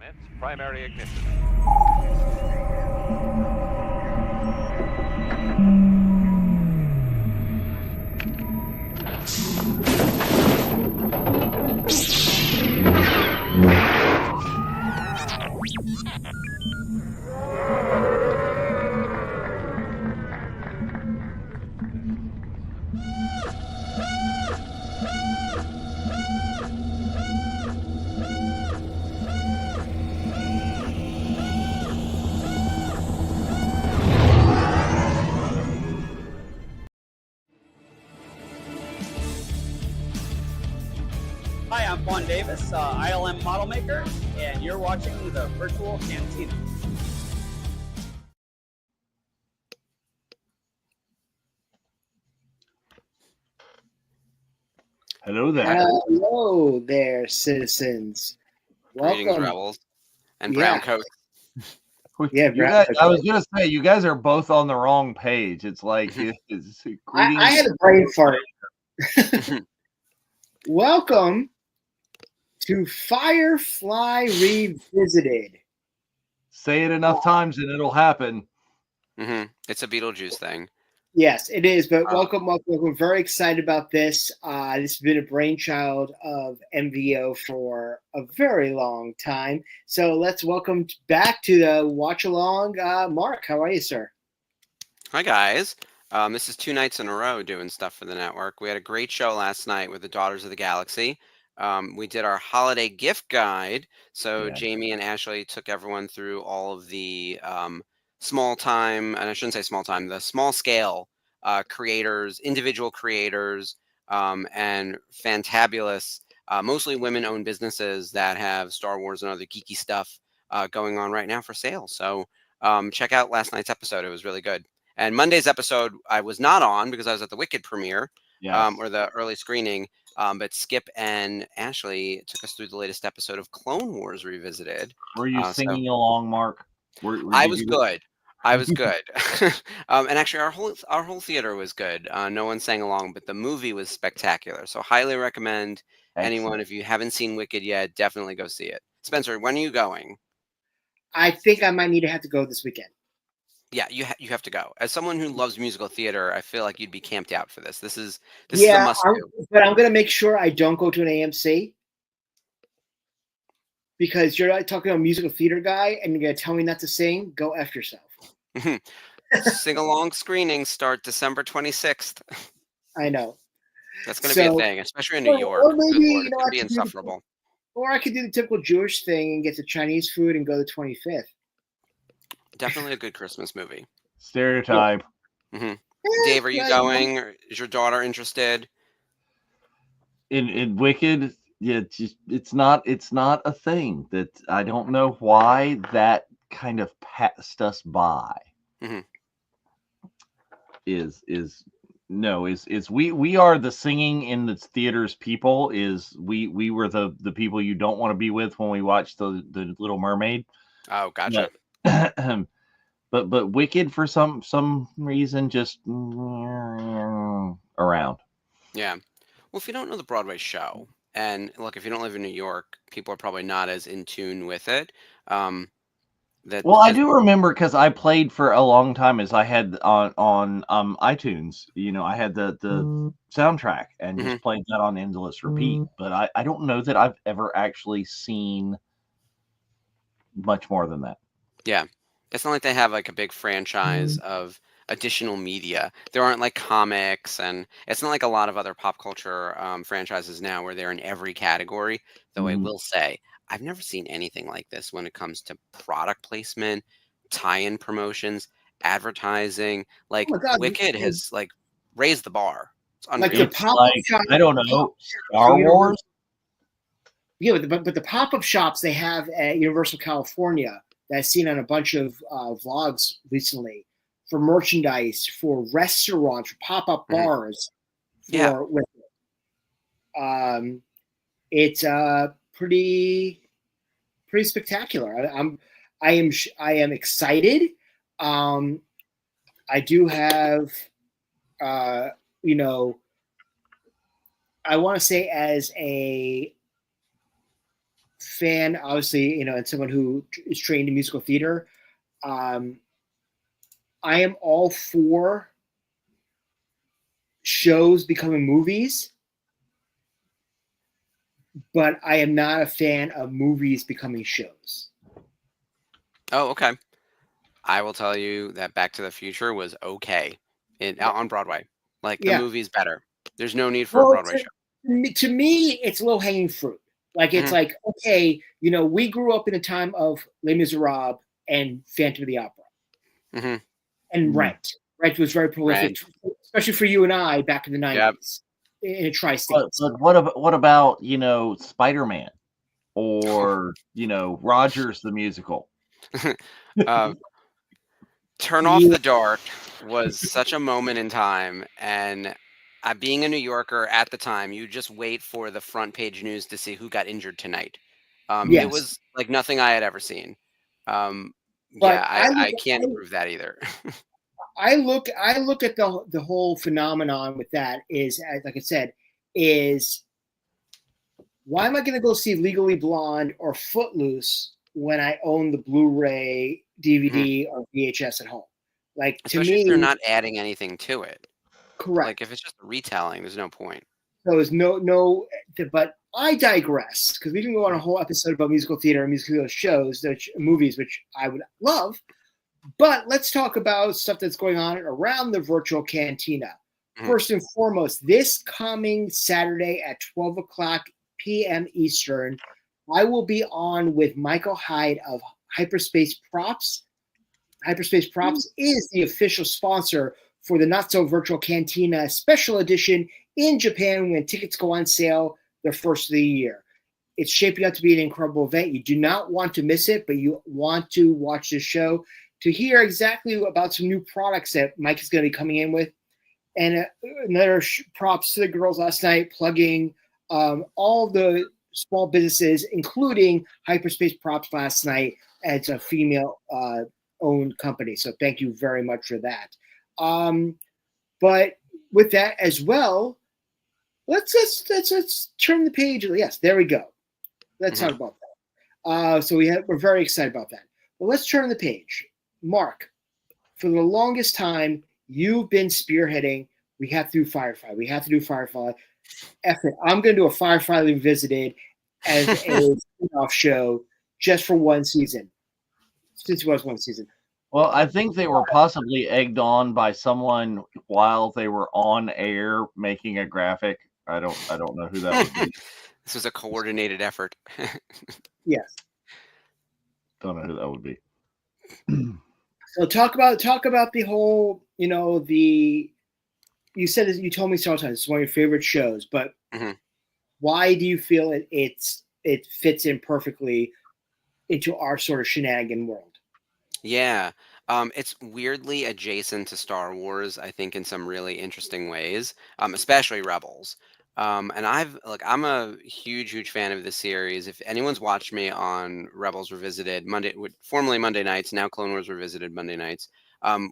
Commence primary ignition. Hi, I'm Juan Davis, ILM model maker, and you're watching the Virtual Cantina. Hello there. Hello there, citizens. Greetings, Welcome. Rebels and Yeah. Browncoats. Yeah, You guys, I was gonna say you guys are both on the wrong page. It's like it's greetings. I had a brain fart. Welcome to Firefly Revisited. Say it enough times and it'll happen. It's a Beetlejuice thing. Yes, it is. But welcome. We're very excited about this. This has been a brainchild of MVO for a very long time. So let's welcome back to the watch along. Mark, how are you, sir? Hi, guys. This is 2 nights in a row doing stuff for the network. We had a great show last night with the Daughters of the Galaxy. We did our holiday gift guide. So Jamie and Ashley took everyone through all of the small time, and I shouldn't say small time, the small scale creators, individual creators, and fantabulous, mostly women-owned businesses that have Star Wars and other geeky stuff going on right now for sale. So check out last night's episode. It was really good. And Monday's episode I was not on because I was at the Wicked premiere or the early screening. But Skip and Ashley took us through the latest episode of Clone Wars Revisited. Were you singing along, Mark? I was good. I was good. And actually, our whole theater was good. No one sang along, but the movie was spectacular. So highly recommend anyone, if you haven't seen Wicked yet, definitely go see it. Spencer, when are you going? I think I might have to go this weekend. Yeah, you have to go. As someone who loves musical theater, I feel like you'd be camped out for this. This is a must-do. But I'm going to make sure I don't go to an AMC because you're not talking to a musical theater guy and you're going to tell me not to sing. Go F yourself. Sing-along screenings start December 26th. I know. That's going to be a thing, especially in New York. Or maybe, it's going to be insufferable. Or I could do the typical Jewish thing and get the Chinese food and go the 25th. Definitely a good Christmas movie. Stereotype. Dave, are you going? Is your daughter interested? In Wicked, it's not a thing. That I don't know why that kind of passed us by. Is we are the singing in the theaters people. We were the people you don't want to be with when we watched the Little Mermaid. Oh, gotcha. But Wicked for some reason just around. Yeah. Well, if you don't know the Broadway show, and look, if you don't live in New York, people are probably not as in tune with it. I do remember because I played for a long time as I had on iTunes. I had the soundtrack and just played that on endless repeat. But I don't know that I've ever actually seen much more than that. Yeah. It's not like they have like a big franchise of additional media. There aren't like comics, and it's not like a lot of other pop culture franchises now where they're in every category. Though I will say, I've never seen anything like this when it comes to product placement, tie-in promotions, advertising. Like Wicked has like raised the bar. It's like the pop-up shop. I don't know, Star Wars. Yeah, but the pop-up shops they have at Universal California that I've seen on a bunch of vlogs recently for merchandise, for restaurants, for pop-up bars. It's pretty spectacular. I am excited. I do have, I want to say as a fan, obviously, and someone who is trained in musical theater, I am all for shows becoming movies, but I am not a fan of movies becoming shows. Oh, okay. I will tell you that Back to the Future was okay on Broadway. Like, the movie's better. There's no need for a Broadway show. To me, it's low-hanging fruit. Like, it's like, okay, we grew up in a time of Les Miserables and Phantom of the Opera. And Rent. Rent was very prolific, especially for you and I back in the 90s in a tri-state. But what about, Spider-Man or, Rogers the Musical? Turn Off the Dark was such a moment in time, and being a New Yorker at the time, you just wait for the front page news to see who got injured tonight. It was like nothing I had ever seen. I can't prove that either. I look at the whole phenomenon with that is, like I said, is why am I going to go see Legally Blonde or Footloose when I own the Blu-ray, DVD, or VHS at home? Like, especially to me, if they're not adding anything to it. Correct. Like, if it's just retelling, there's no point. So there's no. But I digress, because we can go on a whole episode about musical theater and musical theater shows, movies, which I would love. But let's talk about stuff that's going on around the virtual cantina. First and foremost, this coming Saturday at 12 o'clock p.m. Eastern, I will be on with Michael Hyde of Hyperspace Props. Hyperspace Props is the official sponsor for the Not So Virtual Cantina special edition in Japan when tickets go on sale the first of the year. It's shaping up to be an incredible event. You do not want to miss it, but you want to watch the show to hear exactly about some new products that Mike is going to be coming in with. And another props to the girls last night, plugging all the small businesses, including Hyperspace Props last night as a female-owned company. So thank you very much for that. But with that as well, let's turn the page. Yes, there we go. Let's talk about that. So we're very excited about that. Well, let's turn the page. Mark, for the longest time, you've been spearheading. We have to do Firefly. We have to do Firefly. Effort. I'm going to do a Firefly Revisited as a spin-off show just for one season, since it was one season. Well, I think they were possibly egged on by someone while they were on air making a graphic. I don't know who that would be. This was a coordinated effort. Yes. Don't know who that would be. So talk about the whole, you said you told me several times it's one of your favorite shows, but why do you feel it fits in perfectly into our sort of shenanigan world? Yeah. It's weirdly adjacent to Star Wars, I think, in some really interesting ways, especially Rebels. And I'm a huge fan of this series. If anyone's watched me on Rebels Revisited, formerly Monday nights, now Clone Wars Revisited Monday nights,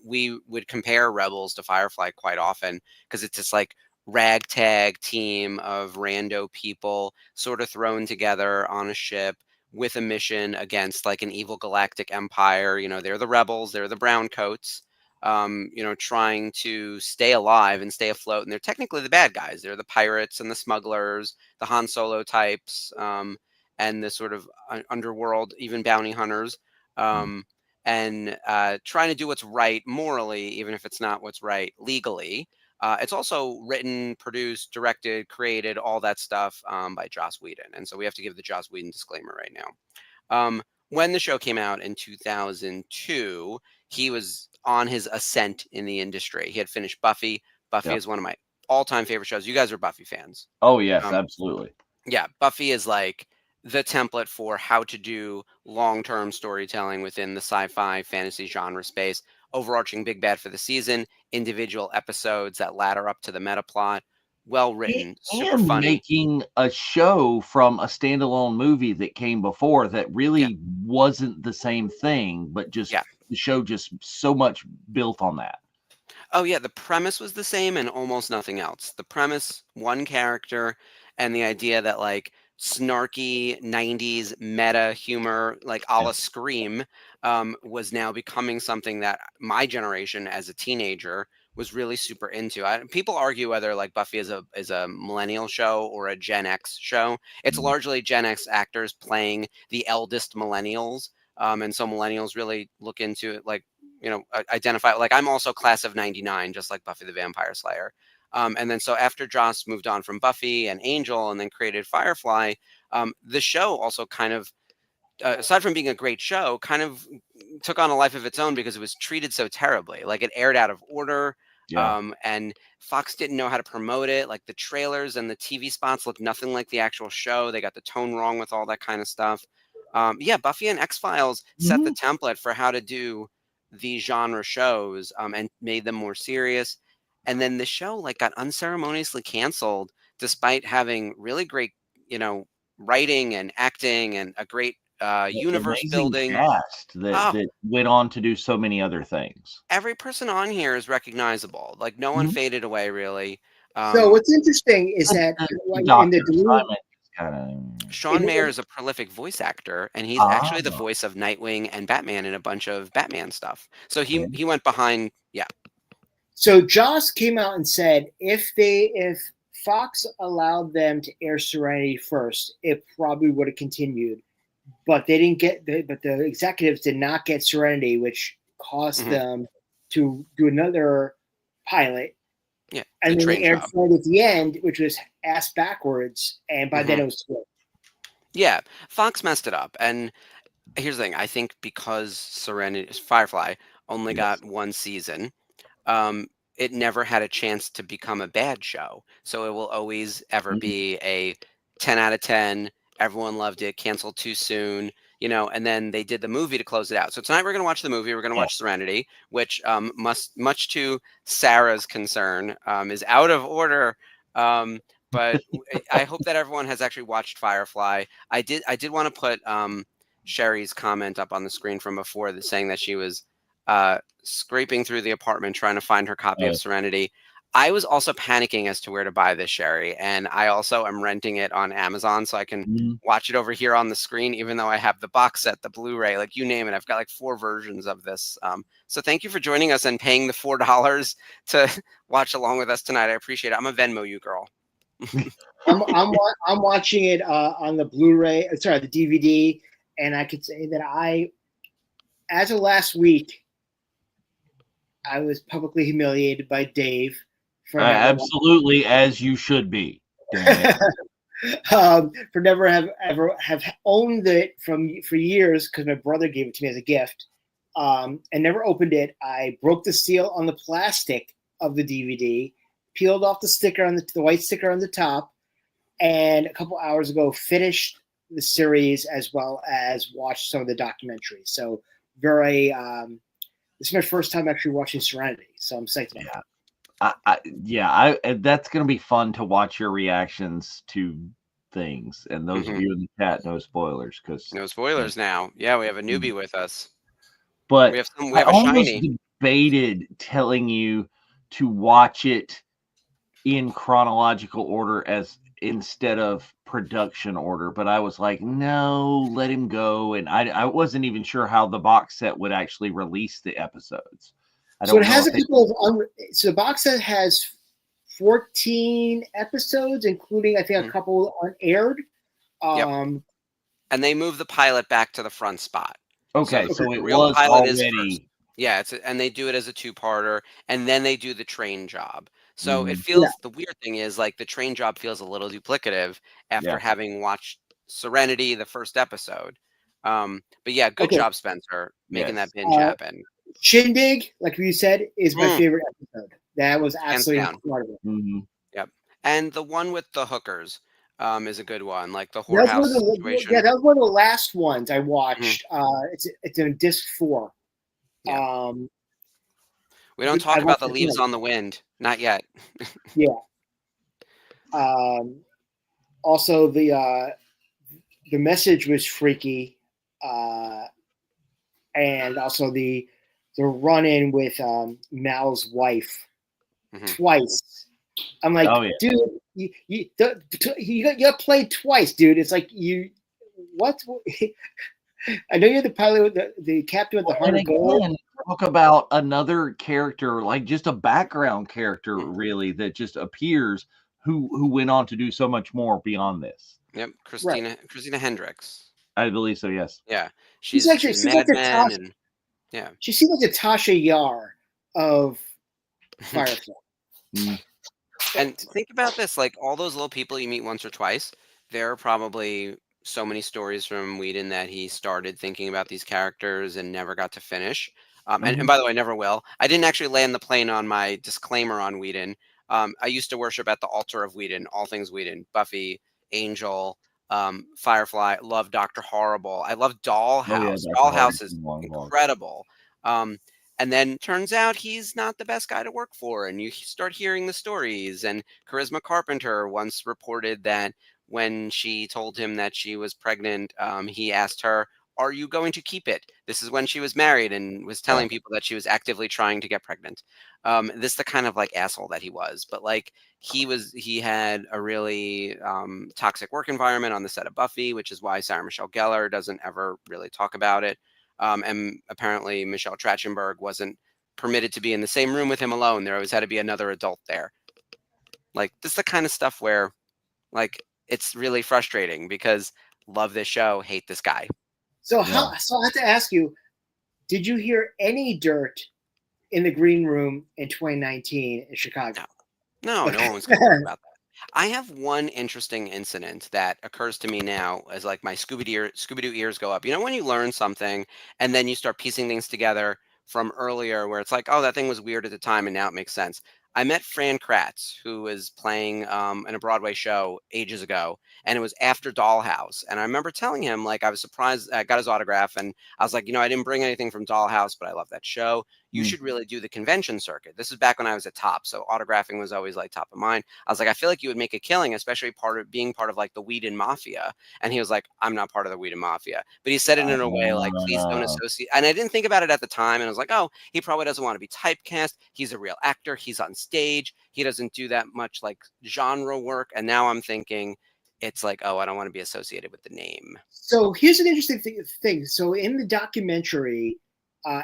we would compare Rebels to Firefly quite often because it's this like ragtag team of rando people sort of thrown together on a ship with a mission against like an evil galactic empire. They're the rebels, they're the Browncoats. Trying to stay alive and stay afloat. And they're technically the bad guys. They're the pirates and the smugglers, the Han Solo types, and the sort of underworld, even bounty hunters, and trying to do what's right morally, even if it's not what's right legally. It's also written, produced, directed, created, all that stuff by Joss Whedon. And so we have to give the Joss Whedon disclaimer right now. When the show came out in 2002, he was on his ascent in the industry. He had finished Buffy. Buffy is one of my all-time favorite shows. You guys are Buffy fans. Oh, yes, absolutely. Yeah, Buffy is like the template for how to do long-term storytelling within the sci-fi fantasy genre space. Overarching big bad for the season, individual episodes that ladder up to the meta plot. Well written, super funny. Making a show from a standalone movie that came before that really wasn't the same thing, but just the show just so much built on that. Oh yeah, the premise was the same and almost nothing else. The premise, one character, and the idea that like snarky 90s meta humor, like a la Scream, was now becoming something that my generation as a teenager was really super into. People argue whether like Buffy is a millennial show or a Gen X show. It's largely Gen X actors playing the eldest millennials. And so millennials really look into it, like, identify, like, I'm also class of 99, just like Buffy the Vampire Slayer. And then so after Joss moved on from Buffy and Angel and then created Firefly, the show also kind of, aside from being a great show, kind of took on a life of its own because it was treated so terribly. Like, it aired out of order. And Fox didn't know how to promote it. Like, the trailers and the TV spots looked nothing like the actual show. They got the tone wrong with all that kind of stuff. Buffy and X-Files set the template for how to do these genre shows, and made them more serious. And then the show like got unceremoniously canceled despite having really great, writing and acting and a great universe building cast that went on to do so many other things. Every person on here is recognizable. Like, no one faded away, really. So what's interesting is that in the Sean Mayer is a prolific voice actor, and he's actually the voice of Nightwing and Batman in a bunch of Batman stuff. So he went behind, So Joss came out and said if Fox allowed them to air Serenity first, it probably would have continued. But they didn't but the executives did not get Serenity, which caused them to do another pilot. Yeah, and then they aired Serenity at the end, which was ass backwards, and by then it was split. Yeah, Fox messed it up. And here's the thing. I think because Firefly only got one season, it never had a chance to become a bad show. So it will always ever be a 10 out of 10. Everyone loved it, canceled too soon, and then they did the movie to close it out. So tonight we're going to watch the movie. We're going to watch Serenity, which much to Sarah's concern, is out of order. But I hope that everyone has actually watched Firefly. I did want to put Sherry's comment up on the screen from before, saying that she was scraping through the apartment trying to find her copy of Serenity. I was also panicking as to where to buy this, Sherry, and I also am renting it on Amazon so I can watch it over here on the screen, even though I have the box set, the Blu-ray, like you name it. I've got like 4 versions of this. So thank you for joining us and paying the $4 to watch along with us tonight. I appreciate it. I'm a Venmo you girl. I'm watching it on the Blu-ray, the DVD, and I could say that as of last week, I was publicly humiliated by Dave. Absolutely, as you should be. For never have owned it for years because my brother gave it to me as a gift, and never opened it. I broke the seal on the plastic of the DVD, peeled off the sticker on the white sticker on the top, and a couple hours ago finished the series as well as watched some of the documentaries. So this is my first time actually watching Serenity, so I'm psyched about that. That's going to be fun to watch your reactions to things. And those of you in the chat, no spoilers, because no spoilers now. Yeah, we have a newbie with us, but we have I a shiny. Debated telling you to watch it in chronological order instead of production order, but I was like, no, let him go. And I wasn't even sure how the box set would actually release the episodes. So it has a couple of so the box set has 14 episodes, including I think a couple unaired. And they move the pilot back to the front spot. Okay, so it was already. And they do it as a 2-parter, and then they do the train job. So it feels, the weird thing is like the train job feels a little duplicative after having watched Serenity, the first episode. But yeah, good job, Spencer, making that binge happen. Shindig, like you said, is my favorite episode. That was absolutely incredible. Yep. And the one with the hookers is a good one, like the whorehouse situation. Yeah, that was one of the last ones I watched. It's in disc 4. Yeah. We don't talk about the leaves on the wind, not yet. Also, the message was freaky, and also the run-in with Mal's wife twice I'm like, Oh, yeah. dude, you got played twice, dude. It's like what? I know you're the pilot, the captain of the Heart of Gold. Again, talk about another character, like just a background character, really, that just appears who went on to do so much more beyond this. Yep, Christina Hendricks. I believe so. Yes. Yeah, She's she's Mad Men, and yeah, she seems like the Tasha Yar of Firefly. And think about this: like all those little people you meet once or twice, there are probably so many stories from Whedon that he started thinking about these characters and never got to finish. And by the way, never will. I didn't actually land the plane on my disclaimer on Whedon. I used to worship at the altar of Whedon, all things Whedon, Buffy, Angel, Firefly. Love Dr. Horrible. I love Dollhouse. Dollhouse is incredible. And then turns out he's not the best guy to work for. And you start hearing the stories. And Charisma Carpenter once reported that when she told him that she was pregnant, he asked her, "Are you going to keep it?" This is when she was married and was telling people that she was actively trying to get pregnant. This is the kind of like asshole that he was. But like he had a really toxic work environment on the set of Buffy, which is why Sarah Michelle Gellar doesn't ever really talk about it. And apparently Michelle Trachtenberg wasn't permitted to be in the same room with him alone. There always had to be another adult there. Like this is the kind of stuff where like it's really frustrating because love this show, hate this guy. So so I have to ask you, did you hear any dirt in the green room in 2019 in Chicago? No one was concerned about that. I have one interesting incident that occurs to me now as like my Scooby-Doo ears go up. You know when you learn something and then you start piecing things together from earlier where it's like, oh, that thing was weird at the time and now it makes sense. I met Fran Kratz, who was playing in a Broadway show ages ago, and it was after Dollhouse. And I remember telling him, like, I was surprised. I got his autograph, and I was like, I didn't bring anything from Dollhouse, but I love that show. You should really do the convention circuit. This is back when I was at Top, so autographing was always like top of mind. I was like, I feel like you would make a killing, especially being part of like the Whedon Mafia. And he was like, I'm not part of the Whedon Mafia, but he said it in a way like, please don't associate. And I didn't think about it at the time, and I was like, oh, he probably doesn't want to be typecast. He's a real actor. He's on stage. He doesn't do that much like genre work. And now I'm thinking it's like, oh, I don't want to be associated with the name. So here's an interesting thing. So in the documentary,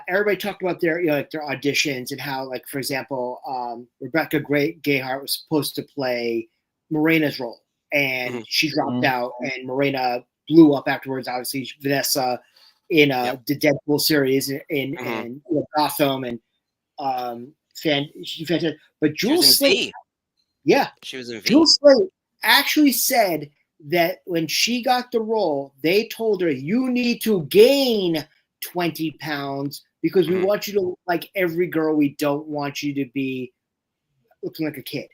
everybody talked about their their auditions and how, like, for example, Rebecca Gayheart was supposed to play Morena's role, and she dropped out, and Morena blew up afterwards. Obviously, Vanessa in the Deadpool series in Gotham, and she's fantastic. But Jules Slate, she was in V. Jules Slate actually said that when she got the role, they told her, you need to gain 20 pounds because we want you to look like every girl. We don't want you to be looking like a kid.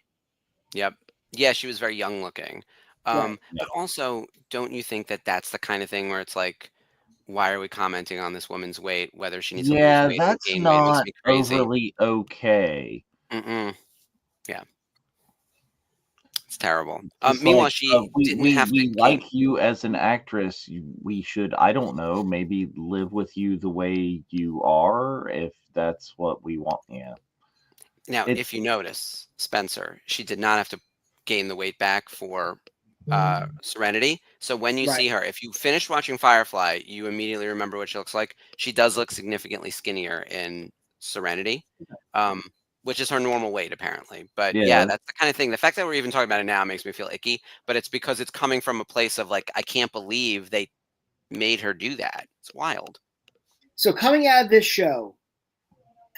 Yep. Yeah, she was very young looking. But also, don't you think that that's the kind of thing where it's like, why are we commenting on this woman's weight, whether she needs to lose weight or gain weight? Makes me crazy. Overly okay. Yeah. It's terrible. Meanwhile, she didn't have to like you as an actress. We should, I don't know, maybe live with you the way you are, if that's what we want. Yeah. Now, if you notice, Spencer, she did not have to gain the weight back for Serenity. So when you see her, if you finish watching Firefly, you immediately remember what she looks like. She does look significantly skinnier in Serenity. Which is her normal weight, apparently. But yeah, that's the kind of thing. The fact that we're even talking about it now makes me feel icky, but it's because it's coming from a place of like, I can't believe they made her do that. It's wild. So coming out of this show,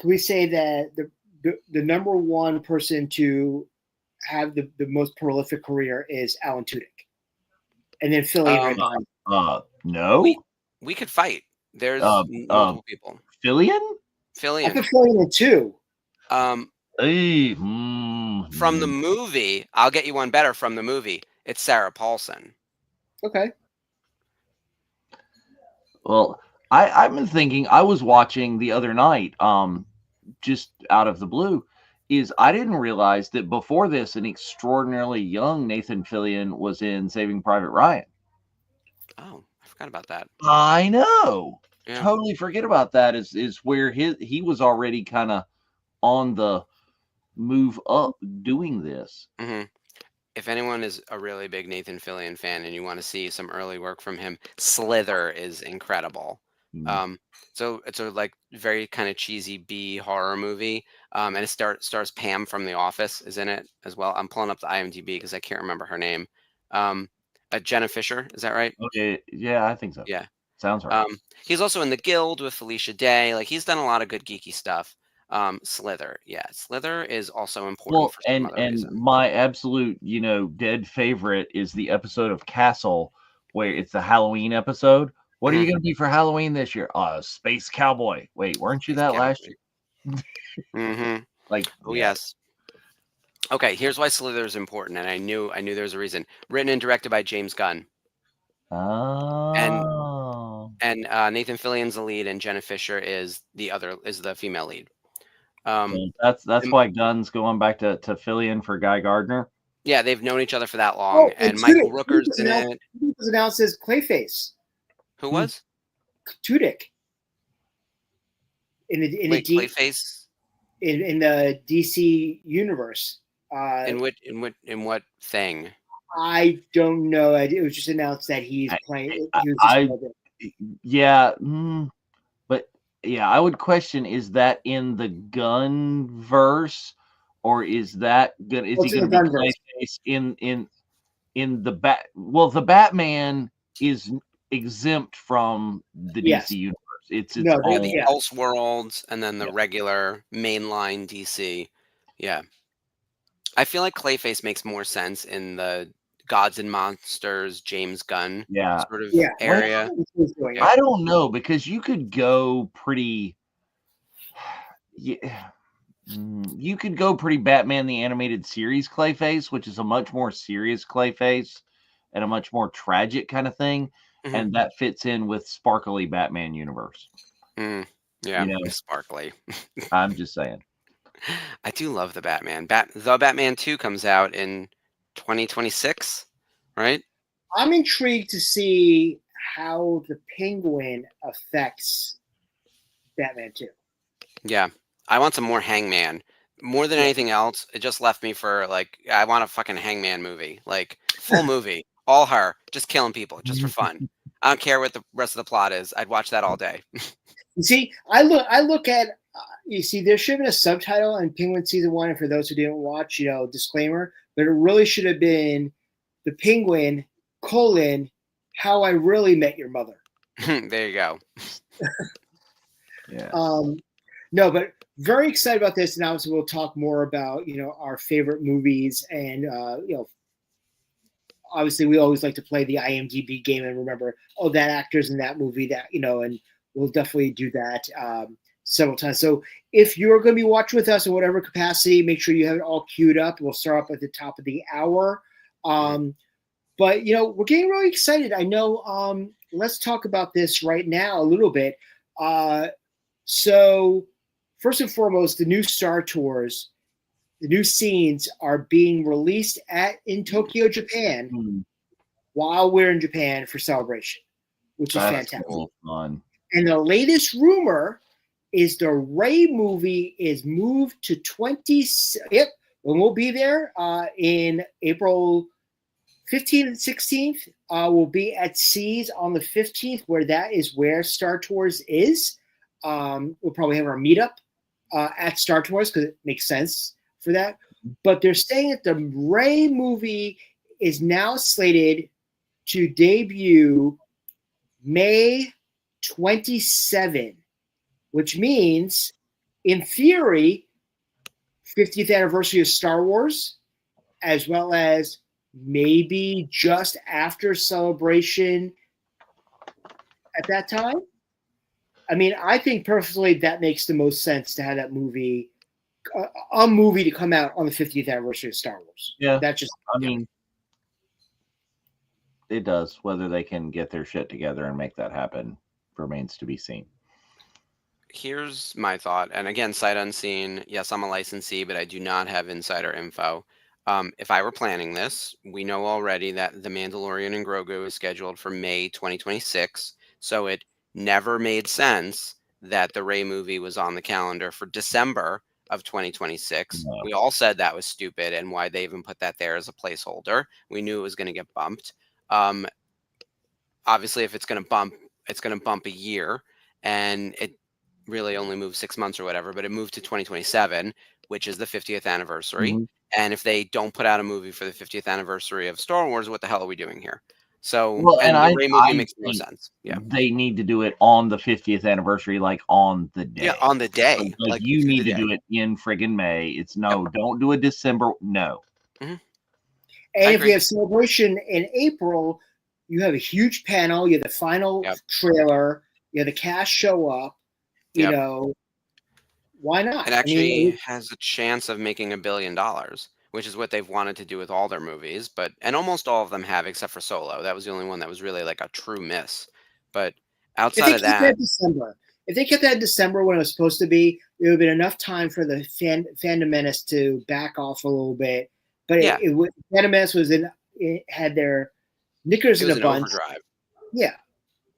can we say that the number one person to have the most prolific career is Alan Tudyk? And then Fillion right behind. No. We could fight. There's multiple people. Fillion? I put Fillion in two. From the movie, I'll get you one better from the movie. It's Sarah Paulson. Okay. Well, I've been thinking, I was watching the other night, just out of the blue, is I didn't realize that before this, an extraordinarily young Nathan Fillion was in Saving Private Ryan. Oh, I forgot about that. I know. Yeah. Totally forget about that. Is where he was already kind of on the move up doing this. hmm If anyone is a really big Nathan Fillion fan and you want to see some early work from him, Slither is incredible. Mm. Um, so it's a like very kind of cheesy B horror movie, and it stars Pam from The Office is in it as well. I'm pulling up the IMDb because I can't remember her name. Jenna Fisher, is that right? Okay, yeah, I think so. Yeah. Sounds right. He's also in The Guild with Felicia Day. Like he's done a lot of good geeky stuff. Slither, yeah, Slither is also important Well, for some and other reason. my absolute, dead favorite is the episode of Castle where it's the Halloween episode. What are you going to be for Halloween this year? Space Cowboy. Wait, weren't you Space that Cowboy. last year? Mm-hmm. Like, Oh yeah. yes. Okay, here's why Slither is important, and I knew there was a reason. Written and directed by James Gunn, Oh. and Nathan Fillion's the lead, and Jenna Fisher is the female lead. So that's why Gunn's going back to Fillion for Guy Gardner. Yeah, they've known each other for that long, and Michael Rooker's in it. He was announced as Clayface. Who was? Tudyk. In the Clayface? In the DC universe. In what thing? I don't know. It was just announced that he's playing. Yeah, but yeah, I would question: is that in the Gunn verse, or is that is he going to be Clayface in the bat? Well, the Batman is exempt from the DC universe. It's the Elseworlds and then the regular mainline DC. Yeah, I feel like Clayface makes more sense in the Gods and Monsters James Gunn sort of area. Well, I don't know, because you could go pretty you could go pretty Batman the Animated Series Clayface, which is a much more serious Clayface and a much more tragic kind of thing, and that fits in with sparkly Batman universe. Yeah, sparkly. I'm just saying. I do love the Batman. The Batman 2 comes out in 2026, right? I'm intrigued to see how the Penguin affects Batman 2. Yeah, I want some more Hangman. More than anything else, it just left me for I want a fucking Hangman movie, like full movie, all her, just killing people, just for fun. I don't care what the rest of the plot is. I'd watch that all day. You see, I look at. You see, there should have been a subtitle in Penguin Season 1, and for those who didn't watch, disclaimer, but it really should have been The Penguin, How I Really Met Your Mother. There you go. Yeah. No, but very excited about this, and obviously we'll talk more about, our favorite movies, and, obviously we always like to play the IMDb game and remember, that actor's in that movie, that, and we'll definitely do that several times. So if you're going to be watching with us in whatever capacity, make sure you have it all queued up. We'll start up at the top of the hour. But, we're getting really excited. I know, let's talk about this right now a little bit. So first and foremost, the new Star Tours, the new scenes are being released in Tokyo, Japan, while we're in Japan for Celebration, which is fantastic. Cool. Fun. And the latest rumor is the Ray movie is moved to and we'll be there in April 15th and 16th. We'll be at Seas on the 15th, where Star Tours is. We'll probably have our meetup at Star Tours because it makes sense for that. But they're saying that the Ray movie is now slated to debut May 27, which means, in theory, 50th anniversary of Star Wars, as well as maybe just after Celebration at that time. I mean, I think personally that makes the most sense to have that movie, a movie to come out on the 50th anniversary of Star Wars. Yeah. That's just, I mean, it does. Whether they can get their shit together and make that happen remains to be seen. Here's my thought, and again, sight unseen. Yes, I'm a licensee, but I do not have insider info. If I were planning this, we know already that The Mandalorian and Grogu is scheduled for May 2026, so it never made sense that the Rey movie was on the calendar for December of 2026. No. We all said that was stupid, and why they even put that there as a placeholder. We knew it was going to get bumped. Obviously, if it's going to bump a year, and it really only moved 6 months or whatever, but it moved to 2027, which is the 50th anniversary. Mhm. And if they don't put out a movie for the 50th anniversary of Star Wars, what the hell are we doing here? So, Well, and and the I Rey movie makes no think sense. Yeah. they need to do it on the 50th anniversary, like on the day. Yeah, on the day. Like you need to do it in friggin' May. It's don't do it December. No. And if you have Celebration in April, you have a huge panel. You have the final trailer. You have the cast show up. You know, why not? It actually has a chance of making $1 billion, which is what they've wanted to do with all their movies. And almost all of them have, except for Solo. That was the only one that was really like a true miss. But outside of that, if they kept that in December when it was supposed to be, there would have been enough time for the Phantom Menace to back off a little bit. But Phantom Menace had their knickers in a bunch. Overdrive. Yeah.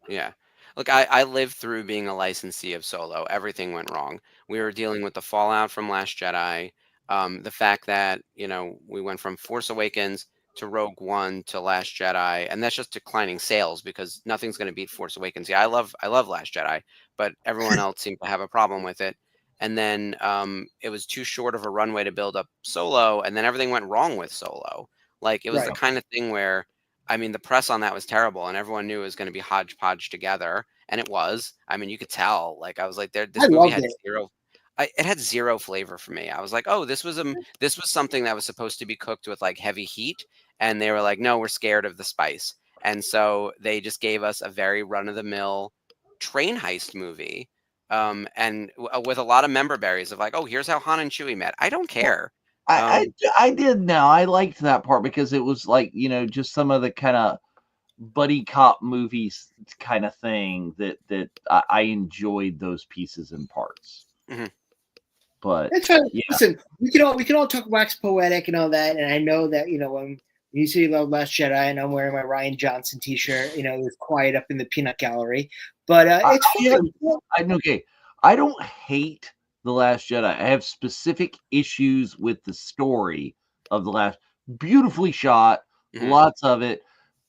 Yeah. Look, I lived through being a licensee of Solo. Everything went wrong. We were dealing with the fallout from Last Jedi, the fact that, we went from Force Awakens to Rogue One to Last Jedi, and that's just declining sales because nothing's going to beat Force Awakens. Yeah, I love Last Jedi, but everyone else seemed to have a problem with it. And then it was too short of a runway to build up Solo, and then everything went wrong with Solo. Like, it was the kind of thing where, the press on that was terrible, and everyone knew it was going to be hodgepodge together, and it was. You could tell. Like, I was like, this movie had zero. It had zero flavor for me. I was like, oh, this was something that was supposed to be cooked with like heavy heat, and they were like, no, we're scared of the spice, and so they just gave us a very run-of-the-mill train heist movie, and with a lot of member berries of like, oh, here's how Han and Chewie met. I don't care. I did now. I liked that part because it was like, just some of the kind of buddy cop movies kind of thing that I enjoyed those pieces and parts. Mm-hmm. But that's right. Yeah. Listen, we can all talk wax poetic and all that, and I know that when you say you love Last Jedi, and I'm wearing my Ryan Johnson T-shirt, it's quiet up in the peanut gallery, but it's fun. Okay. I don't hate The Last Jedi. I have specific issues with the story of The Last. Beautifully shot, lots of it,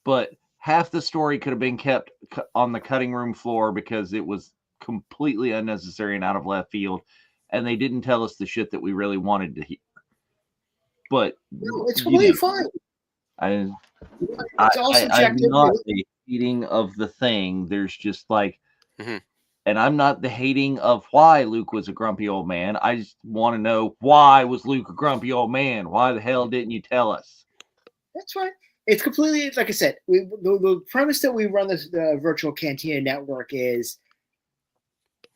but half the story could have been kept on the cutting room floor because it was completely unnecessary and out of left field, and they didn't tell us the shit that we really wanted to hear. But it's completely fine. I'm not the hating of the thing. There's just like. And I'm not the hating of why Luke was a grumpy old man. I just want to know, why was Luke a grumpy old man? Why the hell didn't you tell us? That's right. It's completely, like I said, the premise that we run the virtual Cantina network is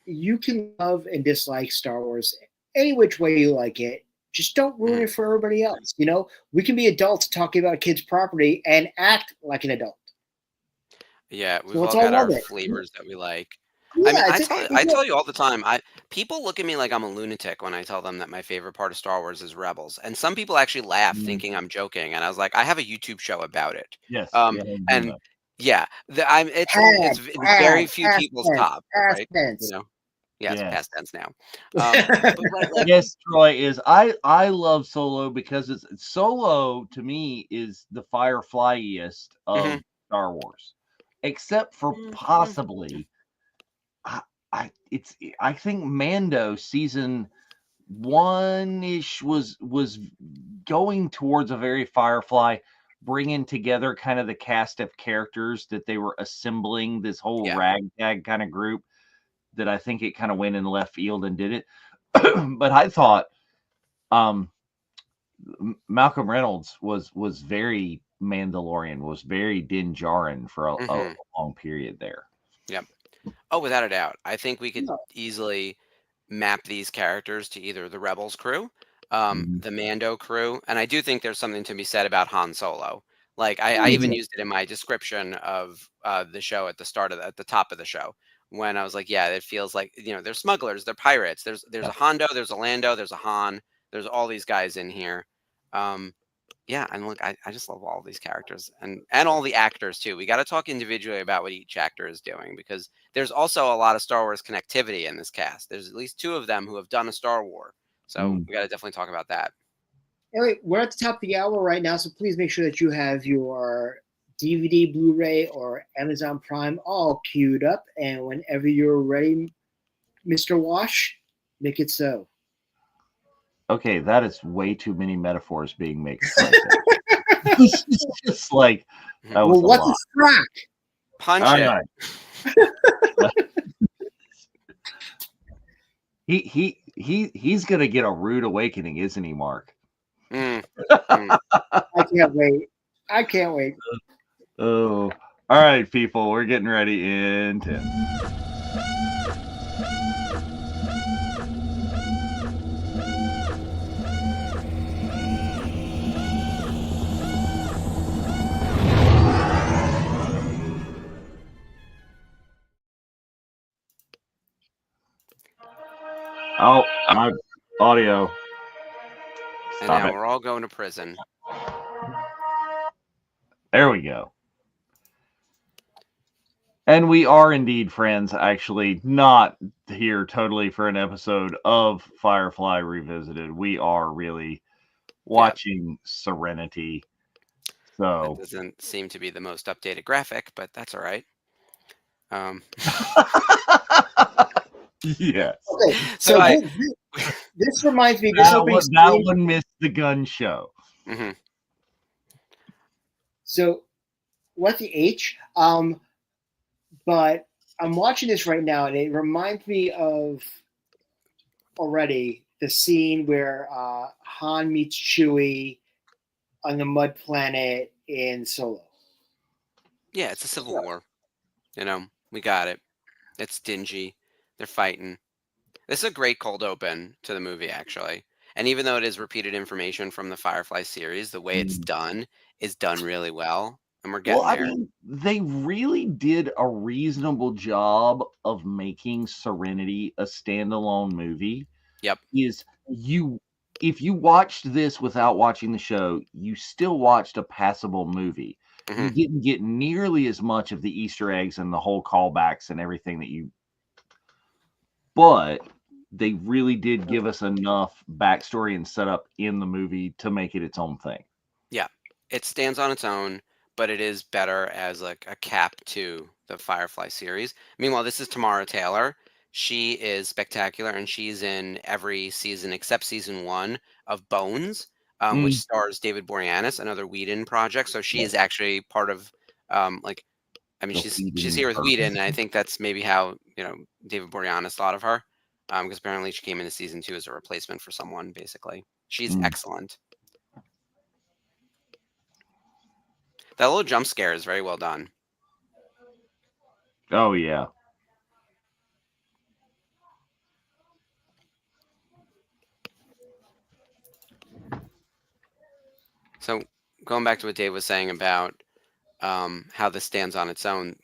you can love and dislike Star Wars any which way you like it. Just don't ruin it for everybody else. We can be adults talking about a kid's property and act like an adult. Yeah, we've all got our flavors that we like. Yeah, I tell you all the time. People look at me like I'm a lunatic when I tell them that my favorite part of Star Wars is Rebels, and some people actually laugh, thinking I'm joking. And I was like, I have a YouTube show about it. Yes. It's very few people's top, right? Yes, past tense now. Yes, Troy is. I love Solo because Solo to me is the Firefly-iest of Star Wars, except for possibly. I think Mando season 1-ish was going towards a very Firefly, bringing together kind of the cast of characters that they were assembling, this whole ragtag kind of group, that I think it kind of went in left field and did it. But I thought Malcolm Reynolds was very Mandalorian, was very Din Djarin for a long period there. Yep. Oh, without a doubt. I think we could easily map these characters to either the Rebels crew, the Mando crew, and I do think there's something to be said about Han Solo. Like I even used it in my description of the show at the top of the show, when I was like, yeah, it feels like they're smugglers, they're pirates. There's a Hondo, there's a Lando, there's a Han, there's all these guys in here. Yeah, and look, I just love all these characters and all the actors too. We got to talk individually about what each actor is doing, because there's also a lot of Star Wars connectivity in this cast. There's at least 2 of them who have done a Star Wars. So we got to definitely talk about that. Anyway, we're at the top of the hour right now, so please make sure that you have your DVD, Blu-ray, or Amazon Prime all queued up. And whenever you're ready, Mr. Wash, make it so. Okay, that is way too many metaphors being mixed. Right there. It's just like that was Well, what's a lot. a crack? Punch All it. right. He's gonna get a rude awakening, isn't he, Mark? Mm. I can't wait. I can't wait. Oh, all right, people, we're getting ready in 10. Oh, my audio. And Stop now it. we're all going to prison. There we go. And we are indeed, friends, actually not here totally for an episode of Firefly Revisited. We are really watching Serenity. So That doesn't seem to be the most updated graphic, but that's all right. yes. Okay, So this reminds me. This opening that one missed the gun show. Mm-hmm. So, what the H? But I'm watching this right now, and it reminds me of already the scene where Han meets Chewie on the Mud Planet in Solo. Yeah, it's a civil war. You know, we got it. It's dingy. They're fighting. This is a great cold open to the movie, actually. And even though it is repeated information from the Firefly series, the way it's done is done really well. And we're getting there. I mean, they really did a reasonable job of making Serenity a standalone movie. Yep. If you watched this without watching the show, you still watched a passable movie. Mm-hmm. You didn't get nearly as much of the Easter eggs and the whole callbacks and everything but they really did give us enough backstory and setup in the movie to make it its own thing. Yeah, it stands on its own, but it is better as like a cap to the Firefly series. Meanwhile, this is Tamara Taylor. She is spectacular, and she's in every season except season 1 of Bones, which stars David Boreanaz, another Whedon project. So she is actually part of she's here with Whedon, and I think that's maybe how David Boreanaz thought of her, because apparently she came into season 2 as a replacement for someone. Basically, she's excellent. That little jump scare is very well done. Oh yeah. So going back to what Dave was saying about how this stands on its own,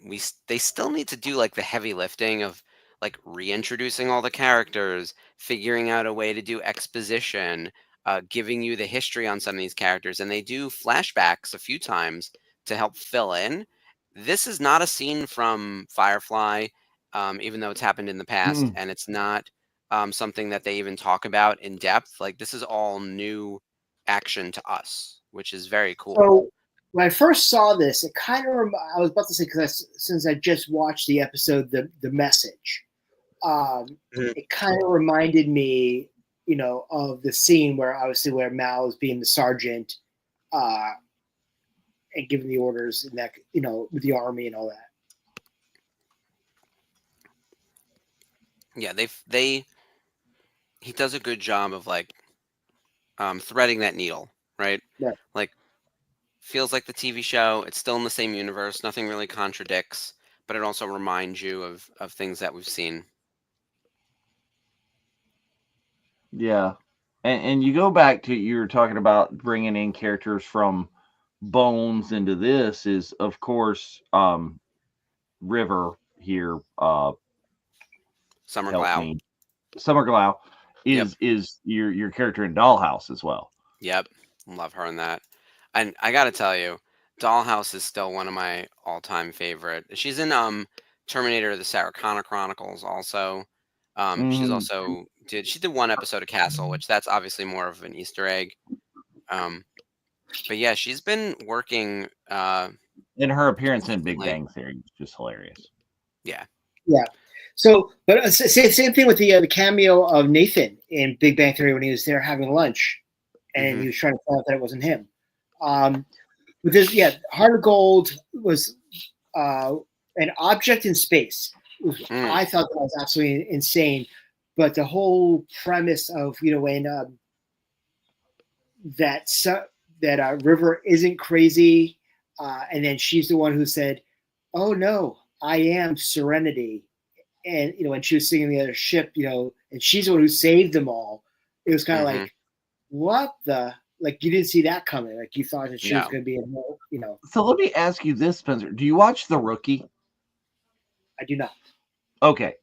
they still need to do like the heavy lifting of like reintroducing all the characters, figuring out a way to do exposition, giving you the history on some of these characters, and they do flashbacks a few times to help fill in. This is not a scene from Firefly, even though it's happened in the past, and it's not something that they even talk about in depth. Like this is all new action to us, which is very cool. So when I first saw this, it kind of I was about to say, since I just watched the episode, the message, it kind of reminded me, of the scene where obviously where Mal is being the sergeant, and giving the orders in that, with the army and all that. Yeah, he does a good job of like threading that needle, right? Yeah. Like feels like the TV show. It's still in the same universe. Nothing really contradicts, but it also reminds you of things that we've seen. Yeah. And you go back to, you were talking about bringing in characters from Bones into this is, of course, River here. Summer Glau. Summer Glau is your character in Dollhouse as well. Yep. Love her in that. And I got to tell you, Dollhouse is still one of my all-time favorite. She's in Terminator: The Sarah Connor Chronicles also. She's also she did one episode of Castle, which that's obviously more of an Easter egg. But yeah, she's been working. And her appearance in Big consistently. Bang Theory was just hilarious. Yeah. Yeah. So, but same thing with the cameo of Nathan in Big Bang Theory when he was there having lunch, and he was trying to find out that it wasn't him. But this, Heart of Gold was an object in space. I thought that was absolutely insane. But the whole premise of when that River isn't crazy, and then she's the one who said, "Oh no, I am Serenity," and when she was singing the other ship, and she's the one who saved them all. It was kind of like, what the. Like you didn't see that coming. Like you thought that she was going to be a more, So let me ask you this, Spencer. Do you watch The Rookie? I do not. Okay.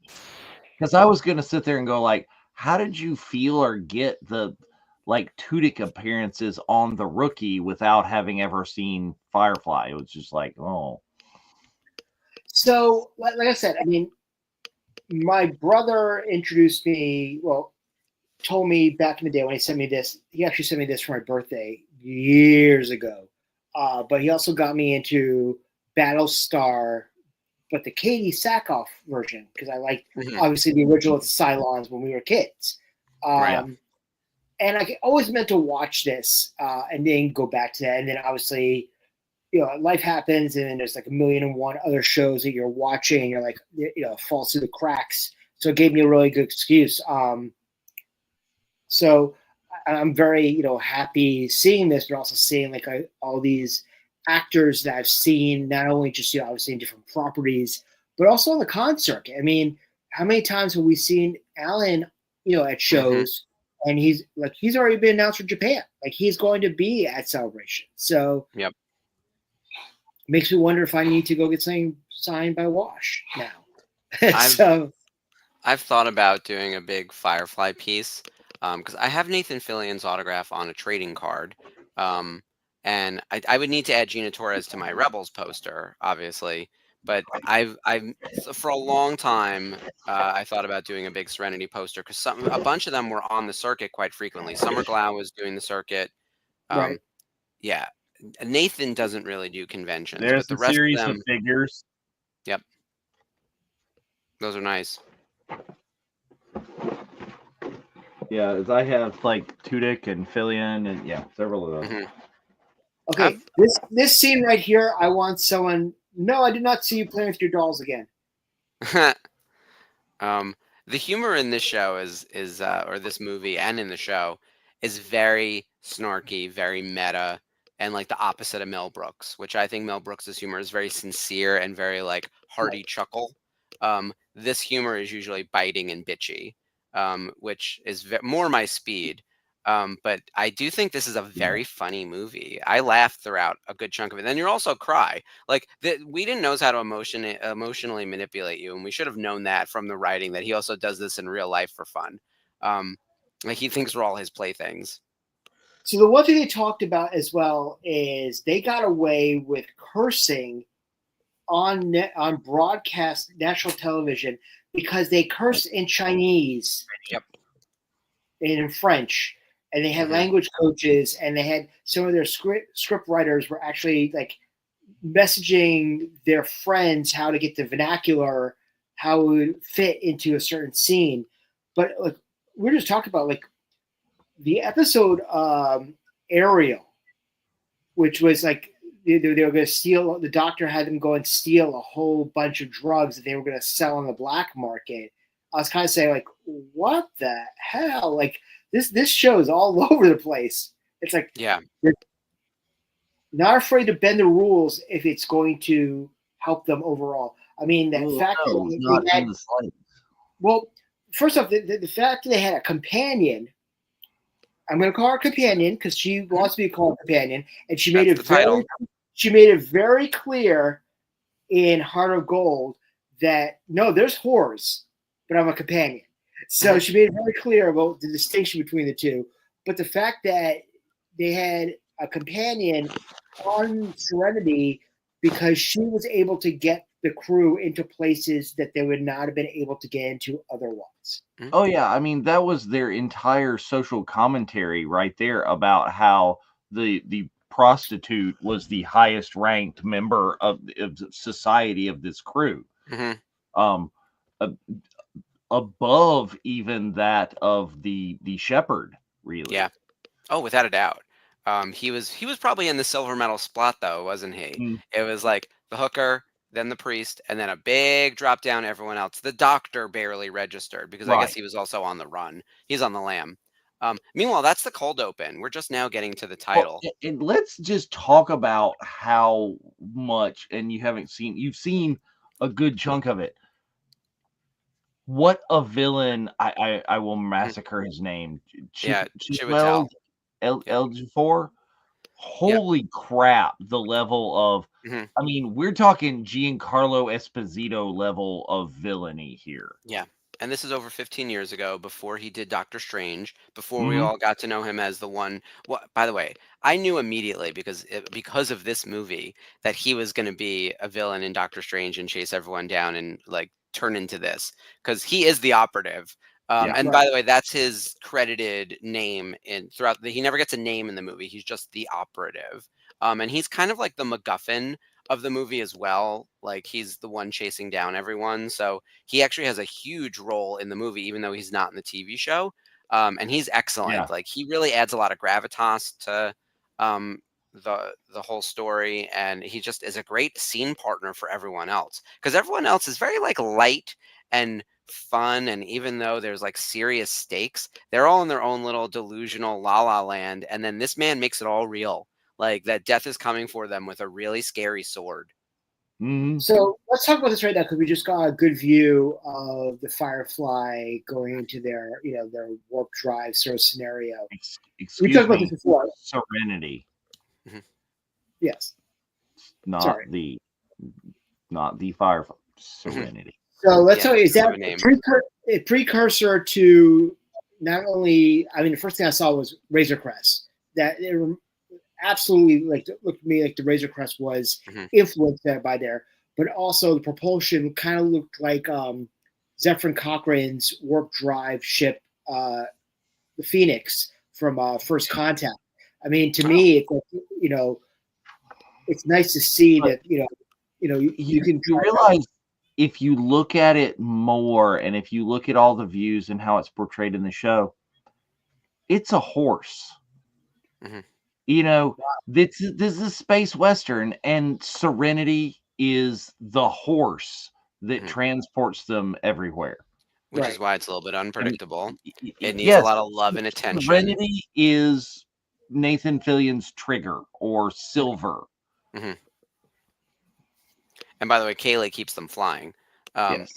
Because I was going to sit there and go like, how did you feel or get the Tudyk appearances on The Rookie without having ever seen Firefly? It was just like, oh. So, like I said, I mean, my brother introduced me. Well, told me back in the day when he sent me this. He actually sent me this for my birthday years ago. But he also got me into Battlestar, but the Katie Sackhoff version, because I liked obviously the original with the Cylons when we were kids. And I always meant to watch this and then go back to that. And then obviously, life happens, and then there's like 1,000,001 other shows that you're watching, and you're like, falls through the cracks. So it gave me a really good excuse. So I'm very, happy seeing this, but also seeing like all these actors that I've seen, not only just, obviously in different properties, but also on the concert. I mean, how many times have we seen Alan, at shows, and he's already been announced for Japan. Like he's going to be at Celebration. So makes me wonder if I need to go get something signed by Wash now. I've thought about doing a big Firefly piece. Because I have Nathan Fillion's autograph on a trading card, and I would need to add Gina Torres to my Rebels poster, obviously. But I've for a long time I thought about doing a big Serenity poster because a bunch of them were on the circuit quite frequently. Summer Glau was doing the circuit. Right. Yeah, Nathan doesn't really do conventions, There's but the a rest series of them, figures. Yep, those are nice. Yeah, as I have like Tudyk and Fillion and several of those. Okay, this scene right here, I want someone. No, I did not see you playing with your dolls again. The humor in this show is or this movie and in the show is very snarky, very meta, and like the opposite of Mel Brooks, which I think Mel Brooks's humor is very sincere and very like hearty chuckle. This humor is usually biting and bitchy. Which is more my speed. But I do think this is a very funny movie. I laughed throughout a good chunk of it. Then you also cry. Like Whedon knows how to emotionally manipulate you, and we should have known that from the writing that he also does this in real life for fun. Like he thinks we're all his playthings. So the one thing they talked about as well is they got away with cursing on broadcast national television because they curse in Chinese and in French, and they had language coaches, and they had some of their script writers were actually like messaging their friends how to get the vernacular, how it would fit into a certain scene. But like we're just talking about like the episode Ariel, which was like they were going to steal. The doctor had them go and steal a whole bunch of drugs that they were going to sell on the black market. I was kind of saying, like, what the hell? Like this show is all over the place. It's like, they're not afraid to bend the rules if it's going to help them overall. I mean, well, first off, the fact that they had a companion. I'm going to call her companion because she wants me to call her companion, and she made it very clear in Heart of Gold that no, there's whores, but I'm a companion. So she made it very clear about the distinction between the two. But the fact that they had a companion on Serenity because she was able to get the crew into places that they would not have been able to get into otherwise. Oh yeah, I mean that was their entire social commentary right there about how the prostitute was the highest ranked member of society of this crew, um, above even that of the shepherd, really. Yeah. Oh, without a doubt. He was probably in the silver medal spot though, wasn't he? Mm, It was like the hooker, then the priest, and then a big drop down to everyone else. The doctor barely registered because I guess right. he was also on the run. He's on the lam. Meanwhile, that's the cold open. We're just now getting to the Well, title. and let's just talk about how much, and you've seen a good chunk of it. What a villain! I will massacre his name. Yeah, Chiwetel Chiwetel. Yep. Ejiofor. Holy crap! The level of, Mhm. I mean, we're talking Giancarlo Esposito level of villainy here. Yeah. And this is over 15 years ago, before he did Doctor Strange, before we Mhm. all got to know him as the one. What, by the way, I knew immediately because of this movie that he was going to be a villain in Doctor Strange and chase everyone down and like turn into this, because he is the operative. Yeah. And Right. by the way, that's his credited name in throughout he never gets a name in the movie. He's just the operative. And he's kind of like the MacGuffin of the movie as well. Like he's the one chasing down everyone. So he actually has a huge role in the movie, even though he's not in the TV show. And he's excellent. Yeah. Like he really adds a lot of gravitas to um, the whole story, and he just is a great scene partner for everyone else, because everyone else is very like light and fun, and even though there's like serious stakes, they're all in their own little delusional la la land, and then this man makes it all real, like that death is coming for them with a really scary sword. Mhm. So let's talk about this right now, because we just got a good view of the Firefly going into their, their warp drive sort of scenario. We Excuse talked about me. this before. Serenity, Yes. not Sorry. the Firefly. Serenity. So let's Yeah, talk. Is that a name. a precursor to not only? I mean, the first thing I saw was Razor Crest. That it absolutely looked to me like the Razor Crest was influenced by there, but also the propulsion kind of looked like Zephyr Cochrane's warp drive ship, the Phoenix from First Contact. I mean, to me, it's like, it's nice to see But that you can you realize, if you look at it more, and if you look at all the views and how it's portrayed in the show, it's a horse. This is a space western, and Serenity is the horse that transports them everywhere. Which is why it's a little bit unpredictable. It needs Yes, a lot of love and attention. Serenity is Nathan Fillion's Trigger or Silver. And by the way, Kaylee keeps them flying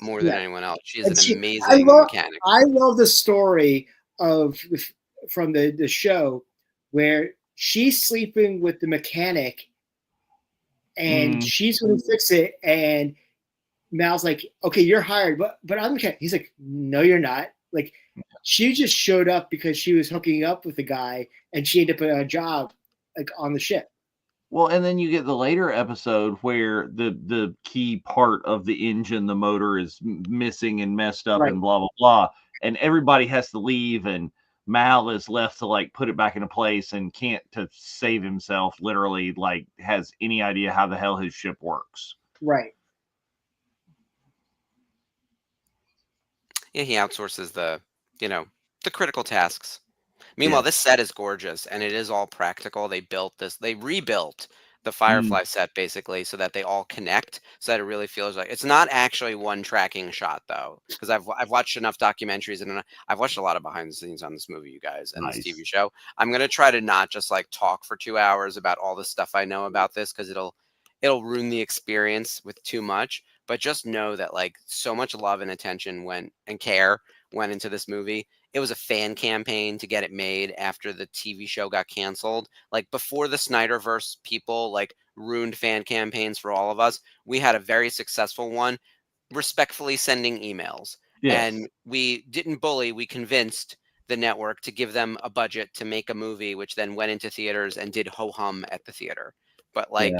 more than anyone else. She's an amazing mechanic. I love the story from the show where she's sleeping with the mechanic and she's going to fix it. And Mal's like, okay, you're hired, but I'm the mechanic. He's like, no, you're not. Like, she just showed up because she was hooking up with the guy, and she ended up in a job like on the ship. Well, and then you get the later episode where the key part of the engine, the motor, is missing and messed up and blah, blah, blah. And everybody has to leave, and Mal is left to like put it back into place and can't to save himself, literally, like has any idea how the hell his ship works. Right. Yeah, he outsources the critical tasks. Meanwhile, this set is gorgeous, and it is all practical. They rebuilt the Firefly set basically so that they all connect, so that it really feels like it's not actually one tracking shot though. Because I've watched enough documentaries and I've watched a lot of behind the scenes on this movie, you guys, and this TV show. I'm gonna try to not just like talk for 2 hours about all the stuff I know about this, because it'll ruin the experience with too much. But just know that like so much love and attention and care went into this movie. It was a fan campaign to get it made after the TV show got canceled. Like before the Snyderverse people like ruined fan campaigns for all of us, we had a very successful one, respectfully sending emails. And we didn't bully, we convinced the network to give them a budget to make a movie, which then went into theaters and did ho-hum at the theater. But like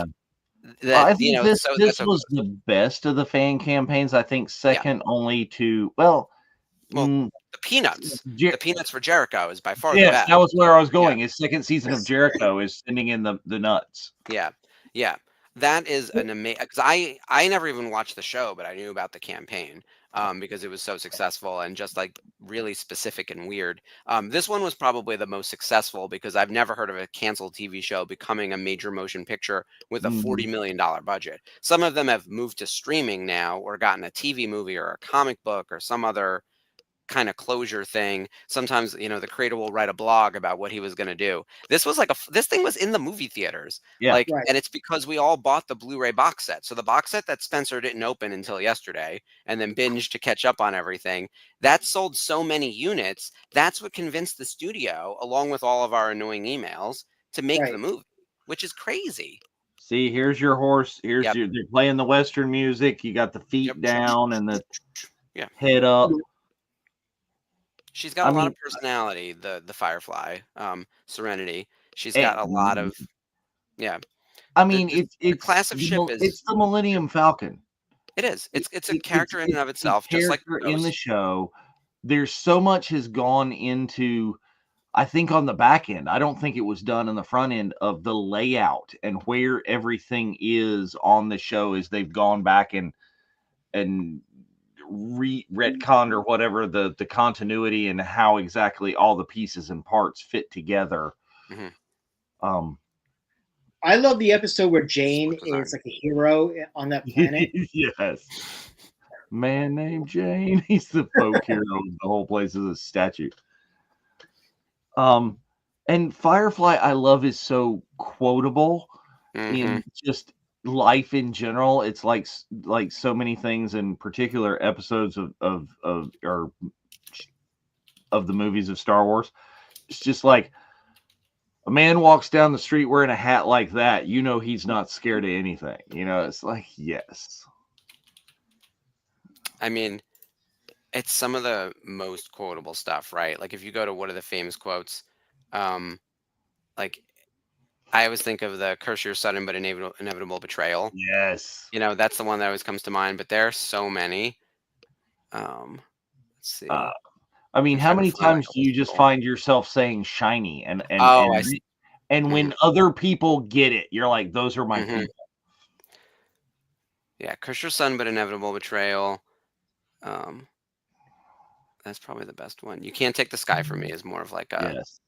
I that think so this that's okay. was the best of the fan campaigns. I think Yeah. second only to Well, mm, the Peanuts. Jer- The Peanuts for Jericho is by far the yes, best. that was where I was Yeah. going. His second season of Jericho is sending in the nuts. Yeah. Yeah. That is an amazing, because I never even watched the show, but I knew about the campaign because it was so successful and just like really specific and weird. This one was probably the most successful because I've never heard of a canceled TV show becoming a major motion picture with a $40 million budget. Some of them have moved to streaming now or gotten a TV movie or a comic book or some other kind of closure thing. Sometimes, the creator will write a blog about what he was going to do. This was like this thing was in the movie theaters. Yeah. Like, Right. and it's because we all bought the Blu-ray box set. So the box set that Spencer didn't open until yesterday and then binged to catch up on everything, that sold so many units. That's what convinced the studio, along with all of our annoying emails, to make the Right. movie, which is crazy. See, here's your horse. Yep. They're playing the Western music. You got the feet Yep. down and the Yeah. head up. She's got I a lot mean, of personality, the Firefly, Serenity. She's and, got a lot of, yeah. I mean, The class of ship is it's the Millennium Falcon. it is. It's a character in and of It's a itself, just like character in the Rose. show. There's so much has gone into, I think, on the back end. I don't think it was done on the front end of the layout and where everything is on the show as they've gone back and retconned or whatever the continuity and how exactly all the pieces and parts fit together. Mhm. I love the episode where Jane Smart design. is like a hero on that planet. Yes. Man named Jane. He's the folk hero. The whole place is a statue. And Firefly, I love, is so quotable in just life in general. It's like so many things, in particular episodes of the movies of Star Wars. It's just like a man walks down the street wearing a hat like that, he's not scared of anything. It's like, yes. I mean, it's some of the most quotable stuff, right? Like if you go to what are the famous quotes, like I always think of the curse your sudden but inevitable betrayal. Yes. That's the one that always comes to mind, but there are so many. Let's see. I mean, I'm how trying to many find, like, times a do you list just of- find yourself saying shiny and Oh, I see. and when other people get it, you're like, those are my people. Yeah, curse your son but inevitable betrayal. That's probably the best one. You can't take the sky from me is more of like a Yes.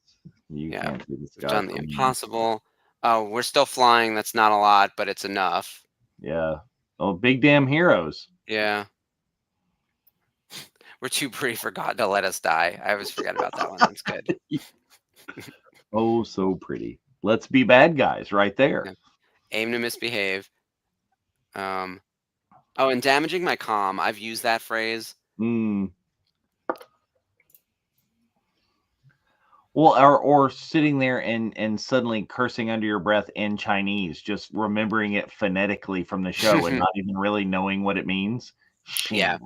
You yeah. can't do this We've guy done the from me. impossible. Oh, we're still flying. That's not a lot, but it's enough. Yeah. Oh, big damn heroes. Yeah. We're too pretty for God to let us die. I always forget about that one. That's good. Oh, so pretty. Let's be bad guys right there. Yeah. Aim to misbehave. Oh, and damaging my comm. I've used that phrase. Well, or sitting there and suddenly cursing under your breath in Chinese, just remembering it phonetically from the show and not even really knowing what it means. Yeah.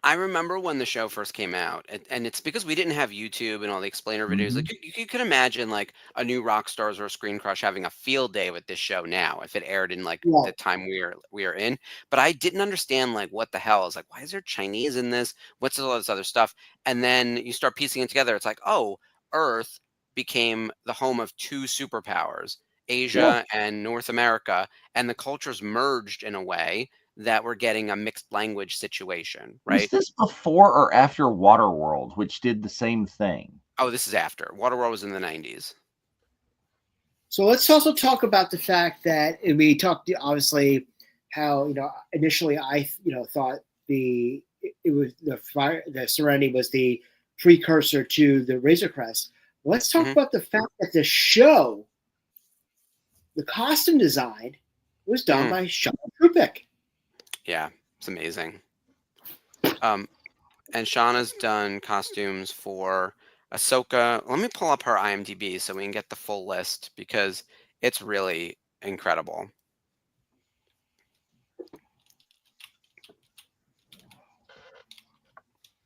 I remember when the show first came out, and it's because we didn't have YouTube and all the explainer videos. Like you could imagine like a new Rockstars or a Screen Crush having a field day with this show now if it aired in like the time we are in. But I didn't understand like what the hell. I was like, why is there Chinese in this? What's all this other stuff? And then you start piecing it together. It's like, oh, Earth became the home of two superpowers, Asia and North America, and the cultures merged in a way that we're getting a mixed language situation, right? Was this before or after Waterworld, which did the same thing? Oh, this is after. Waterworld was in the 90s. So let's also talk about the fact that we talked obviously how initially I thought the Serenity was the precursor to the Razor Crest. Let's talk about the fact that the show, the costume design, was done by Sean Krupik. Yeah, it's amazing. And Shauna's done costumes for Ahsoka. Let me pull up her IMDb so we can get the full list because it's really incredible.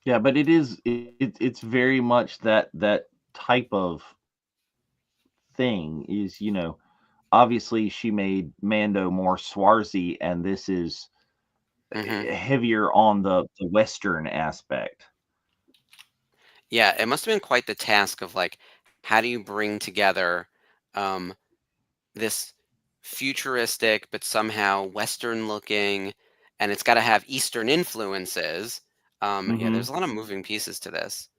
Yeah, but it's very much that type of thing is, obviously she made Mando more swarzy, and this is heavier on the Western aspect. Yeah, it must have been quite the task of like, how do you bring together um, this futuristic but somehow Western looking, and it's got to have Eastern influences. Yeah, Hmm. there's a lot of moving pieces to this.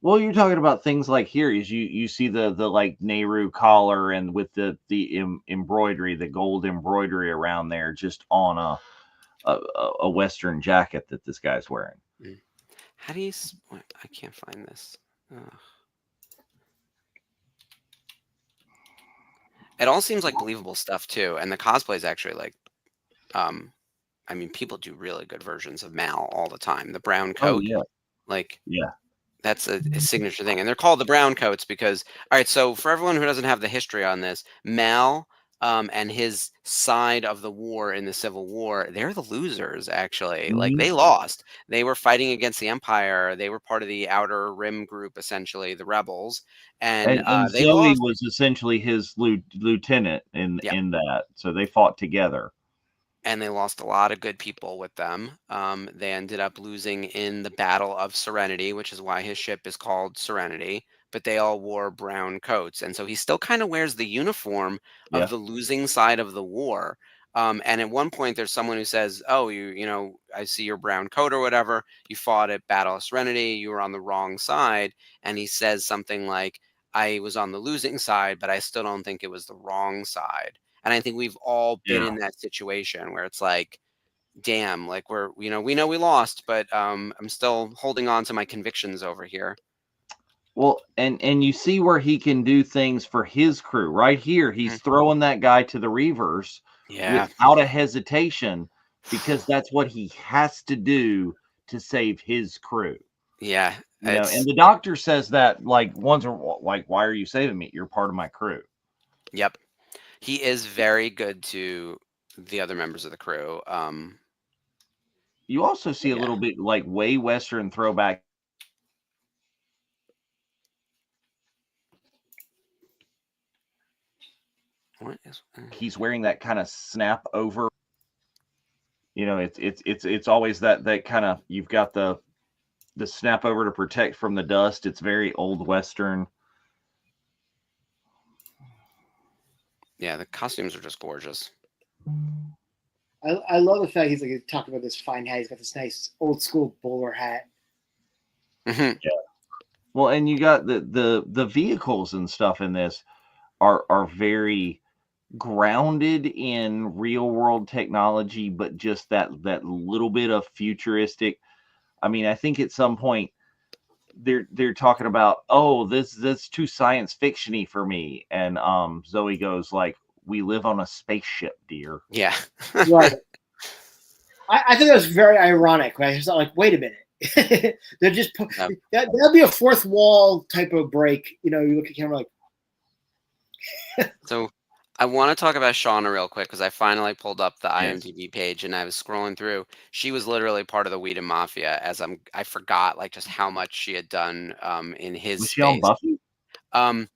Well, you're talking about things like here is you see the like Nehru collar and with the embroidery, the gold embroidery around there, just on a Western jacket that this guy's wearing. Mm. How do you? What, I can't find this. Ugh. It all seems like believable stuff too, and the cosplay is actually like, um, I mean, people do really good versions of Mal all the time. The brown Oh coat, yeah, like yeah. that's a signature thing, and they're called the Browncoats because all right, so for everyone who doesn't have the history on this, Mal, and his side of the war in the Civil War, they're the losers, actually. Like, Mhm. they lost. They were fighting against the Empire. They were part of the Outer Rim group, essentially, the rebels, and, And they Zoe lost. was essentially his lieutenant Yep. in that, so they fought together. And they lost a lot of good people with them. They ended up losing in the Battle of Serenity, which is why his ship is called Serenity. But they all wore brown coats, and so he still kind of wears the uniform of Yeah, the losing side of the war. And at one point, there's someone who says, "Oh, you know, I see your brown coat or whatever. You fought at Battle of Serenity. You were on the wrong side." And he says something like, "I was on the losing side, but I still don't think it was the wrong side." And I think we've all been yeah. in that situation where it's like, damn, like we know we lost, but I'm still holding on to my convictions over here. Well, and you see where he can do things for his crew. Right here, Mhm. he's throwing that guy to the reavers Yeah. without a hesitation because that's what he has to do to save his crew. Yeah. And It's the doctor says that like ones are like, why are you saving me? You're part of my crew. yep. He is very good to the other members of the crew. You also see a Yeah. little bit like way Western throwback. What is He's wearing that kind of snap over. It's always that kind of you've got the snap over to protect from the dust. It's very old Western. yeah, the costumes are just gorgeous. I love the fact he's like talking about this fine hat. He's got this nice old school bowler hat. Mhm. Well, and you got the vehicles and stuff in this are very grounded in real world technology, but just that little bit of futuristic. I mean, I think at some point they're talking about, oh, this too science fictiony for me, and Zoe goes like, we live on a spaceship, dear. Yeah. Right. I think that was very ironic. Right? It's not like, wait a minute. They're just Yeah. that'd be a fourth wall type of break. You know, you look at the camera like, So I want to talk about Shauna real quick because I finally pulled up the Yes. IMDb page and I was scrolling through. She was literally part of the Whedon Mafia, as I forgot like just how much she had done in his Was she on space. Buffy? Um,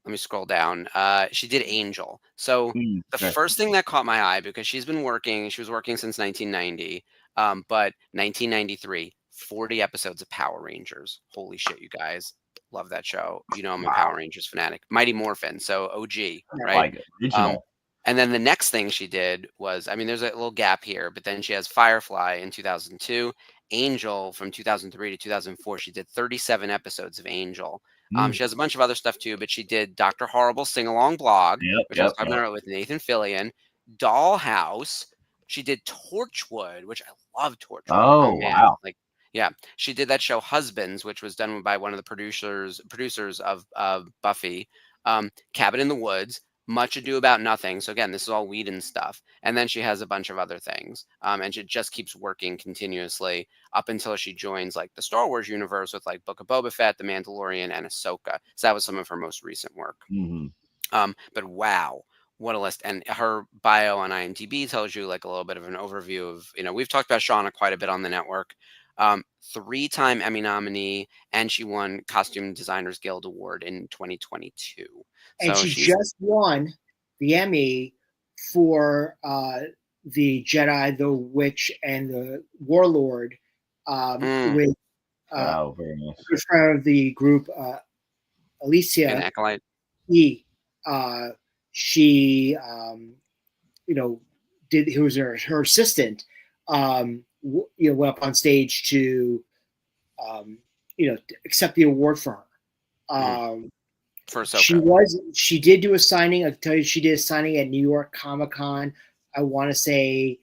let me scroll down. She did Angel. So the Okay. first thing that caught my eye because she was working since 1990, but 1993, 40 episodes of Power Rangers. Holy shit, you guys. Love that show. You know I'm a Power Wow. Rangers fanatic. Mighty Morphin, so OG, right? Like Um, original. and then the next thing she did was, I mean, there's a little gap here, but then she has Firefly in 2002, Angel from 2003 to 2004. She did 37 episodes of Angel. Mm. She has a bunch of other stuff too, but she did Dr. Horrible Sing Along Blog, Yep, which I was yep, talking yep. about with Nathan Fillion, Dollhouse. She did Torchwood, which I love Torchwood. Oh Oh, man, wow. like yeah, she did that show Husbands, which was done by one of the producers of Buffy. Cabin in the Woods, Much Ado About Nothing. So again, this is all Whedon stuff. And then she has a bunch of other things. And she just keeps working continuously up until she joins like the Star Wars universe with like Book of Boba Fett, The Mandalorian, and Ahsoka. So that was some of her most recent work. Hmm. But wow, what a list. And her bio on IMDb tells you like a little bit of an overview of, we've talked about Shauna quite a bit on the network. 3-time Emmy nominee, and she won Costume Designers Guild Award in 2022. and So she she's just won the Emmy for the Jedi, the Witch, and the Warlord with Wow, very nice. a friend of the group, An Alicia acolyte. E. She, who was her assistant, went up on stage to, accept the award for her. For Ahsoka. She did do a signing. I can tell you, she did a signing at New York Comic-Con. I want to say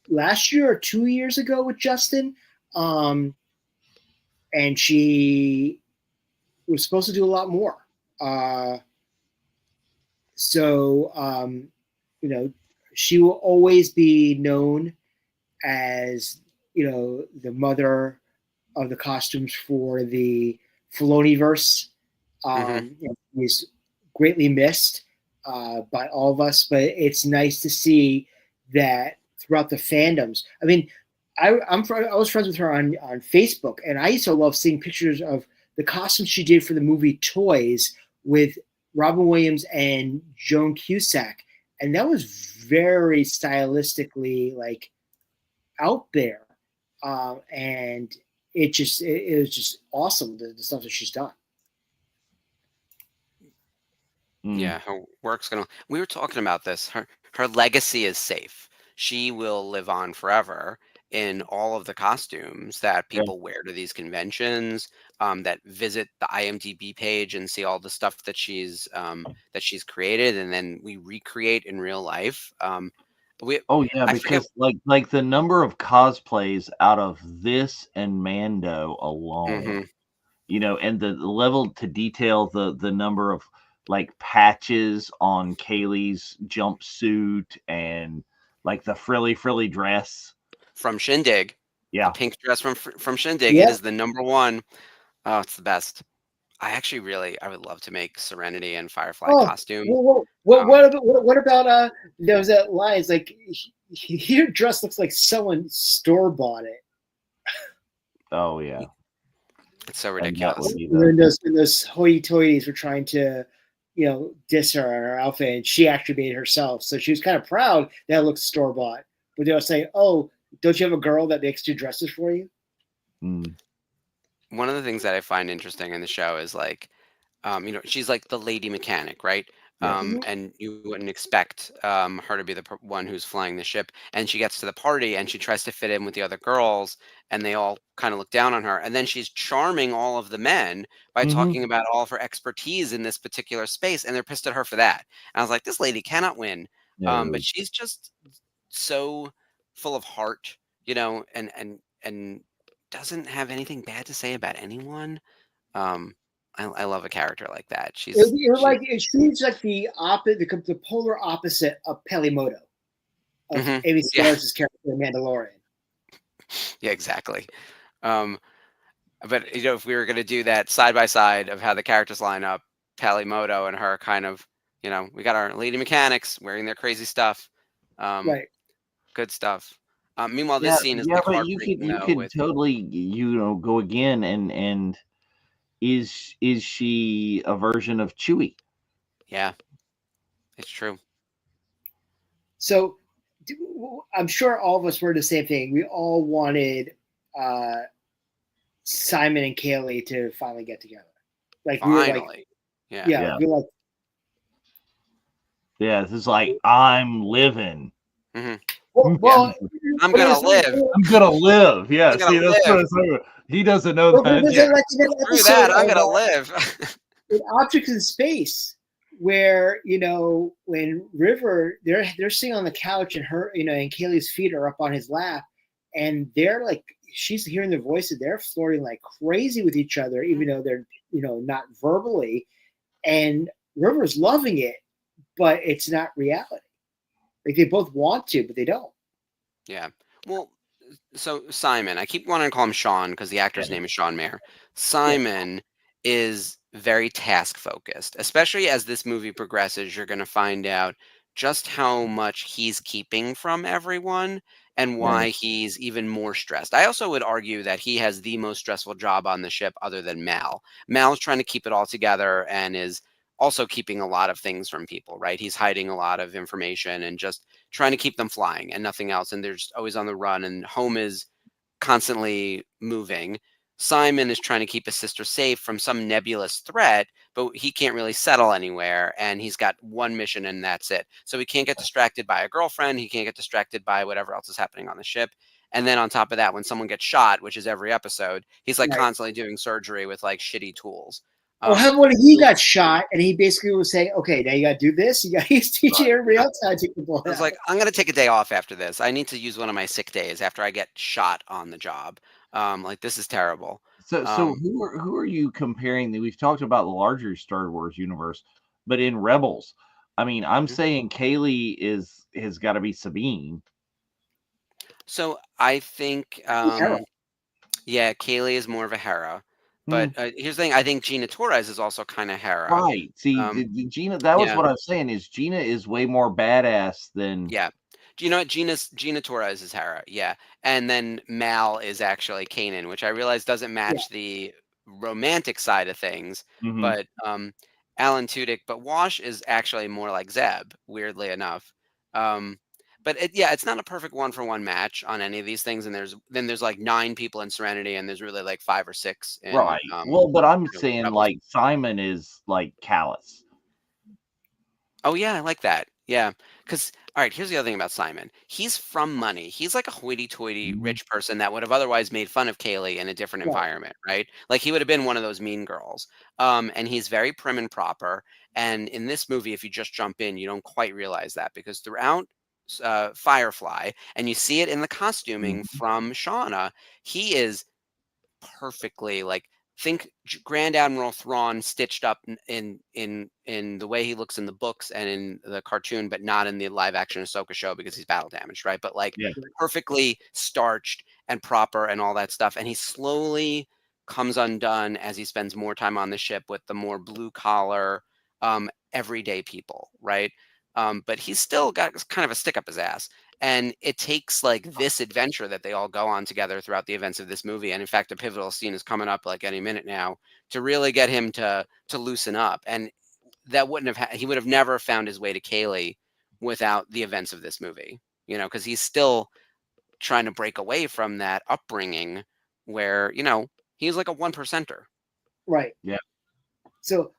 last year or 2 years ago with Justin. And she was supposed to do a lot more. She will always be known as, the mother of the costumes for the Filoniverse. Is greatly missed by all of us, but it's nice to see that throughout the fandoms. I mean, I was friends with her on Facebook, and I used to love seeing pictures of the costumes she did for the movie Toys with Robin Williams and Joan Cusack, and that was very stylistically out there, and it was just awesome, the stuff that she's done. Yeah, her work's gonna. We were talking about this. Her legacy is safe. She will live on forever in all of the costumes that people wear to these conventions. That visit the IMDb page and see all the stuff that she's created, and then we recreate in real life. Because like the number of cosplays out of this and Mando alone, and the level to detail, the number of patches on Kaylee's jumpsuit and the frilly dress from Shindig. Yeah, the pink dress from Shindig. It is the number one. Oh, it's the best. I would love to make Serenity and Firefly costume. What about those lines your dress looks like someone store bought it. Oh yeah, it's so ridiculous. When those hoity-toities were trying to diss her on her outfit, and she actually made it herself. So she was kind of proud that it looked store bought. But they'll say, "Oh, don't you have a girl that makes 2 dresses for you?" One of the things that I find interesting in the show is she's like the lady mechanic, right? And you wouldn't expect her to be the one who's flying the ship. And she gets to the party and she tries to fit in with the other girls, and they all kind of look down on her. And then she's charming all of the men by talking about all of her expertise in this particular space, and they're pissed at her for that. And I was like, this lady cannot win. But she's just so full of heart, and doesn't have anything bad to say about anyone. I love a character like that. She's like the opposite, the polar opposite of Pelimoto, of Amy Sedaris' character in Mandalorian. Yeah, exactly. But if we were going to do that side by side of how the characters line up, Pelimoto and her kind of, we got our lady mechanics wearing their crazy stuff. Right. Good stuff. Meanwhile, this scene is but you could totally go again and is she a version of Chewie? Yeah, it's true. So I'm sure all of us were the same thing. We all wanted Simon and Kaylee to finally get together. Finally. This is I'm living. Well, I'm gonna live. I'm gonna live. Yeah, see, that's what I'm saying. He doesn't know that. Screw that. I'm gonna live. In Objects in Space, where when River they're sitting on the couch and her and Kaylee's feet are up on his lap, and they're she's hearing their voices. They're flirting like crazy with each other, even though they're not verbally. And River's loving it, but it's not reality. They both want to, but they don't. Yeah. Well, so Simon, I keep wanting to call him Sean because the actor's name is Sean Mayer. Simon is very task focused, especially as this movie progresses. You're going to find out just how much he's keeping from everyone and why he's even more stressed. I also would argue that he has the most stressful job on the ship other than Mal. Mal's trying to keep it all together and is also keeping a lot of things from people, right? He's hiding a lot of information and just trying to keep them flying and nothing else. And they're just always on the run. And home is constantly moving. Simon is trying to keep his sister safe from some nebulous threat, but he can't really settle anywhere. And he's got one mission and that's it. So he can't get distracted by a girlfriend. He can't get distracted by whatever else is happening on the ship. And then on top of that, when someone gets shot, which is every episode, he's like Right. constantly doing surgery with like shitty tools. Well, how about he got shot and he basically was saying, okay, now you got to do this. He's teaching everybody else how to take the bullet. I was like, I'm going to take a day off after this. I need to use one of my sick days after I get shot on the job. Like, this is terrible. So who are you comparing? We've talked about the larger Star Wars universe, but in Rebels, I mean, I'm saying Kaylee has got to be Sabine. So I think, yeah, Kaylee is more of a Hera. But here's the thing: I think Gina Torres is also kind of Hera. Right. See, Gina. That was what I was saying. Is Gina is way more badass than. Yeah. Do you know what Gina Torres is Hera? Yeah. And then Mal is actually Kanan, which I realize doesn't match the romantic side of things. But Alan Tudyk, but Wash is actually more like Zeb, weirdly enough. But it's not a perfect 1-for-1 match on any of these things. And there's like 9 people in Serenity, and there's really like 5 or 6. In, right. Well, but I'm saying Rebels. like Simon is like Callus. Oh yeah, I like that. Yeah, because all right, here's the other thing about Simon. He's from money. He's like a hoity-toity rich person that would have otherwise made fun of Kaylee in a different environment, right? Like he would have been one of those mean girls. And he's very prim and proper. And in this movie, if you just jump in, you don't quite realize that because throughout Firefly, and you see it in the costuming from Shauna, he is perfectly like think Grand Admiral Thrawn stitched up in the way he looks in the books and in the cartoon, but not in the live action Ahsoka show because he's battle damaged, right? But like perfectly starched and proper and all that stuff. And he slowly comes undone as he spends more time on the ship with the more blue collar, everyday people, right? But he's still got kind of a stick up his ass. And it takes like this adventure that they all go on together throughout the events of this movie. And in fact, a pivotal scene is coming up like any minute now to really get him to loosen up. And that wouldn't have, he would have never found his way to Kaylee without the events of this movie, because he's still trying to break away from that upbringing where, he's like a 1%er. Right. Yeah. So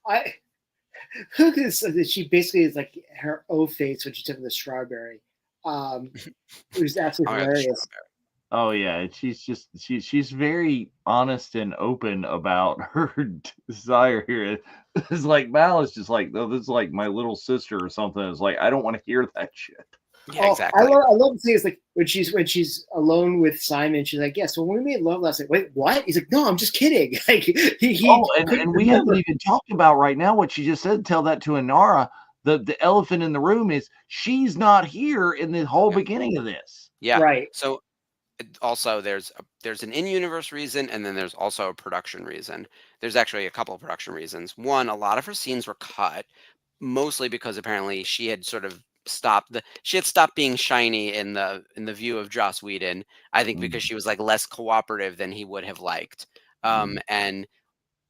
look at this. She basically is like her O face when she took the strawberry. It was absolutely hilarious. Oh yeah, she's very honest and open about her desire here. It's like Mal is just like, oh, this is like my little sister or something. It's like I don't want to hear that shit. Yeah, exactly. I love the thing is like when she's alone with Simon, she's like, yeah. So when we made love last night, wait, what? He's like, no, I'm just kidding. Like and we haven't even talked about right now what she just said. Tell that to Inara. The elephant in the room is she's not here in the whole beginning of this. Yeah. Right. So also there's an in-universe reason, and then there's also a production reason. There's actually a couple of production reasons. One, a lot of her scenes were cut, mostly because apparently she had sort of stopped being shiny in the view of Joss Whedon. I think because she was like less cooperative than he would have liked. And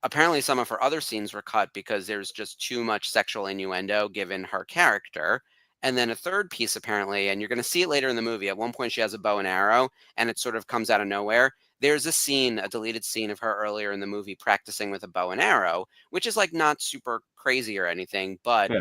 apparently some of her other scenes were cut because there's just too much sexual innuendo given her character. And then a third piece, apparently, and you're going to see it later in the movie. At one point, she has a bow and arrow, and it sort of comes out of nowhere. There's a deleted scene of her earlier in the movie practicing with a bow and arrow, which is like not super crazy or anything. But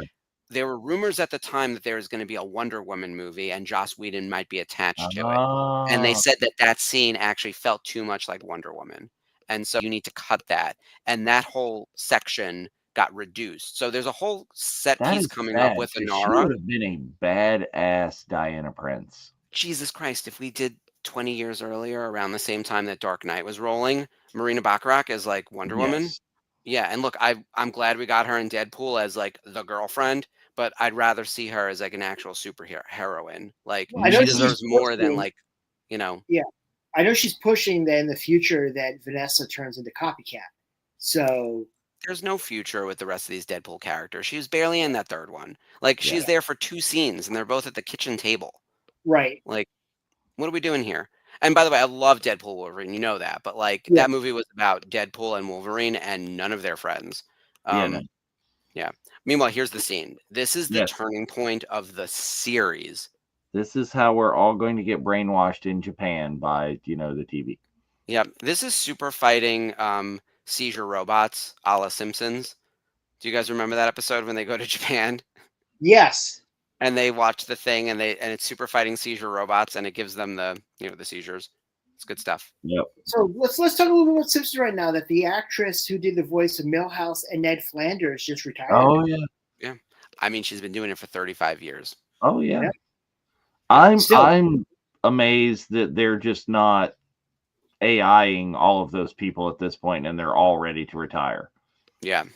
there were rumors at the time that there was going to be a Wonder Woman movie, and Joss Whedon might be attached to it. And they said that scene actually felt too much like Wonder Woman. And so you need to cut that. And that whole section got reduced. So there's a whole set piece coming up with Inara. She would have been a badass Diana Prince. Jesus Christ, if we did 20 years earlier, around the same time that Dark Knight was rolling, Marina Baccarat as like Wonder Woman. Yeah, and look, I'm glad we got her in Deadpool as like the girlfriend, but I'd rather see her as like an actual superhero heroine. Like she deserves more than like, Yeah. I know she's pushing that in the future that Vanessa turns into Copycat. So there's no future with the rest of these Deadpool characters. She was barely in that third one. Like she's there for 2 scenes and they're both at the kitchen table. Right. Like, what are we doing here? And by the way, I love Deadpool Wolverine. You know that. But like that movie was about Deadpool and Wolverine and none of their friends. Yeah. Meanwhile, here's the scene. This is the Yes. turning point of the series. This is how we're all going to get brainwashed in Japan by, the TV. Yep. This is super fighting seizure robots a la Simpsons. Do you guys remember that episode when they go to Japan Yes. and they watch the thing and it's super fighting seizure robots and it gives them the seizures? It's good stuff. Yep. So let's talk a little bit about Simpsons right now. That the actress who did the voice of Milhouse and Ned Flanders just retired. Oh yeah. Yeah. I mean, she's been doing it for 35 years. Oh yeah. Yeah. I'm amazed that they're just not AIing all of those people at this point and they're all ready to retire. Yeah.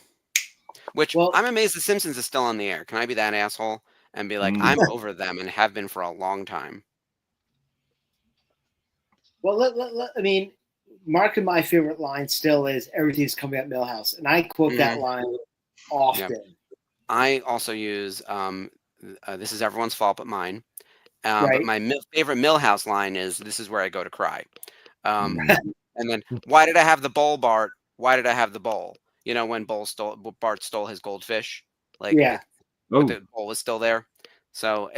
Which I'm amazed the Simpsons is still on the air. Can I be that asshole and be like, I'm over them and have been for a long time? Well, I mean, Mark and my favorite line still is "Everything's coming up Milhouse," and I quote that line often. Yep. I also use "This is everyone's fault but mine." Right. But my favorite Milhouse line is, "This is where I go to cry." And then, "Why did I have the bowl, Bart? Why did I have the bowl?" You know, when Bart stole his goldfish, like but the bowl was still there. So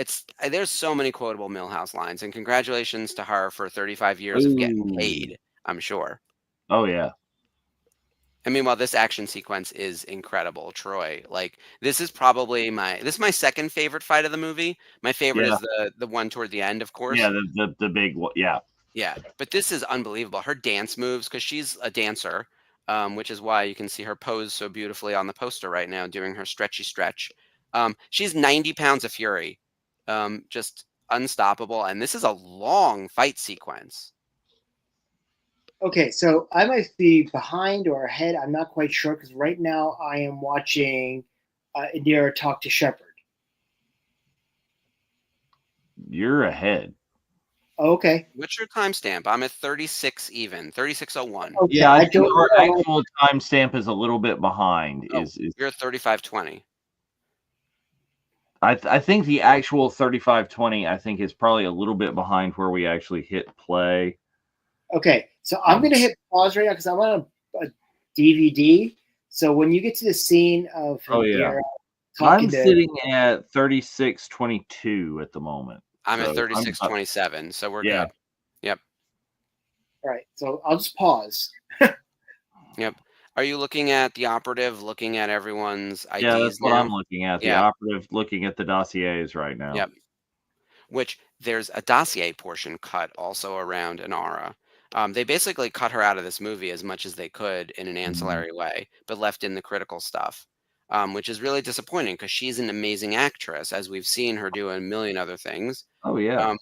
there's so many quotable Milhouse lines, and congratulations to her for 35 years of getting paid, I'm sure. Oh yeah. And meanwhile, this action sequence is incredible, Troy. Like this is probably my second favorite fight of the movie. My favorite is the one toward the end, of course. Yeah, the big one. Yeah. Yeah, but this is unbelievable. Her dance moves, because she's a dancer, which is why you can see her pose so beautifully on the poster right now, doing her stretchy stretch. She's 90 pounds of fury, just unstoppable. And this is a long fight sequence. Okay, so I might be behind or ahead. I'm not quite sure because right now I am watching Indira talk to Shepard. You're ahead. Okay. What's your timestamp? I'm at 36 even, 36:01. Okay, yeah, I think our actual timestamp is a little bit behind. Oh, you're at 35:20. I think the actual 35:20 I think is probably a little bit behind where we actually hit play. Okay, so I'm going to hit pause right now because I'm on a DVD. So when you get to the scene of I'm sitting at 36:22 at the moment. I'm at 36:27, so we're good. Yep. All right, so I'll just pause. Yep. Are you looking at the operative, looking at everyone's IDs? Yeah, that's what now? I'm looking at. The operative looking at the dossiers right now. Yep. Which there's a dossier portion cut also around Inara. They basically cut her out of this movie as much as they could in an ancillary way, but left in the critical stuff, which is really disappointing because she's an amazing actress, as we've seen her do a million other things. Oh, yeah.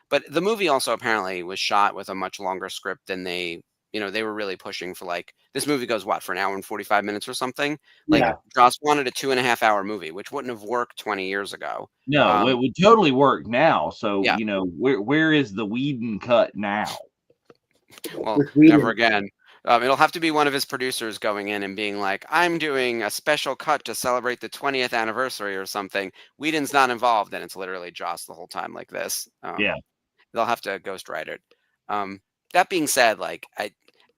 But the movie also apparently was shot with a much longer script than they were really pushing for. Like, this movie goes, what, for an hour and 45 minutes or something? Like, Joss wanted a 2.5-hour movie, which wouldn't have worked 20 years ago. No, it would totally work now. So, where is the Whedon cut now? Well, never again. It'll have to be one of his producers going in and being like, I'm doing a special cut to celebrate the 20th anniversary or something. Whedon's not involved, and it's literally Joss the whole time like this. They'll have to ghostwrite it. That being said, like,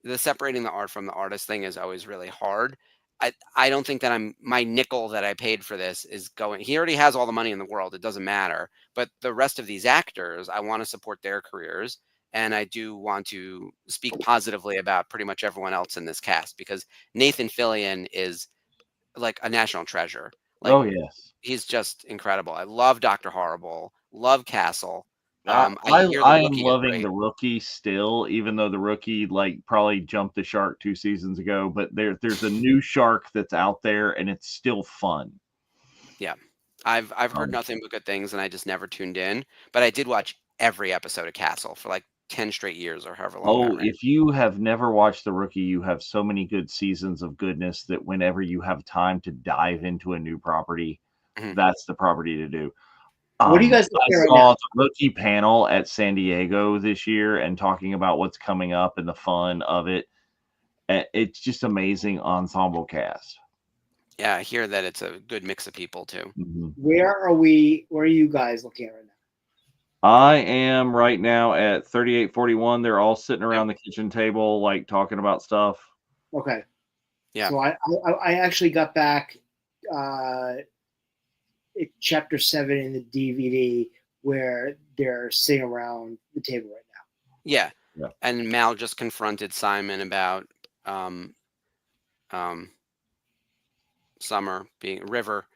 the separating the art from the artist thing is always really hard. I don't think that my nickel that I paid for this is going. He already has all the money in the world. It doesn't matter. But the rest of these actors, I want to support their careers. And I do want to speak positively about pretty much everyone else in this cast because Nathan Fillion is like a national treasure. Like, oh, yes. He's just incredible. I love Dr. Horrible. Love Castle. I am loving the Rookie still, even though the Rookie probably jumped the shark 2 seasons ago. But there's a new shark that's out there, and it's still fun. Yeah, I've heard nothing but good things, and I just never tuned in. But I did watch every episode of Castle for like 10 straight years or however long. If you have never watched The Rookie, you have so many good seasons of goodness that whenever you have time to dive into a new property, that's the property to do. What do you guys I saw the Rookie panel at San Diego this year and talking about what's coming up and the fun of it. It's just amazing ensemble cast. Yeah, I hear that it's a good mix of people too. Where are you guys looking at right now? I am right now at 38:41. They're all sitting around the kitchen table, like talking about stuff. Okay. Yeah. So I actually got back chapter 7 in the DVD where they're sitting around the table right now. Yeah. Yeah. And Mal just confronted Simon about River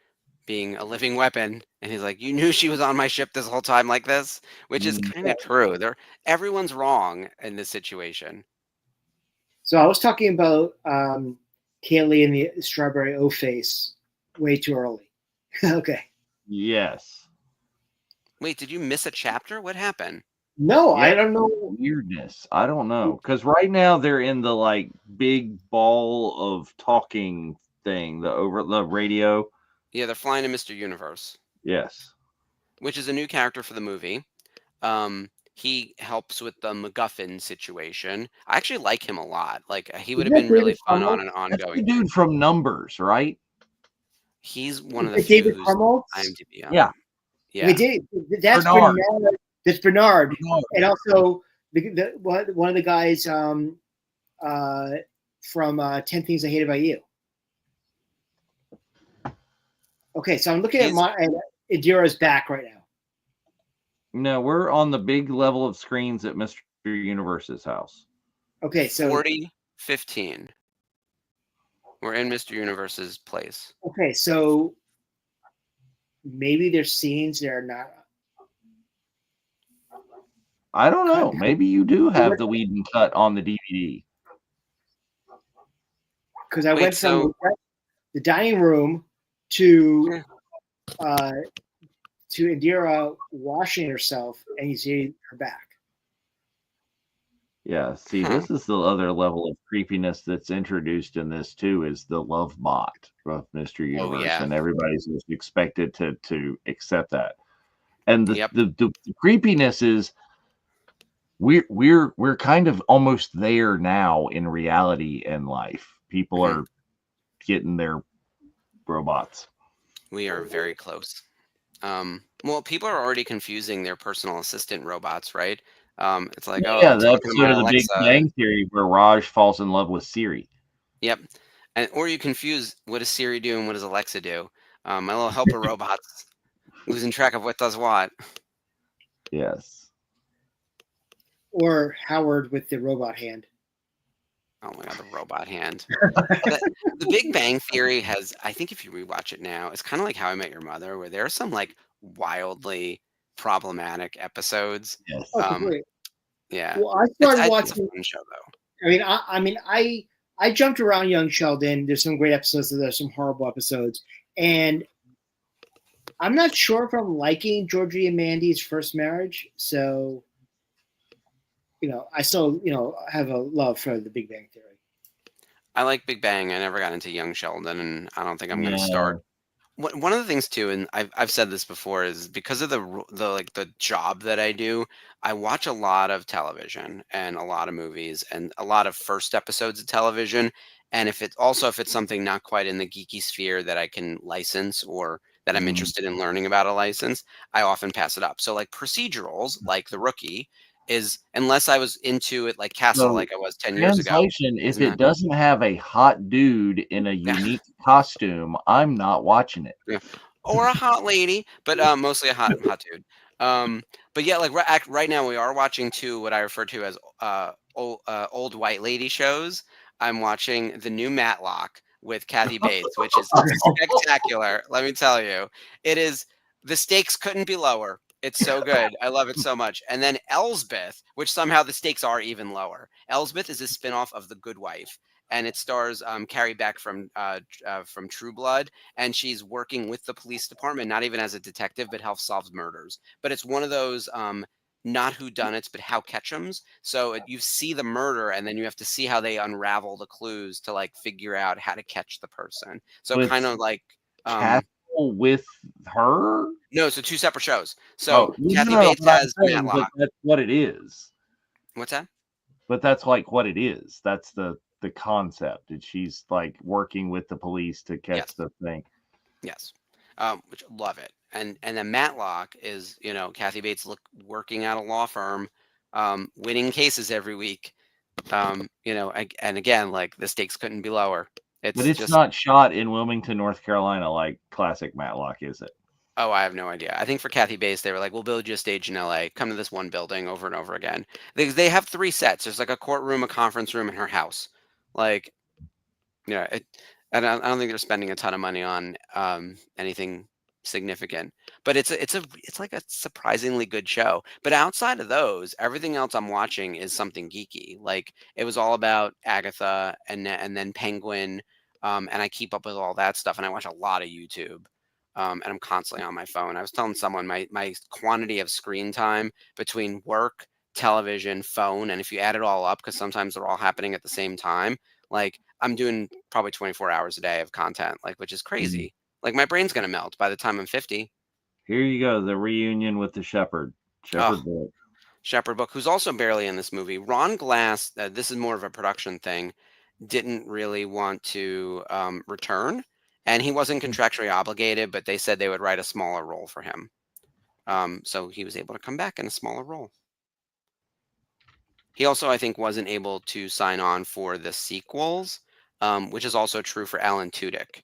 being a living weapon, and he's like, "You knew she was on my ship this whole time like this," which is kind of true. Everyone's wrong in this situation. So I was talking about Kaylee and the strawberry O-face way too early. Okay. Yes. Wait, did you miss a chapter? What happened? No, Yeah. I don't know. Weirdness. I don't know. Because right now they're in the like big ball of talking thing, over the radio. Yeah, they're flying to Mr. Universe. Yes. Which is a new character for the movie. He helps with the MacGuffin situation. I actually like him a lot. Like he would have Isn't been that really David fun Crumholtz? on an That's the ongoing. dude from Numbers, right? He's one of the Is it few David who's Crumholtz? IMDb. Yeah. Yeah. That's Bernard. Bernard. That's Bernard. Bernard. And also one of the guys from 10 Things I Hate About You. Okay, so I'm looking at Indira's back right now. No, we're on the big level of screens at Mr. Universe's house. Okay, so 40-15. We're in Mr. Universe's place. Okay, so maybe there's scenes that are not. I don't know. Maybe you do have the Whedon cut on the DVD. Because I went from the dining room to Indira washing herself, and you see her back. Yeah, see, this is the other level of creepiness that's introduced in this too, is the love bot of Mr. Universe, and everybody's just expected to accept that. And the creepiness is we're kind of almost there now in reality and life. People are getting their robots. We are very close. Well, people are already confusing their personal assistant robots, right? It's like, that's sort of the Big Bang Theory where Raj falls in love with Siri. Yep, or you confuse what does Siri do and what does Alexa do. My little helper robots losing track of what does what. Yes. Or Howard with the robot hand. Oh my god, the robot hand. The Big Bang Theory has, I think if you rewatch it now, it's kind of like How I Met Your Mother, where there are some like wildly problematic episodes. Yes. Yeah. Well, I started watching. It's a fun show though. I mean, I jumped around Young Sheldon. There's some great episodes. There's some horrible episodes, and I'm not sure if I'm liking Georgie and Mandy's first marriage. So, I still, have a love for the Big Bang Theory. I like Big Bang. I never got into Young Sheldon, and I don't think I'm going to start. One of the things too, and I've said this before, is because of the job that I do, I watch a lot of television and a lot of movies and a lot of first episodes of television. And if it's something not quite in the geeky sphere that I can license or that I'm interested in learning about a license, I often pass it up. So like procedurals, like The Rookie, is, unless I was into it like Castle, like I was 10 years ago. If it doesn't have a hot dude in a unique costume, I'm not watching it. Yeah. Or a hot lady, but mostly a hot dude. But yeah, like right now we are watching what I refer to as old white lady shows. I'm watching the new Matlock with Kathy Bates, which is spectacular. Let me tell you, it is. The stakes couldn't be lower. It's so good. I love it so much. And then Elsbeth, which somehow the stakes are even lower. Elsbeth is a spinoff of The Good Wife, and it stars Carrie Beck from True Blood, and she's working with the police department, not even as a detective, but helps solve murders. But it's one of those not whodunits, but how catch'ems. So you see the murder, and then you have to see how they unravel the clues to like figure out how to catch the person. So kind of like with her. No, so two separate shows. So Kathy Bates has Matlock. That's what it is. What's that? But that's like what it is. That's the concept. And she's like working with the police to catch the thing. Yes. Which love it. And then Matlock is, Kathy Bates working at a law firm, winning cases every week. And again, like the stakes couldn't be lower. But It's it's just, not shot in Wilmington, North Carolina, like classic Matlock, is it? oh, I have no idea. I think for Kathy Bates, they were like, "We'll build you a stage in LA. Come to this one building over and over again." They have 3 sets. There's like a courtroom, a conference room, and her house. Like, yeah, I don't think they're spending a ton of money on anything significant. But it's like a surprisingly good show. But outside of those, everything else I'm watching is something geeky. Like it was all about Agatha and then Penguin, and I keep up with all that stuff. And I watch a lot of YouTube. And I'm constantly on my phone. I was telling someone my quantity of screen time between work, television, phone, and if you add it all up, because sometimes they're all happening at the same time, like I'm doing probably 24 hours a day of content, like which is Mm. crazy. Like my brain's gonna melt by the time I'm 50. Here you go, the reunion with the Shepherd. Oh, Shepherd book. Shepherd Book, who's also barely in this movie. Ron Glass, this is more of a production thing, didn't really want to return, and he wasn't contractually obligated, but they said they would write a smaller role for him. So he was able to come back in a smaller role. He also, I think, wasn't able to sign on for the sequels, which is also true for Alan Tudyk.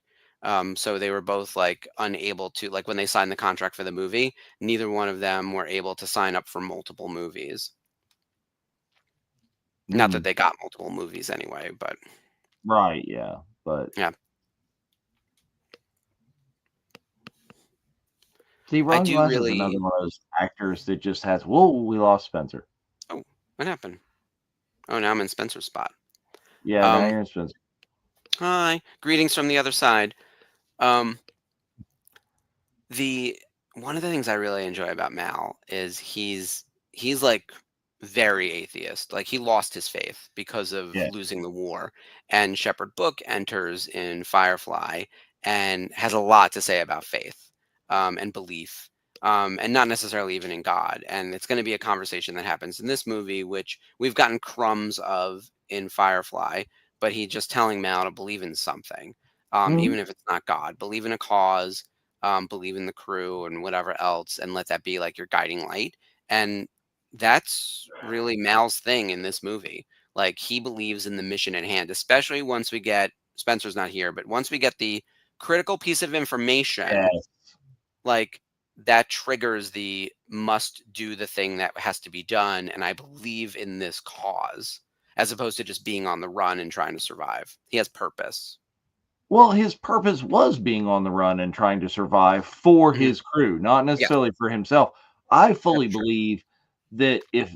So they were both like unable to, like when they signed the contract for the movie, neither one of them were able to sign up for multiple movies. Not that Mm. they got multiple movies anyway, but Right, yeah. But yeah, see, I Ron do Glass is another really. one of those actors that just has, whoa, we lost Spencer. Oh, what happened? Oh, now I'm in Spencer's spot. Yeah, now Um, you're in Spencer. Hi, greetings from the other side. Um, The one of the things I really enjoy about Mal is he's like very atheist. Like he lost his faith because of Yeah. losing the war. And Shepherd Book enters in Firefly and has a lot to say about faith and belief. And not necessarily even in God. And it's going to be a conversation that happens in this movie, which we've gotten crumbs of in Firefly, but he just telling Mal to believe in something, Mhm. even if it's not God, believe in a cause, believe in the crew and whatever else, and let that be like your guiding light. And that's really Mal's thing in this movie. Like he believes in the mission at hand, especially once we get Spencer's not here, but once we get the critical piece of information, Yes. like that triggers the must do the thing that has to be done. And I believe in this cause as opposed to just being on the run and trying to survive. He has purpose. Well, his purpose was being on the run and trying to survive for Mhm. his crew, not Yeah, necessarily for himself. I that's fully true. believe that if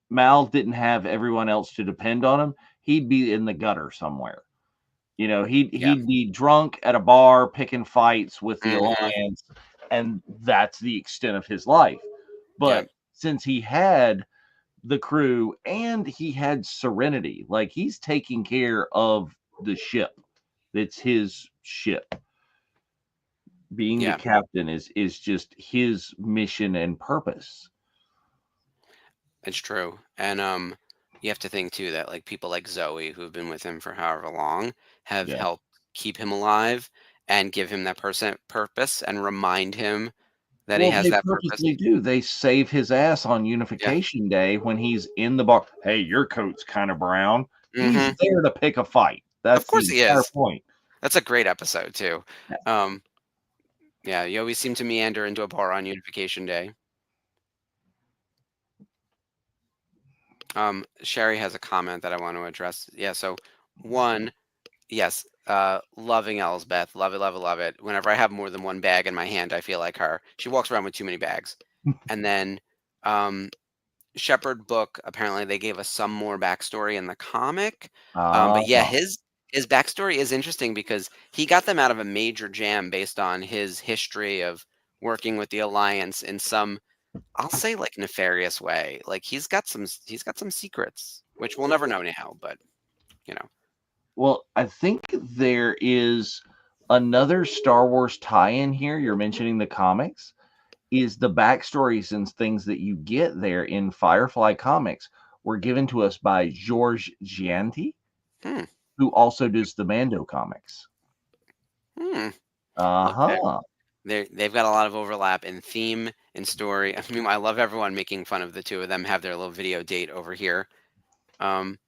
Mal didn't have everyone else to depend on him, he'd be in the gutter somewhere. You know, Yeah. he'd be drunk at a bar picking fights with the Hmm. Alliance, and that's the extent of his life. Yeah. But since he had the crew and he had Serenity, like he's taking care of the ship. It's his ship. Being the Yeah. captain is just his mission and purpose. It's true. And you have to think too that like people like Zoe who've been with him for however long have Yeah. helped keep him alive and give him that person purpose and remind him that he Well, has they that purpose. purposely do. They save his ass on Yeah. Unification Day when he's in the bar. Hey, your coat's kind of brown. He's Hmm. there to pick a fight. Of That's course the he entire is. point. That's a great episode too. Um, yeah, you always seem to meander into a bar on Unification Day. Sherry has a comment that I want to address. Yeah, so one, yes, loving Elsbeth. Love it, love it, love it. Whenever I have more than one bag in my hand, I feel like her. She walks around with too many bags. And then um, Shepherd Book, apparently they gave us some more backstory in the comic. But yeah, Ah, his backstory is interesting because he got them out of a major jam based on his history of working with the Alliance in some, I'll say like nefarious way. Like he's got some secrets, which we'll never know now, but you know. well, I think there is another Star Wars tie-in here. You're mentioning the comics. Is the backstories and things that you get there in Firefly comics were given to us by George Gianti, Hmm. who also does the Mando comics. Hmm. Look, Uh-huh. they've got a lot of overlap in theme and story. I mean, I love everyone making fun of the two of them have their little video date over here. Um,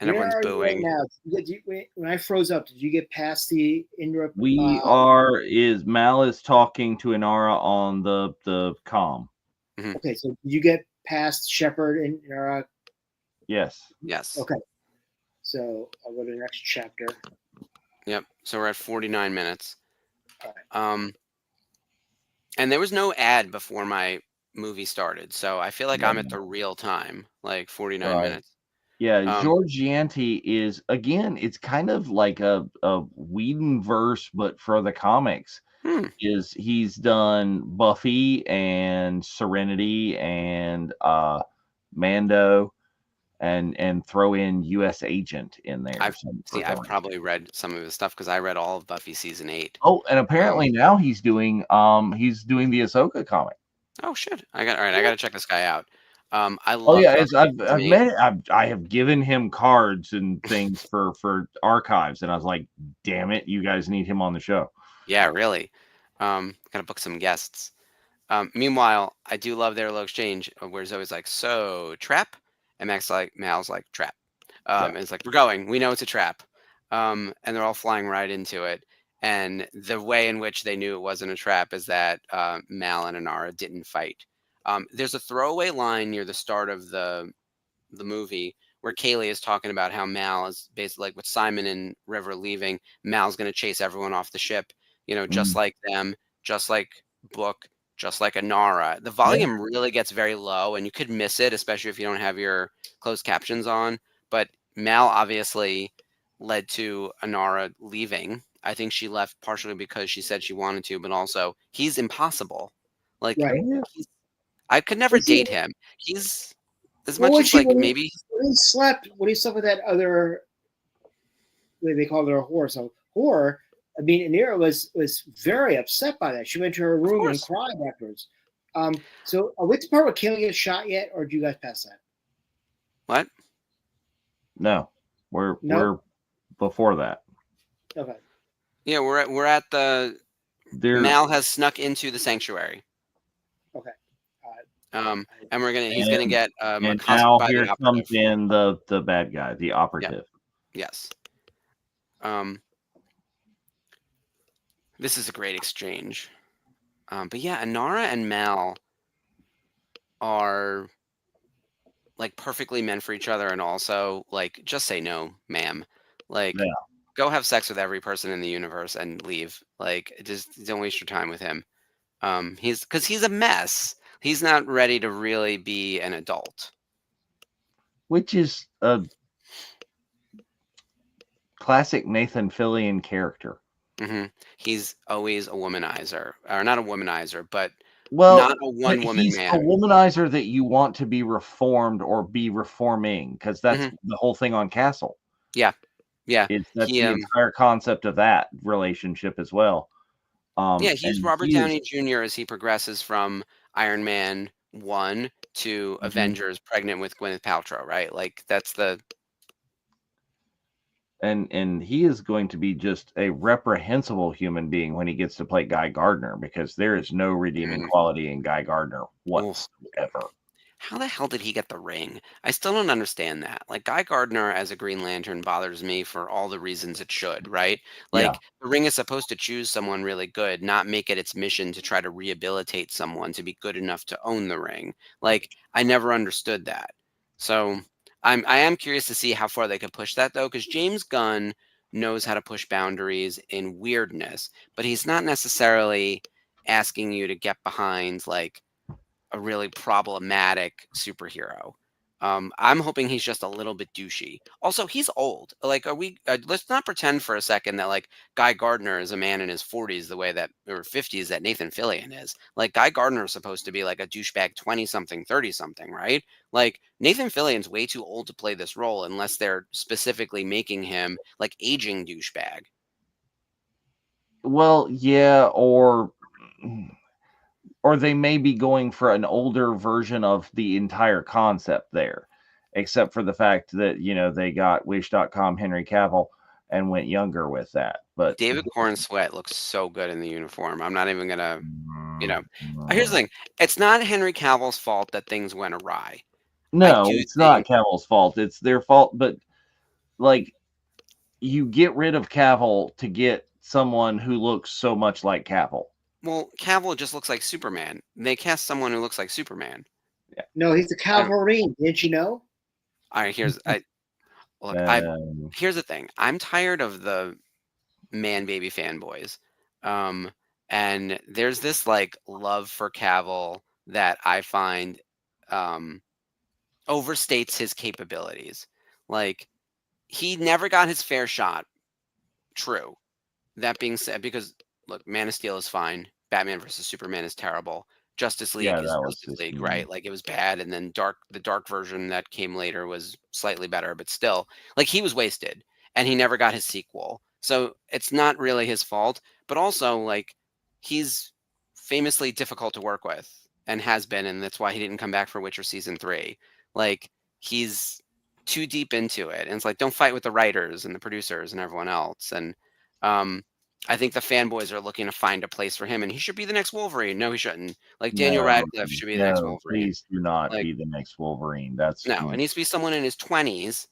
and Where everyone's are you right booing. now? When I froze up, did you get past the Indra? Mal is talking to Inara on the comm. Okay, so did you get past Shepard and Inara? Yes. Yes. Okay. So I'll go to the next chapter. Yep. So we're at 49 minutes. All right. And there was no ad before my movie started, so I feel like I'm at the real time, like 49 minutes. Yeah, George Gianti is, again, it's kind of like a Whedon verse, but for the comics. He's done Buffy and Serenity and Mando and throw in US Agent in there. I've probably read some of his stuff because I read all of Buffy season 8. Oh, and apparently now he's doing the Ahsoka comic. Oh shit! I gotta check this guy out. I love. Oh yeah, I've met it. I have given him cards and things for archives, and I was like, damn it, you guys need him on the show. Yeah, really. Gotta book some guests. Meanwhile, I do love their little exchange where Zoe's like, "So trap," and Mal's like, "Trap." And it's like, "We're going. We know it's a trap." And they're all flying right into it. And the way in which they knew it wasn't a trap is that Mal and Inara didn't fight. There's a throwaway line near the start of the movie where Kaylee is talking about how Mal is basically like with Simon and River leaving, Mal's going to chase everyone off the ship, just like them, just like Book, just like Inara. The volume really gets very low and you could miss it, especially if you don't have your closed captions on. But Mal obviously led to Inara leaving. I think she left partially because she said she wanted to, but also he's impossible. Like, I could never date him. He's as much as like maybe when he slept with that other, they called her a whore. So whore. I mean, Inara was very upset by that. She went to her room and cried afterwards. So are we at the part where Kaylee gets shot yet, or do you guys pass that? What? No, we're before that. Okay. Yeah, we're at the. Mal has snuck into the sanctuary. Okay. And he's gonna get and now here comes in the bad guy, the operative. Yes. This is a great exchange. But yeah, Inara and Mal are like perfectly meant for each other, and also like just say no, ma'am. Like go have sex with every person in the universe and leave. Like just don't waste your time with him. He's a mess. He's not ready to really be an adult. Which is a classic Nathan Fillion character. He's always a womanizer, or not a womanizer, but not a one-woman man. He's a womanizer that you want to be reformed or be reforming, because that's the whole thing on Castle. Yeah. That's the entire concept of that relationship as well. He's Robert Downey Jr. as he progresses from Iron Man 1 to Avengers, pregnant with Gwyneth Paltrow, right? Like that's the. And he is going to be just a reprehensible human being when he gets to play Guy Gardner, because there is no redeeming quality in Guy Gardner whatsoever. How the hell did he get the ring? I still don't understand that. Like Guy Gardner as a Green Lantern bothers me for all the reasons it should, right? Like the ring is supposed to choose someone really good, not make it its mission to try to rehabilitate someone to be good enough to own the ring. Like I never understood that. So I am curious to see how far they could push that though, because James Gunn knows how to push boundaries in weirdness, but he's not necessarily asking you to get behind like a really problematic superhero. I'm hoping he's just a little bit douchey. Also, he's old. Like, let's not pretend for a second that like Guy Gardner is a man in his 40s, the way that or 50s that Nathan Fillion is. Like, Guy Gardner is supposed to be like a douchebag 20-something, 30-something, right? Like, Nathan Fillion's way too old to play this role unless they're specifically making him like aging douchebag. Well, yeah, or they may be going for an older version of the entire concept there, except for the fact that, they got Wish.com Henry Cavill and went younger with that. But David Corn Sweat looks so good in the uniform. I'm not even going to, Here's the thing. It's not Henry Cavill's fault that things went awry. No, it's not Cavill's fault. It's their fault. But like you get rid of Cavill to get someone who looks so much like Cavill. Well, Cavill just looks like Superman. They cast someone who looks like Superman. No, he's a Calverine. Didn't you know? All right, here's here's the thing. I'm tired of the man baby fanboys. And there's this like love for Cavill that I find overstates his capabilities. Like he never got his fair shot. True. That being said, because look, Man of Steel is fine. Batman versus Superman is terrible. Justice League Yeah, is that was Justice just League, mean. right? Like it was bad, and then the dark version that came later was slightly better, but still, like he was wasted, and he never got his sequel. So it's not really his fault, but also like he's famously difficult to work with and has been, and that's why he didn't come back for Witcher season 3. Like he's too deep into it, and it's like don't fight with the writers and the producers and everyone else. And I think the fanboys are looking to find a place for him, and he should be the next Wolverine. No, he shouldn't. Like Daniel Radcliffe should be the next No, Wolverine. please do not Like be the next Wolverine. That's no, it needs to be someone in his 20s.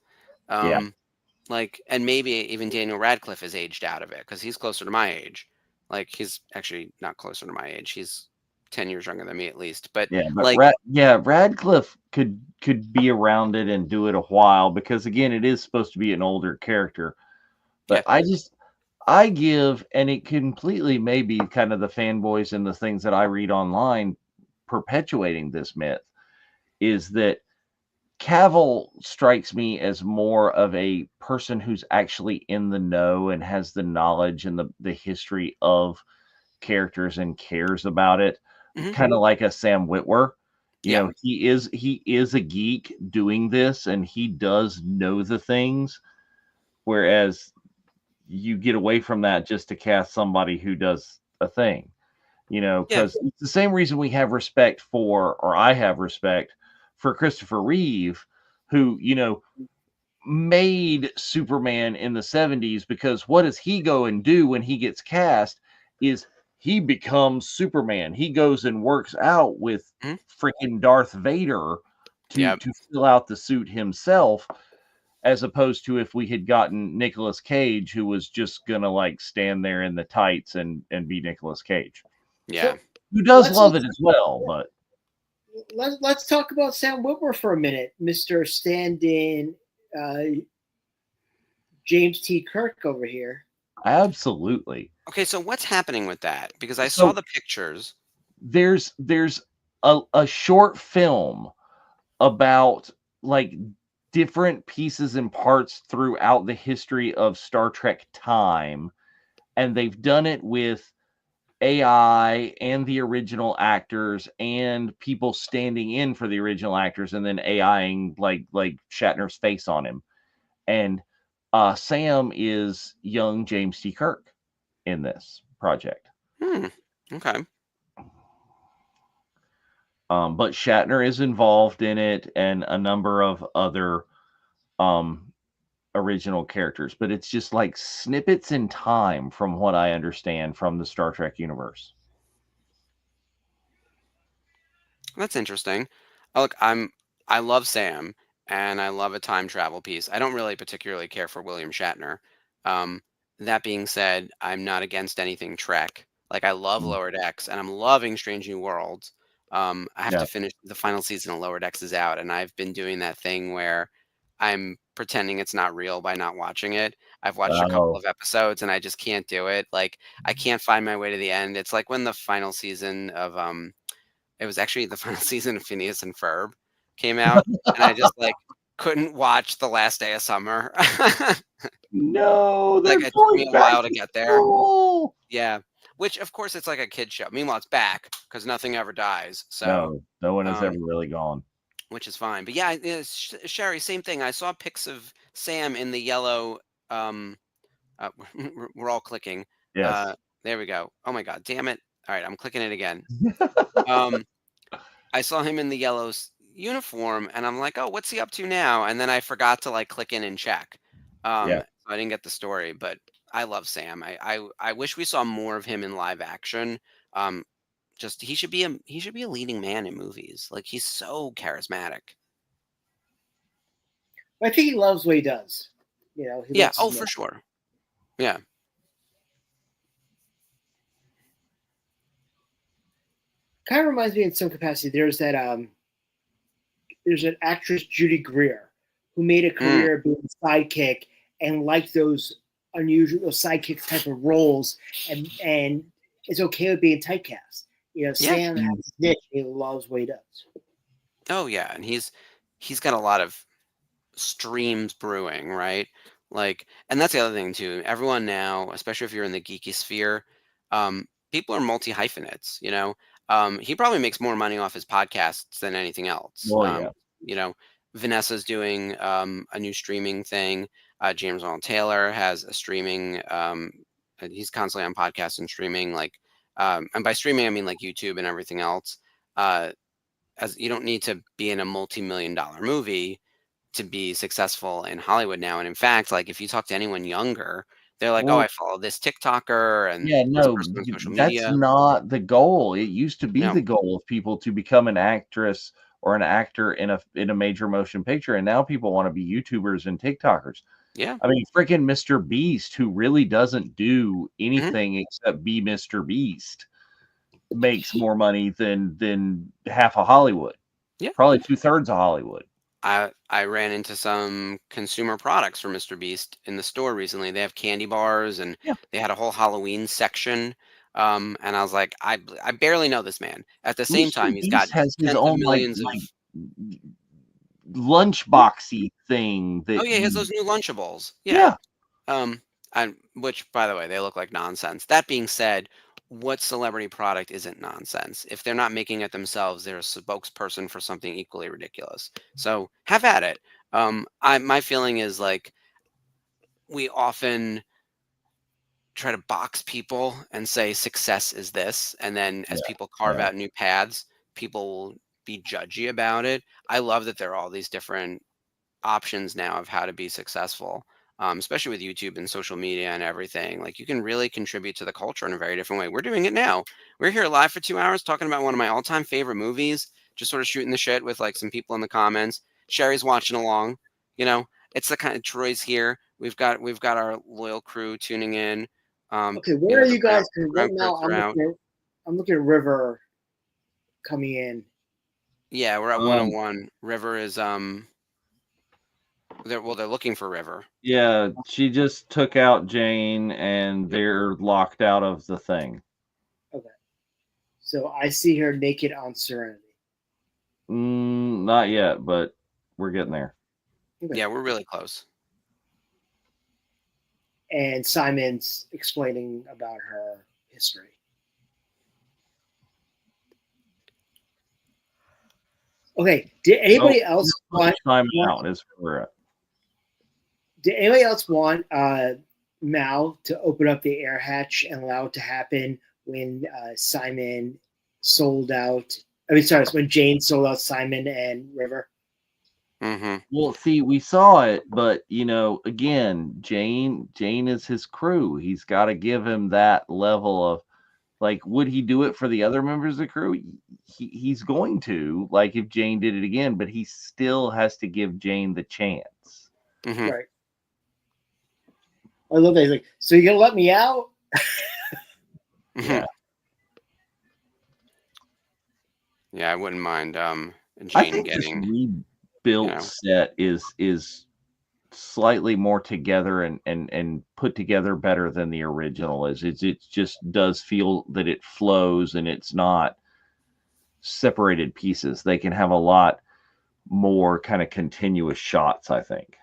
Yeah. Like, and maybe even Daniel Radcliffe is aged out of it because he's closer to my age. Like he's actually not closer to my age. He's 10 years younger than me at least. But yeah, but like Radcliffe could be around it and do it a while because again, it is supposed to be an older character. But yeah. I give, and it completely may be kind of the fanboys and the things that I read online perpetuating this myth, is that Cavill strikes me as more of a person who's actually in the know and has the knowledge and the history of characters and cares about it, kind of like a Sam Witwer. You know, he is a geek doing this, and he does know the things, whereas you get away from that just to cast somebody who does a thing, you know, because it's the same reason we have respect for, or I have respect for Christopher Reeve, who, you know, made Superman in the 70s, because what does he go and do when he gets cast is he becomes Superman. He goes and works out with freaking Darth Vader to fill out the suit himself, as opposed to if we had gotten Nicolas Cage, who was just gonna like stand there in the tights and be Nicolas Cage. Yeah. Who does love it as well, but let's talk about Sam Witwer for a minute, Mr. Stand-in James T. Kirk over here. Absolutely. Okay, so what's happening with that? Because I saw the pictures. There's a short film about like different pieces and parts throughout the history of Star Trek time, and they've done it with AI and the original actors and people standing in for the original actors, and then AIing like Shatner's face on him. And Sam is young James T. Kirk in this project. Okay. But Shatner is involved in it, and a number of other original characters. But it's just like snippets in time, from what I understand, from the Star Trek universe. That's interesting. Look, I love Sam, and I love a time travel piece. I don't really particularly care for William Shatner. That being said, I'm not against anything Trek. Like I love Lower Decks, and I'm loving Strange New Worlds. I have to finish the final season of Lower Decks is out, and I've been doing that thing where I'm pretending it's not real by not watching it. I've watched a couple of episodes, and I just can't do it. Like I can't find my way to the end. It's like when the final season of it was actually the final season of Phineas and Ferb came out, and I just like couldn't watch the last day of summer. No, like it took me a while to get there. Yeah, which of course it's like a kid show. Meanwhile, it's back because nothing ever dies. So no one has ever really gone, which is fine. But yeah, Sherry, same thing. I saw pics of Sam in the yellow. We're all clicking. Yes. There we go. Oh my god, damn it! All right, I'm clicking it again. I saw him in the yellow uniform, and I'm like, oh, what's he up to now? And then I forgot to like click in and check. So I didn't get the story, but I love Sam. I wish we saw more of him in live action. Just he should be a leading man in movies. Like he's so charismatic. I think he loves what he does. You know, he Yeah. lets us Oh, know. for sure. Yeah. Kind of reminds me in some capacity. There's an actress, Judy Greer, who made a career being a sidekick and liked those unusual sidekick type of roles, and is okay with being typecast. You know, Yeah. Sam has his niche. He loves what he does. Oh yeah, and he's got a lot of streams brewing, right? Like, and that's the other thing too. Everyone now, especially if you're in the geeky sphere, people are multi hyphenates. You know, he probably makes more money off his podcasts than anything else. Well, yeah. You know, Vanessa's doing a new streaming thing. James Arnold Taylor has a streaming. He's constantly on podcasts and streaming, like, and by streaming I mean like YouTube and everything else. As you don't need to be in a multi-million-dollar movie to be successful in Hollywood now. And in fact, like if you talk to anyone younger, they're like, "Oh, Well, I follow this TikToker and yeah, this no, person on social that's media." not the goal. It used to be No, the goal of people to become an actress or an actor in a major motion picture, and now people want to be YouTubers and TikTokers. yeah, I mean, freaking Mr. Beast, who really doesn't do mhm, anything except be Mr. Beast, makes more money than half of Hollywood, yeah. probably 2/3 of Hollywood. I ran into some consumer products for Mr. Beast in the store recently. They have candy bars and Yeah. they had a whole Halloween section. And I was like, I barely know this man. At the same Mr. time, he's got Beast has his tens of own millions of. lunchboxy thing Oh that yeah, he has you those new Lunchables. Yeah. yeah. And which, by the way, they look like nonsense. That being said, what celebrity product isn't nonsense? If they're not making it themselves, they're a spokesperson for something equally ridiculous. So have at it. My feeling is like we often try to box people and say success is this, and then as Yeah. people carve Yeah. out new paths, people will be judgy about it. I love that there are all these different options now of how to be successful, especially with YouTube and social media and everything. Like you can really contribute to the culture in a very different way. We're doing it now. We're here live for 2 hours talking about one of my all-time favorite movies, just sort of shooting the shit with like some people in the comments. Sherry's watching along. You know, it's the kind of Troy's here. We've got our loyal crew tuning in. Okay, You where are know, you guys? Because right now Browncoats are out. I'm looking at River coming in. Yeah, we're at Um, 101. River is they're looking for River. yeah, she just took out Jane and Yep. they're locked out of the thing. Okay, so I see her naked on Serenity. Not yet, but we're getting there. Okay. Yeah, we're really close. And Simon's explaining about her history. Okay, did anybody else want? Time out is where we're at. Did anybody else want Mal to open up the air hatch and allow it to happen when Simon sold out? I mean, sorry, when Jane sold out Simon and River. Mm-hmm. Well, see, we saw it, but again, Jane is his crew. He's got to give him that level of like, would he do it for the other members of the crew? He's going to, like if Jane did it again, but he still has to give Jane the chance. Mm-hmm. Right. I love that. He's like, so you're gonna let me out? Yeah. Yeah, I wouldn't mind I Jane think this getting, rebuilt set is slightly more together and put together better than the original is. It just does feel that it flows and it's not separated pieces. They can have a lot more kind of continuous shots, I think.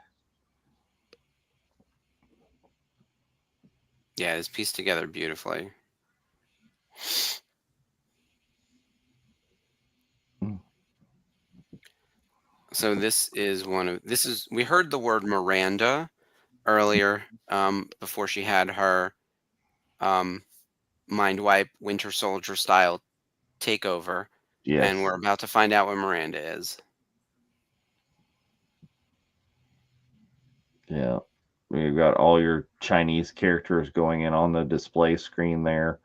yeah, it's pieced together beautifully. So we heard the word Miranda earlier, before she had her mind wipe Winter Soldier style takeover, Yes. and we're about to find out what Miranda is. Yeah. You've got all your Chinese characters going in on the display screen there.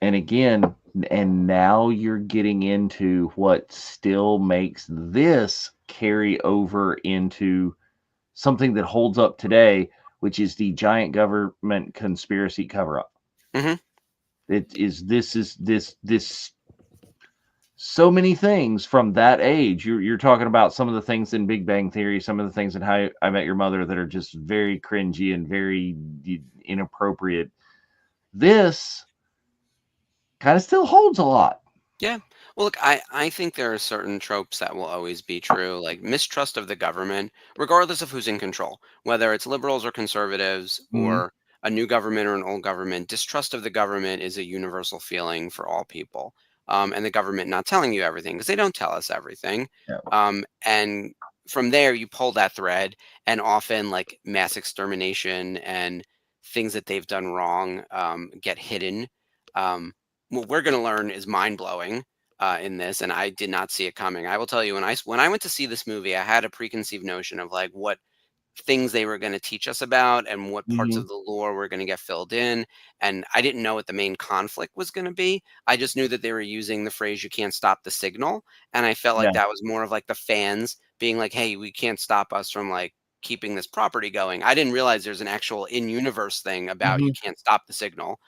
And again, And now you're getting into what still makes this carry over into something that holds up today, which is the giant government conspiracy cover-up. Mhm. This so many things from that age. You're talking about some of the things in Big Bang Theory, some of the things in How I Met Your Mother that are just very cringy and very inappropriate. This kind of still holds a lot. Yeah. Well, look, I think there are certain tropes that will always be true, like mistrust of the government, regardless of who's in control, whether it's liberals or conservatives Mhm. or a new government or an old government. Distrust of the government is a universal feeling for all people. And the government not telling you everything because they don't tell us everything. Yeah. And from there, you pull that thread, and often like mass extermination and things that they've done wrong get hidden. What we're going to learn is mind blowing in this, and I did not see it coming. I will tell you, when I went to see this movie, I had a preconceived notion of like what things they were going to teach us about and what parts Mhm. of the lore were going to get filled in. And I didn't know what the main conflict was going to be. I just knew that they were using the phrase, you can't stop the signal. And I felt like Yeah. that was more of like the fans being like, hey, we can't stop us from like keeping this property going. I didn't realize there's an actual in universe thing about you Mhm. can't stop the signal,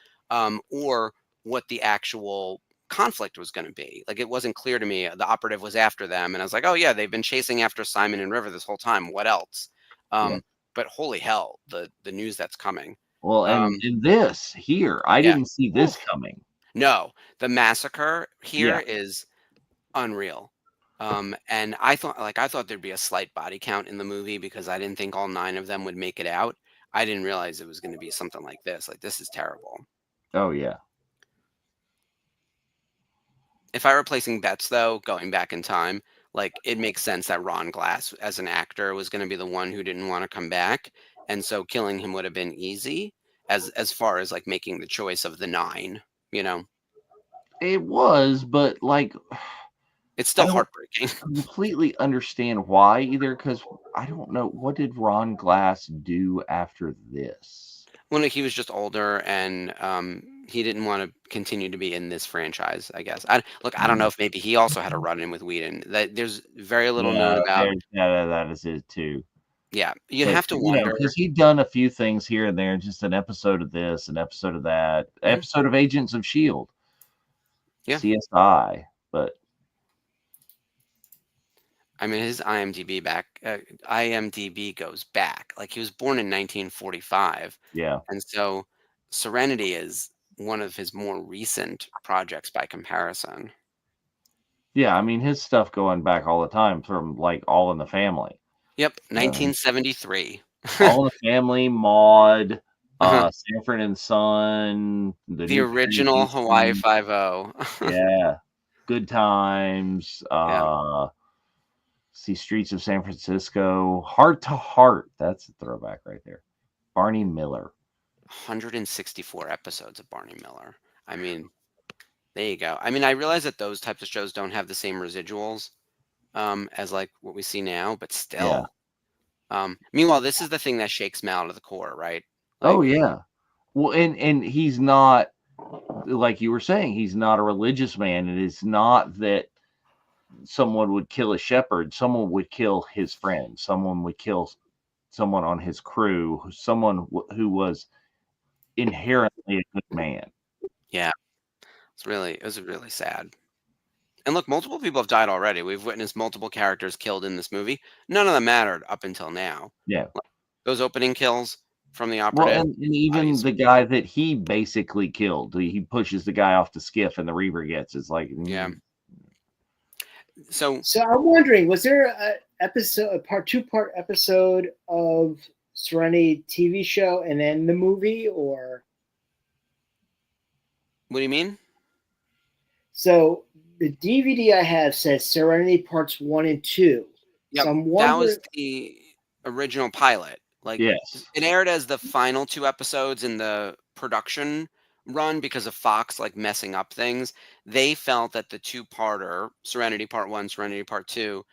or what the actual conflict was going to be. Like it wasn't clear to me. The operative was after them. And I was like, oh, yeah, they've been chasing after Simon and River this whole time. What else? Yeah. But holy hell, the news that's coming. Well, and Um, this here, I yeah. didn't see this Oof. coming. No, the massacre here Yeah. is unreal. And I thought there'd be a slight body count in the movie because I didn't think all 9 of them would make it out. I didn't realize it was going to be something like this. Like this is terrible. Oh yeah. If I were placing bets though, going back in time, like it makes sense that Ron Glass as an actor was going to be the one who didn't want to come back, and so killing him would have been easy as far as like making the choice of the 9, you know. It was, but like It's I still don't heartbreaking. completely understand why either, because I don't know what did Ron Glass do after this. Well, no, he was just older and he didn't want to continue to be in this franchise, I guess. I don't know Mm. if maybe he also had a run in with Whedon. That there's very little known Yeah, about. that is it too. Yeah, you'd But have to wonder. because he'd done a few things here and there, just an episode of this, an episode of that, Mhm. episode of Agents of Shield, Yeah. CSI. But I mean, his IMDb goes back. Like he was born in 1945, yeah, and so Serenity is one of his more recent projects by comparison. yeah. I mean, his stuff going back all the time from like All in the Family. Yep, Uh, 1973. All in the Family, Maud, Uh-huh. Sanford and Son, the The new Perry original Hawaii Mason, Five-O. yeah, Good Times, Yeah, see Streets of San Francisco, Heart to Heart. That's a throwback right there. Barney Miller. 164 episodes of Barney Miller. I mean, there you go. I mean, I realize that those types of shows don't have the same residuals as like what we see now, but Yeah. still. Meanwhile, this is the thing that shakes Mal to the core, right? Oh Like, yeah. Well, and he's not like you were saying. He's not a religious man. It is not that someone would kill a shepherd. Someone would kill his friend. Someone would kill someone on his crew. Someone who was inherently a good man. yeah, it was really sad. And look, multiple people have died already. We've witnessed multiple characters killed in this movie. None of them mattered up until now. Yeah. Like, those opening kills from the Well, operative, and even bodies. the guy that he basically killed, he pushes the guy off the skiff, and the Reaver gets. It's like, Yeah. So So I'm wondering, was there a two-part episode of Serenity TV show and then the movie, or what do you mean? so the DVD I have says Serenity Parts 1 and 2. Yep, So I'm that was wondering. the original pilot. Like yes, it aired as the final 2 episodes in the production run because of Fox like messing up things. They felt that the two-parter, Serenity Part 1, Serenity Part 2,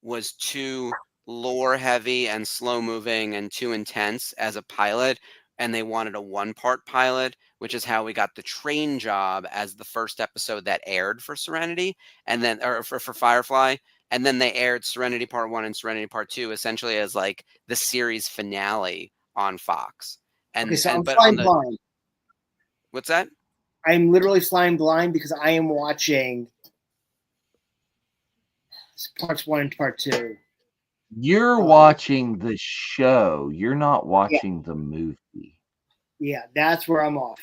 was too lore heavy and slow moving and too intense as a pilot. and they wanted a 1-part pilot, which is how we got the train job as the first episode that aired for Serenity, and then or for Firefly, and then they aired Serenity Part 1 and Serenity Part 2 essentially as like the series finale on Fox. Okay, so I'm but flying blind. What's that? I'm literally flying blind because I am watching parts 1 and part 2. You're watching the show. You're not watching the movie. Yeah, that's where I'm off.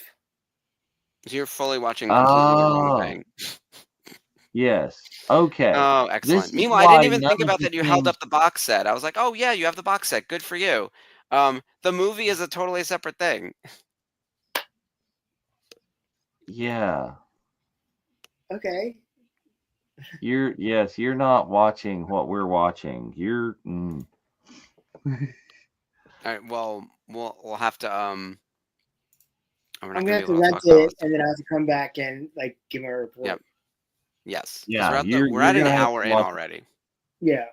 So you're fully watching completely the wrong thing. Yes. Okay. Oh, excellent. Meanwhile, I didn't even think about that you held up the box set. I was like, oh, yeah, you have the box set. Good for you. The movie is a totally separate thing. Yeah. Okay. You're not watching what we're watching. You're All right, well, we'll have to I'm gonna have to rent it, and then I have to come back and like give my report. Yep. Yes. Yeah, we're at an hour in already. Yeah.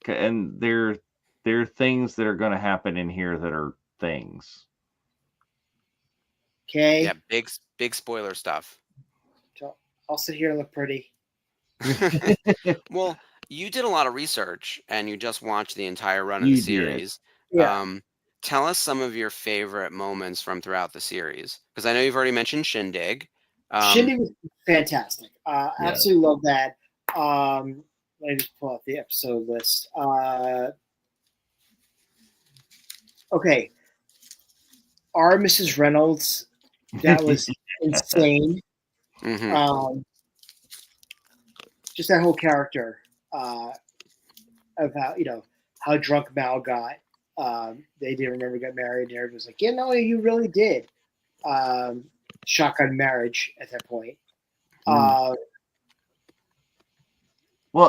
Okay, and there are things that are going to happen in here that are things. Okay. Yeah, big spoiler stuff. So I'll sit here and look pretty. Well, you did a lot of research, and you just watched the entire run of the series. Yeah. Tell us some of your favorite moments from throughout the series, because I know you've already mentioned Shindig. Shindig was fantastic. Absolutely love that. Let me just pull out the episode list. Okay. Our Mrs. Reynolds, that was insane. Mm-hmm. Just that whole character of how drunk Mal got. They didn't remember got married, and everybody was like, you really did. Shotgun marriage at that point. Well,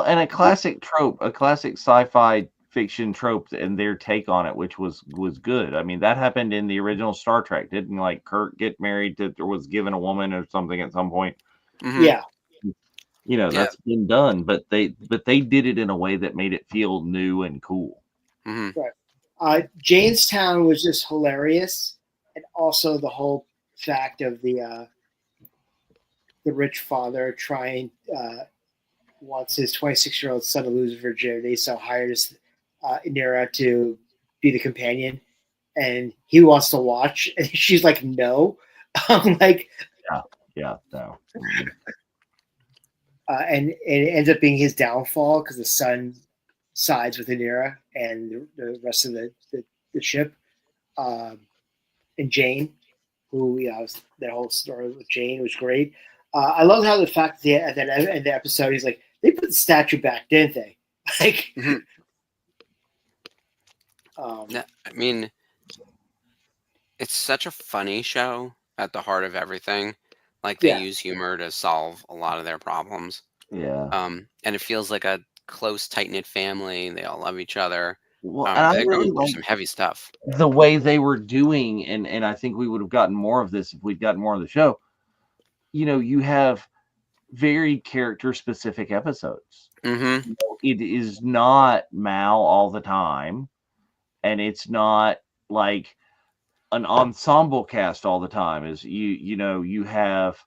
and a classic trope, a classic sci-fi fiction trope, and their take on it, which was good. I mean, that happened in the original Star Trek. Didn't like Kirk get married to, or was given a woman or something at some point? Mm-hmm. Yeah. That's been done, but they did it in a way that made it feel new and cool. Mm-hmm. Right. Janestown was just hilarious, and also the whole fact of the rich father wants his 26-year-old son to lose virginity, so hires Inira to be the companion, and he wants to watch, and she's like, no. I'm like, no. And it ends up being his downfall because the son sides with Inira and the rest of the ship. And Jane, who that whole story with Jane was great. I love how the fact that at the end of the episode, he's like, they put the statue back, didn't they? Like, I mean, it's such a funny show at the heart of everything. Like, they use humor to solve a lot of their problems. Yeah. And it feels like a close, tight-knit family. They all love each other. Well, and I really like some heavy stuff. The way they were doing, and I think we would have gotten more of this if we'd gotten more of the show. You have very character-specific episodes. Mm-hmm. It is not Mal all the time, and it's not like an ensemble cast all the time. Is you have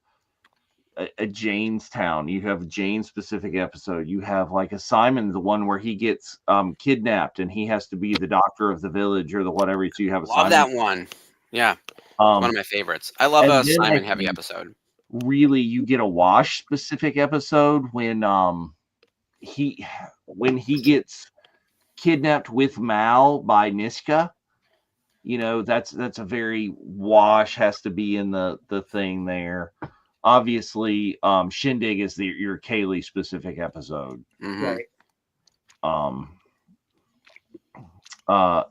a Janestown, you have a Jane specific episode, you have like a Simon, the one where he gets kidnapped and he has to be the doctor of the village or the whatever. So you have love that one. Yeah, one of my favorites. I love a Simon heavy episode. Really, you get a Wash specific episode when he gets kidnapped with Mal by Niska. That's a very Wash, has to be in the thing there. Obviously, Shindig is your Kaylee specific episode. Mm-hmm. Right.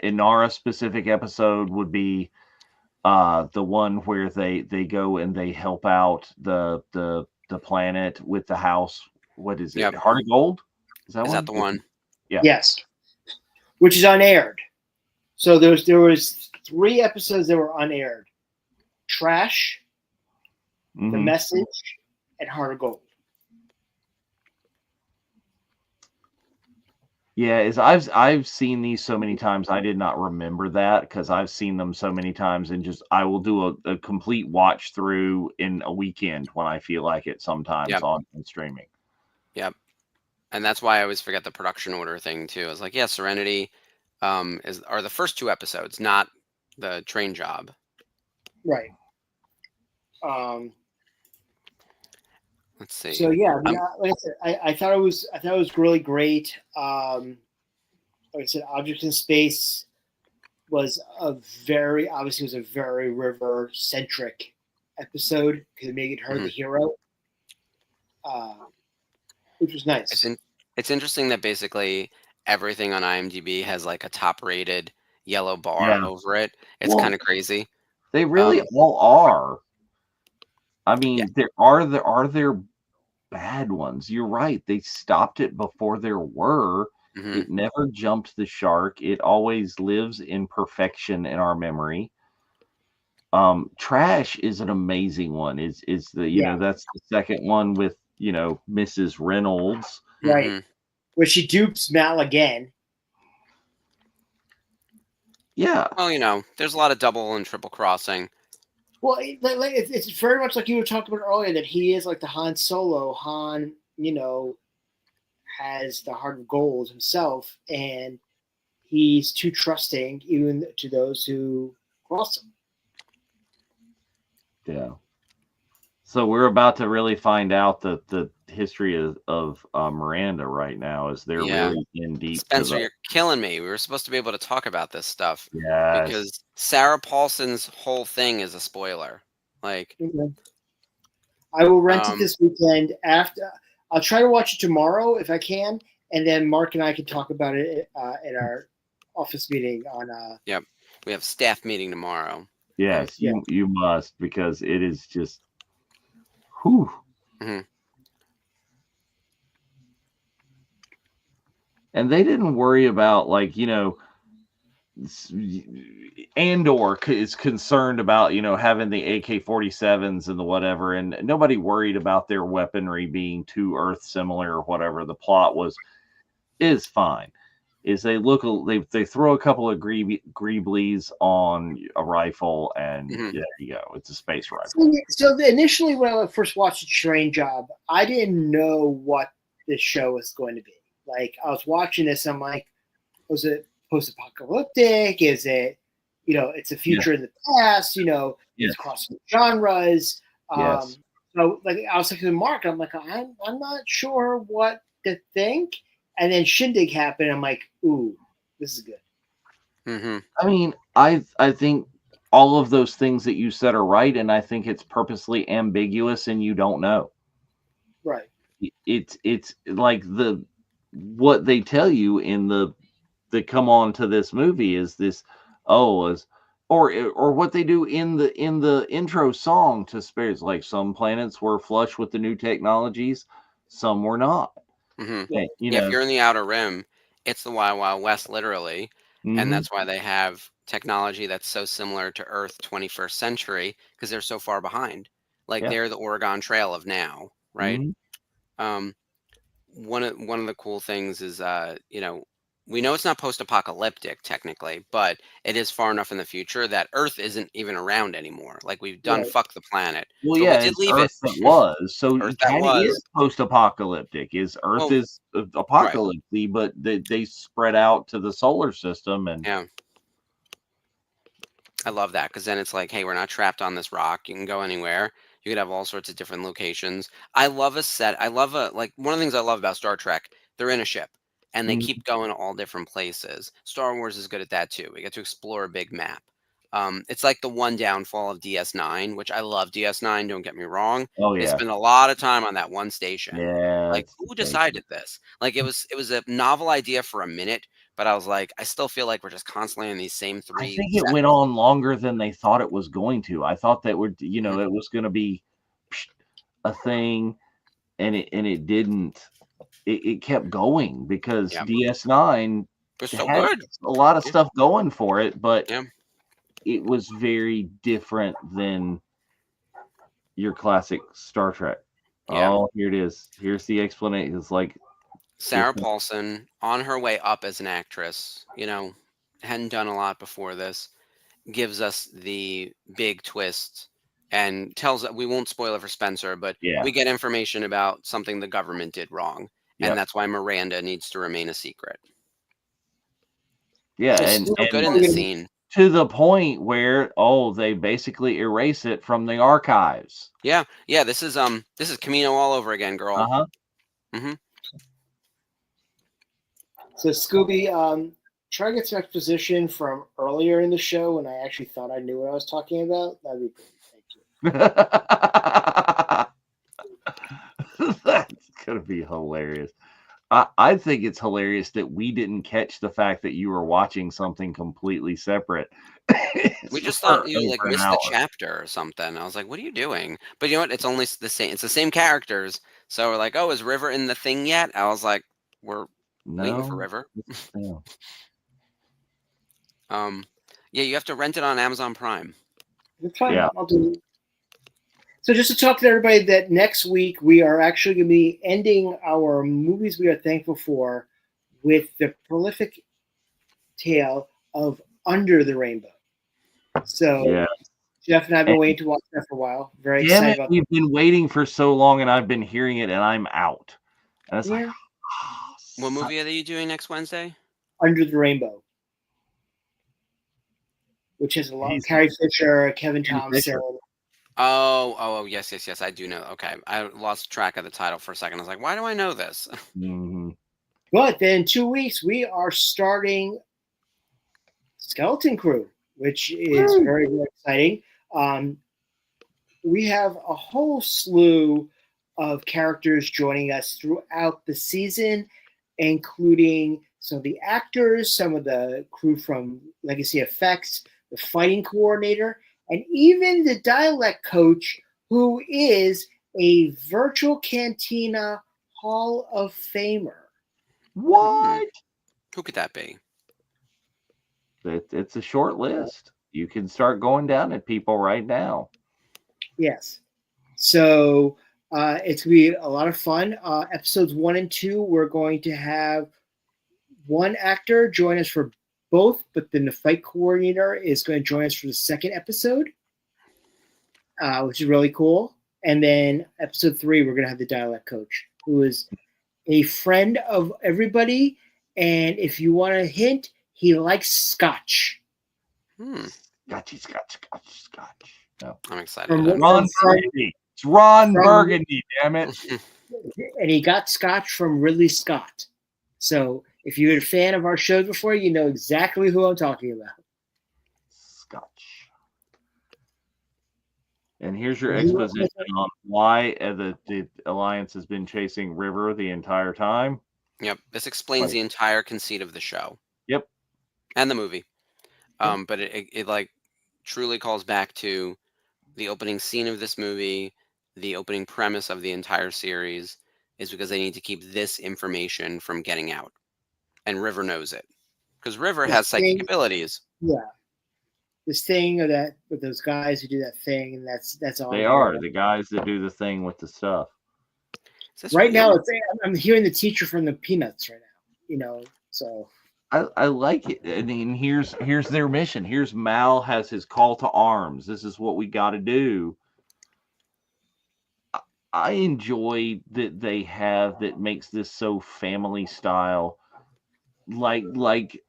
Inara specific episode would be the one where they go and they help out the planet with the house. What is it? Yep. Heart of Gold? Is that the one? Yeah. Yes. Which is unaired. So there was 3 episodes that were unaired. Trash, The Message, and Heart of Gold. Yeah, is I've seen these so many times. I did not remember that because I've seen them so many times, and just I will do a complete watch through in a weekend when I feel like it. Sometimes Yep. on streaming. Yep. And that's why I always forget the production order thing too. I was like, yeah, Serenity are the first 2 episodes, not the train job. Right. Let's see. So yeah, I mean, like I said, I thought it was really great. Like I said, Objects in Space was a very river centric episode because it made her the hero, which was nice. It's interesting that basically everything on IMDb has like a top rated yellow bar over it. It's kind of crazy. They really all are. I mean, there are bad ones. You're right. They stopped it before there were. It never jumped the shark. It always lives in perfection in our memory. Trash is an amazing one. Is the that's the second one with Mrs. Reynolds. Right. Where she dupes Mal again. Yeah. Well, there's a lot of double and triple crossing. Well, it's very much like you were talking about earlier, that he is like the Han Solo. Han, has the heart of gold himself, and he's too trusting even to those who cross him. Yeah. So we're about to really find out the history of Miranda right now, as they're really in deep. Spencer, you're killing me. We were supposed to be able to talk about this stuff. Yes. Because Sarah Paulson's whole thing is a spoiler. Like, I will rent it this weekend. I'll try to watch it tomorrow if I can, and then Mark and I can talk about it at our office meeting on. Yep, we have staff meeting tomorrow. Yes, you must, because it is just. Whew. And they didn't worry about Andor is concerned about having the AK-47s and the whatever, and nobody worried about their weaponry being too Earth similar or whatever. The plot is fine. Is they throw a couple of Greeblies on a rifle, and there you go. It's a space rifle. So initially, when I first watched the Train Job, I didn't know what this show was going to be. Like, I was watching this, I'm like, was it post-apocalyptic? Is it, it's a future in the past? It's crossing genres. Yes. So, like, I was talking to Mark, I'm like, I'm not sure what to think. And then Shindig happened. I'm like, ooh, this is good. I mean, I think all of those things that you said are right, and I think it's purposely ambiguous, and you don't know. Right. It's like what they tell you in that come on to this movie is this, or what they do in the intro song to Spares. Like, some planets were flush with the new technologies, some were not. If you're in the Outer Rim, it's the Wild Wild West, literally, and that's why they have technology that's so similar to Earth 21st century, because they're so far behind. Like, they're the Oregon Trail of now, right? One of the cool things is, we know it's not post-apocalyptic technically, but it is far enough in the future that Earth isn't even around anymore. Like, we've done fuck the planet. Well, but yeah, we did leave Earth it. that was. So Earth it that kind of was. is post-apocalyptic. Earth is apocalyptic, but they spread out to the solar system, and I love that, because then it's like, hey, we're not trapped on this rock. You can go anywhere. You could have all sorts of different locations. I love a set. I love one of the things I love about Star Trek, they're in a ship and they keep going to all different places. Star Wars is good at that too. We get to explore a big map. It's like the one downfall of DS9, which I love DS9, don't get me wrong. Oh, They yeah. spend a lot of time on that one station. Yeah. Like, who decided this? Like, it was a novel idea for a minute, but I was like, I still feel like we're just constantly in these same three. I think it went on longer than they thought it was going to. I thought that it was going to be a thing, and it didn't. It kept going because DS9 was so had good. a lot of stuff going for it, but it was very different than your classic Star Trek. Oh, here it is. Here's the explanation. It's like Sarah Paulson, on her way up as an actress, hadn't done a lot before this, gives us the big twist and tells that we won't spoil it for Spencer, but we get information about something the government did wrong. And that's why Miranda needs to remain a secret. Yeah, It's so good in this scene. To the point where they basically erase it from the archives. Yeah. This is Camino all over again, girl. Uh-huh. So Scooby, try to get some exposition from earlier in the show when I actually thought I knew what I was talking about. That'd be great. Thank you. That's gonna be hilarious. I think it's hilarious that we didn't catch the fact that you were watching something completely separate. We just thought you missed the chapter or something. I was like, what are you doing? But you know what? It's only the same. It's the same characters. So we're like, oh, is River in the thing yet? I was like, we're waiting for River. You have to rent it on Amazon Prime. It's fine. Yeah. I'll do it. So just to talk to everybody that next week we are actually going to be ending our movies we are thankful for with the prolific tale of Under the Rainbow. So Jeff and I have been waiting to watch that for a while. Very excited about We've been waiting for so long and I've been hearing it and I'm out. And it's like, what movie are you doing next Wednesday? Under the Rainbow. Which is a lot of Carrie Fisher, Kevin Thompson. Oh, yes. I do know. Okay. I lost track of the title for a second. I was like, why do I know this? But then in 2 weeks, we are starting Skeleton Crew, which is very, very exciting. We have a whole slew of characters joining us throughout the season, including some of the actors, some of the crew from Legacy Effects, the fighting coordinator, and even the dialect coach, who is a Virtual Cantina Hall of Famer. What? Who could that be? It's a short list. You can start going down at people right now. Yes. So it's going to be a lot of fun. Episodes 1 and 2, we're going to have one actor join us for both, but then the fight coordinator is going to join us for the second episode, which is really cool. And then episode 3, we're going to have the dialect coach, who is a friend of everybody. And if you want a hint, he likes scotch. Scotch. No. I'm excited. Ron Burgundy. It's Ron Burgundy, damn it. And he got scotch from Ridley Scott. So if you're a fan of our shows before, you know exactly who I'm talking about. Scotch. And here's your exposition on why the Alliance has been chasing River the entire time. Yep. This explains the entire conceit of the show. Yep. And the movie. But it like truly calls back to the opening scene of this movie, the opening premise of the entire series, is because they need to keep this information from getting out. And River knows it. Because River has psychic abilities. Yeah. This thing or that with those guys who do that thing, and that's all. They are the guys that do the thing with the stuff. Right now, I'm hearing the teacher from the Peanuts right now. So I like it. I mean, here's their mission. Here's Mal has his call to arms. This is what we got to do. I enjoy that they have that makes this so family style. Like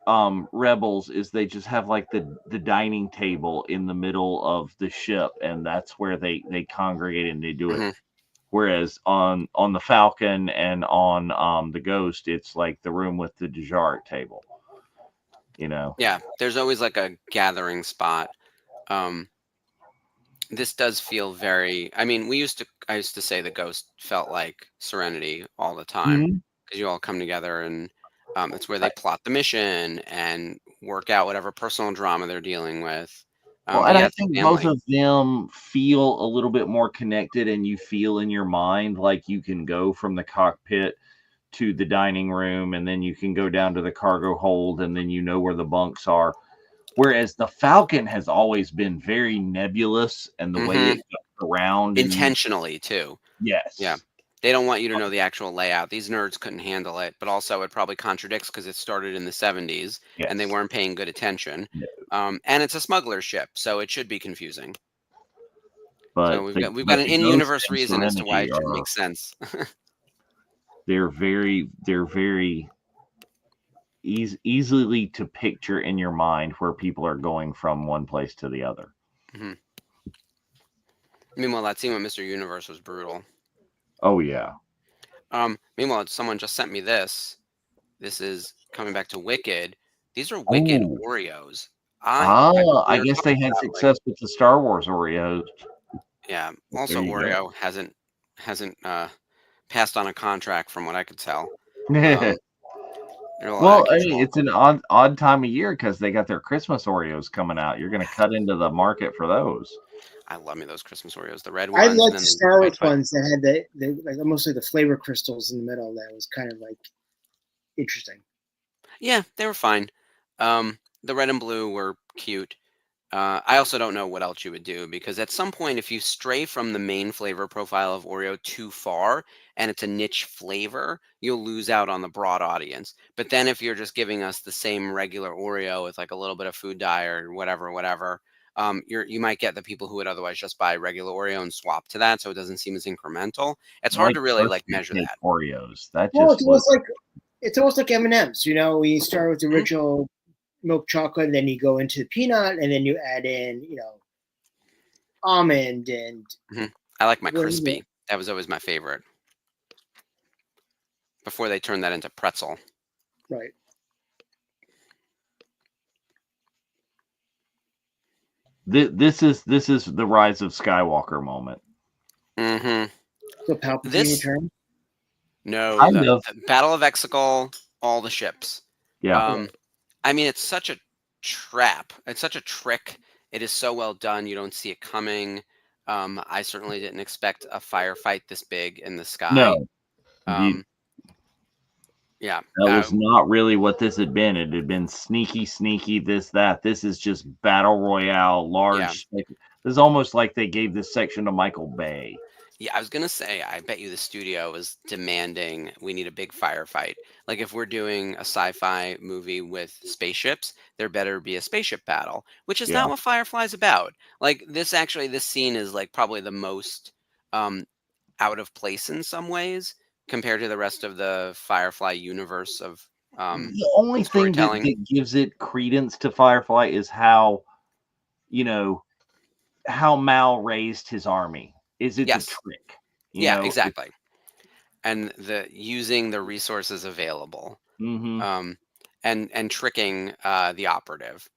Rebels is they just have like the dining table in the middle of the ship, and that's where they congregate and they do it. Whereas on the Falcon and on the Ghost, it's like the room with the Dejarik table. Yeah, there's always like a gathering spot. This does feel very. I mean, I used to say the Ghost felt like Serenity all the time because you all come together and it's where they plot the mission and work out whatever personal drama they're dealing with. And I think both of them feel a little bit more connected, and you feel in your mind like you can go from the cockpit to the dining room, and then you can go down to the cargo hold, and then you know where the bunks are. Whereas the Falcon has always been very nebulous, and the way it goes around intentionally too. Yes. Yeah. They don't want you to know the actual layout. These nerds couldn't handle it, but also it probably contradicts because it started in the 70s and they Yes. weren't paying good attention. No. And it's a smuggler ship, so it should be confusing. So But we've the, got but an the in-universe Ghost and reason as to why Serenity it should are make sense. they're very easily to picture in your mind where people are going from one place to the other. Mhm. Meanwhile, that scene with Mr. Universe was brutal. Oh yeah. Meanwhile, someone just sent me this. This is coming back to Wicked. These are Wicked Oh. Oreos. I We were guess they talking had about, like, success with the Star Wars Oreos. yeah. There Also, you go. Oreo hasn't passed on a contract from what I could tell. There are a little out of Well, I mean, control. it's an odd time of year because they got their Christmas Oreos coming out. You're going to cut into the market for those. I love me those Christmas Oreos, the red I ones, and liked then the Star Wars white. ones that had the like almost like the flavor crystals in the middle. That was kind of like interesting. Yeah, they were fine. The red and blue were cute. I also don't know what else you would do because at some point, if you stray from the main flavor profile of Oreo too far and it's a niche flavor, you'll lose out on the broad audience. But then if you're just giving us the same regular Oreo with like a little bit of food dye or whatever, you might get the people who would otherwise just buy regular Oreo and swap to that, so it doesn't seem as incremental. It's hard Like to really like birthday measure cake that. Oreos. That Well, just was. it's almost like M&Ms. You know, you start with the Mhm. original milk chocolate, and then you go into the peanut, and then you add in, almond and I like my what is it? crispy. That was always my favorite. Before they turned that into pretzel. Right. This is the Rise of Skywalker moment. Mm-hmm. So Palpatine This return. No, Kind the of. Battle of Exegol, all the ships. Yeah. I mean, it's such a trap. It's such a trick. It is so well done. You don't see it coming. I certainly didn't expect a firefight this big in the sky. No. Um, yeah. That was not really what this had been. It had been sneaky, this, that. This is just battle royale, large. This is almost like they gave this section to Michael Bay. Yeah, I was gonna say, I bet you the studio is demanding we need a big firefight. Like if we're doing a sci-fi movie with spaceships, there better be a spaceship battle, which is Yeah. not what Firefly's about. Like this scene is like probably the most out of place in some ways compared to the rest of the Firefly universe of The only thing storytelling. that gives it credence to Firefly is how Mal raised his army. Is it the Yes. trick? Yeah, exactly. And using the resources available. Mhm. And tricking the operative,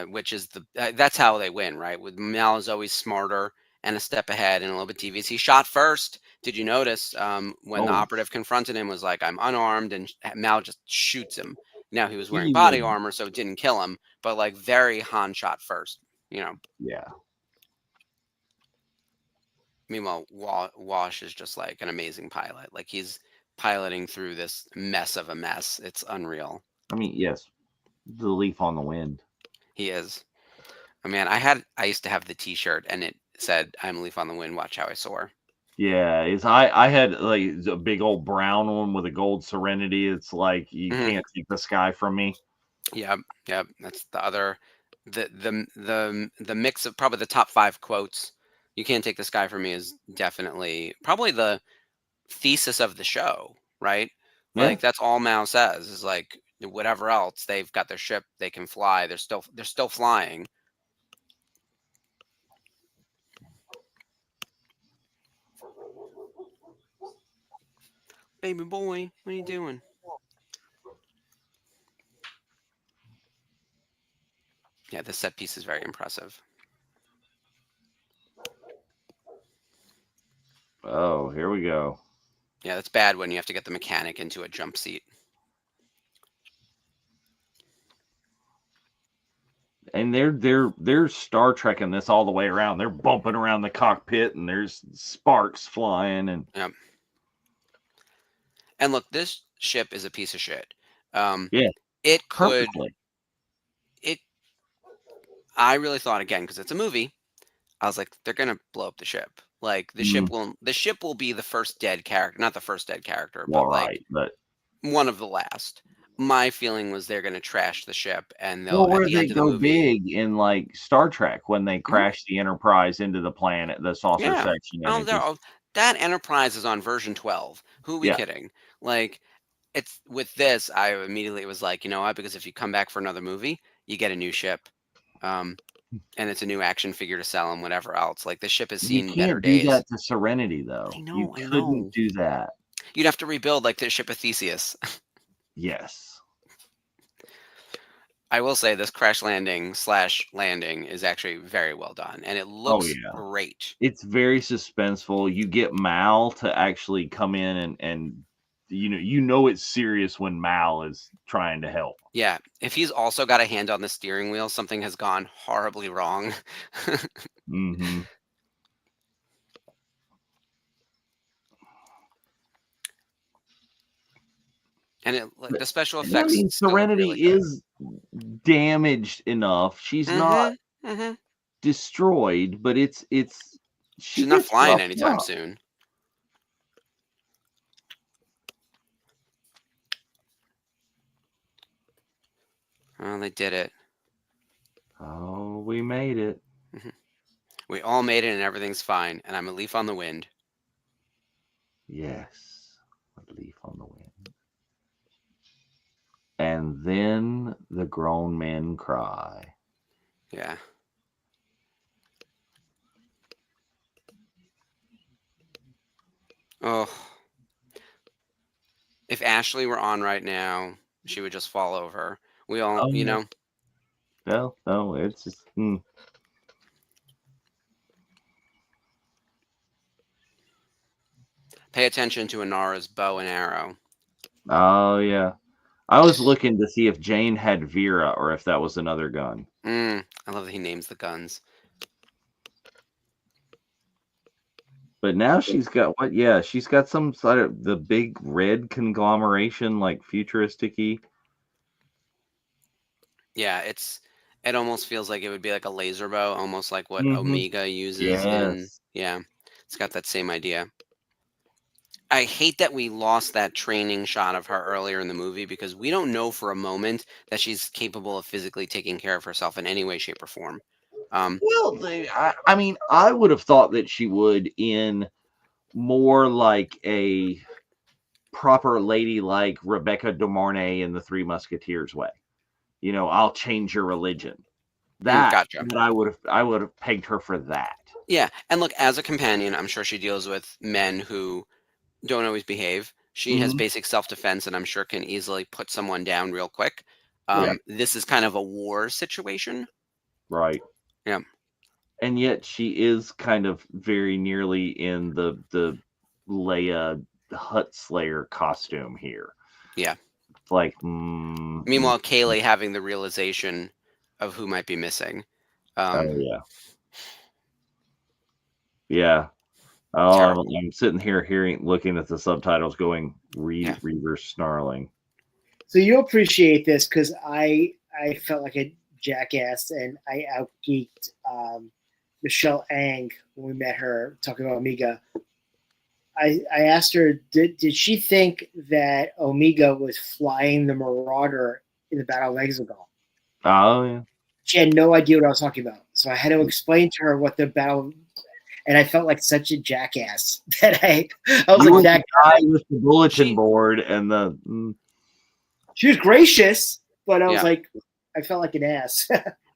which is that's how they win, right? With Mal is always smarter and a step ahead and a little bit devious. He shot first. Did you notice when the operative confronted him was like, "I'm unarmed," and Mal just shoots him. Now he was wearing body armor, so it didn't kill him, but like very Han shot first, Yeah. Meanwhile, Wash is just like an amazing pilot. Like he's piloting through this mess of a mess. It's unreal. I mean, yes, the leaf on the wind. He is. Oh, man, I used to have the T-shirt and it said, "I'm a leaf on the wind. Watch how I soar." Yeah, I had like a big old brown one with a gold Serenity. It's like you can't take the sky from me. Yep. That's the other the mix of probably the top 5 quotes. "You can't take the sky from me" is definitely probably the thesis of the show, right? Yeah. Like that's all Mao says is like whatever else they've got their ship, they can fly. They're still flying. Baby boy, what are you doing? Yeah, this set piece is very impressive. Oh, here we go. Yeah, that's bad when you have to get the mechanic into a jump seat. And they're Star Trekking this all the way around. They're bumping around the cockpit, and there's sparks flying. And Yep. And look, this ship is a piece of shit. yeah, It could. perfectly. I really thought again because it's a movie. I was like, they're gonna blow up the ship. Like the ship will be the first dead character, not the first dead character, but Well, like right, but one of the last. My feeling was they're gonna trash the ship, and they'll well, at where the they end of the go movie. big in like Star Trek when they crash the Enterprise into the planet, the saucer Yeah. section, and Oh, it just that Enterprise is on version 12. Who are we yeah. kidding? Like, it's with this, I immediately was like, you know what? Because if you come back for another movie, you get a new ship. And it's a new action figure to sell and whatever else. Like the ship has You seen better can't do days. that to Serenity though. I You know, I couldn't know. do that. You'd have to rebuild like the ship of Theseus. Yes. I will say this crash landing / landing is actually very well done, and it Oh looks yeah. great. It's very suspenseful. You get Mal to actually come in and you know it's serious when Mal is trying to help. Yeah, if he's also got a hand on the steering wheel, something has gone horribly wrong. Mm-hmm. And it like the special I effects mean, still look really Serenity good. is damaged enough. She's not Mm-hmm. Mm-hmm. destroyed, but she She's not gets flying roughed anytime up. soon. Oh, they did it. Oh, we made it. We all made it and everything's fine. And I'm a leaf on the wind. Yes, a leaf on the wind. And then the grown men cry. Yeah. Oh. If Ashley were on right now, she would just fall over. We all, Oh, you yeah. know, No, it's just. pay attention to Inara's bow and arrow. Oh, yeah. I was looking to see if Jane had Vera or if that was another gun. I love that he names the guns. But now she's got what? Yeah, she's got some sort of the big red conglomeration, like futuristic-y. Yeah, it almost feels like it would be like a laser bow, almost like what Mm-hmm. Omega uses in. Yes. Yeah, it's got that same idea. I hate that we lost that training shot of her earlier in the movie because we don't know for a moment that she's capable of physically taking care of herself in any way, shape, or form. Well, I mean, I would have thought that she would in more like a proper lady like Rebecca De Mornay in the Three Musketeers way. You know, I'll change your religion. Gotcha. I would have pegged her for that. Yeah, and look, as a companion, I'm sure she deals with men who don't always behave. She has Mhm. basic self-defense, and I'm sure can easily put someone down real quick. Yeah. This is kind of a war situation. Right. Yeah. And yet she is kind of very nearly in the Leia Hut Slayer costume here. Yeah. It's like, Meanwhile, Kaylee having the realization of who might be missing. Oh yeah, yeah. Oh, I'm sitting here looking at the subtitles, going, Reaver snarling. So you appreciate this because I felt like a jackass and I outgeeked Michelle Ang when we met her talking about Omega. I asked her, did she think that Omega was flying the Marauder in the Battle of Exegol? Oh yeah. She had no idea what I was talking about, so I had to explain to her what the battle. And I felt like such a jackass that I was You like were that the guy with the bulletin board and the. She was gracious, but I was Yeah. like, I felt like an ass.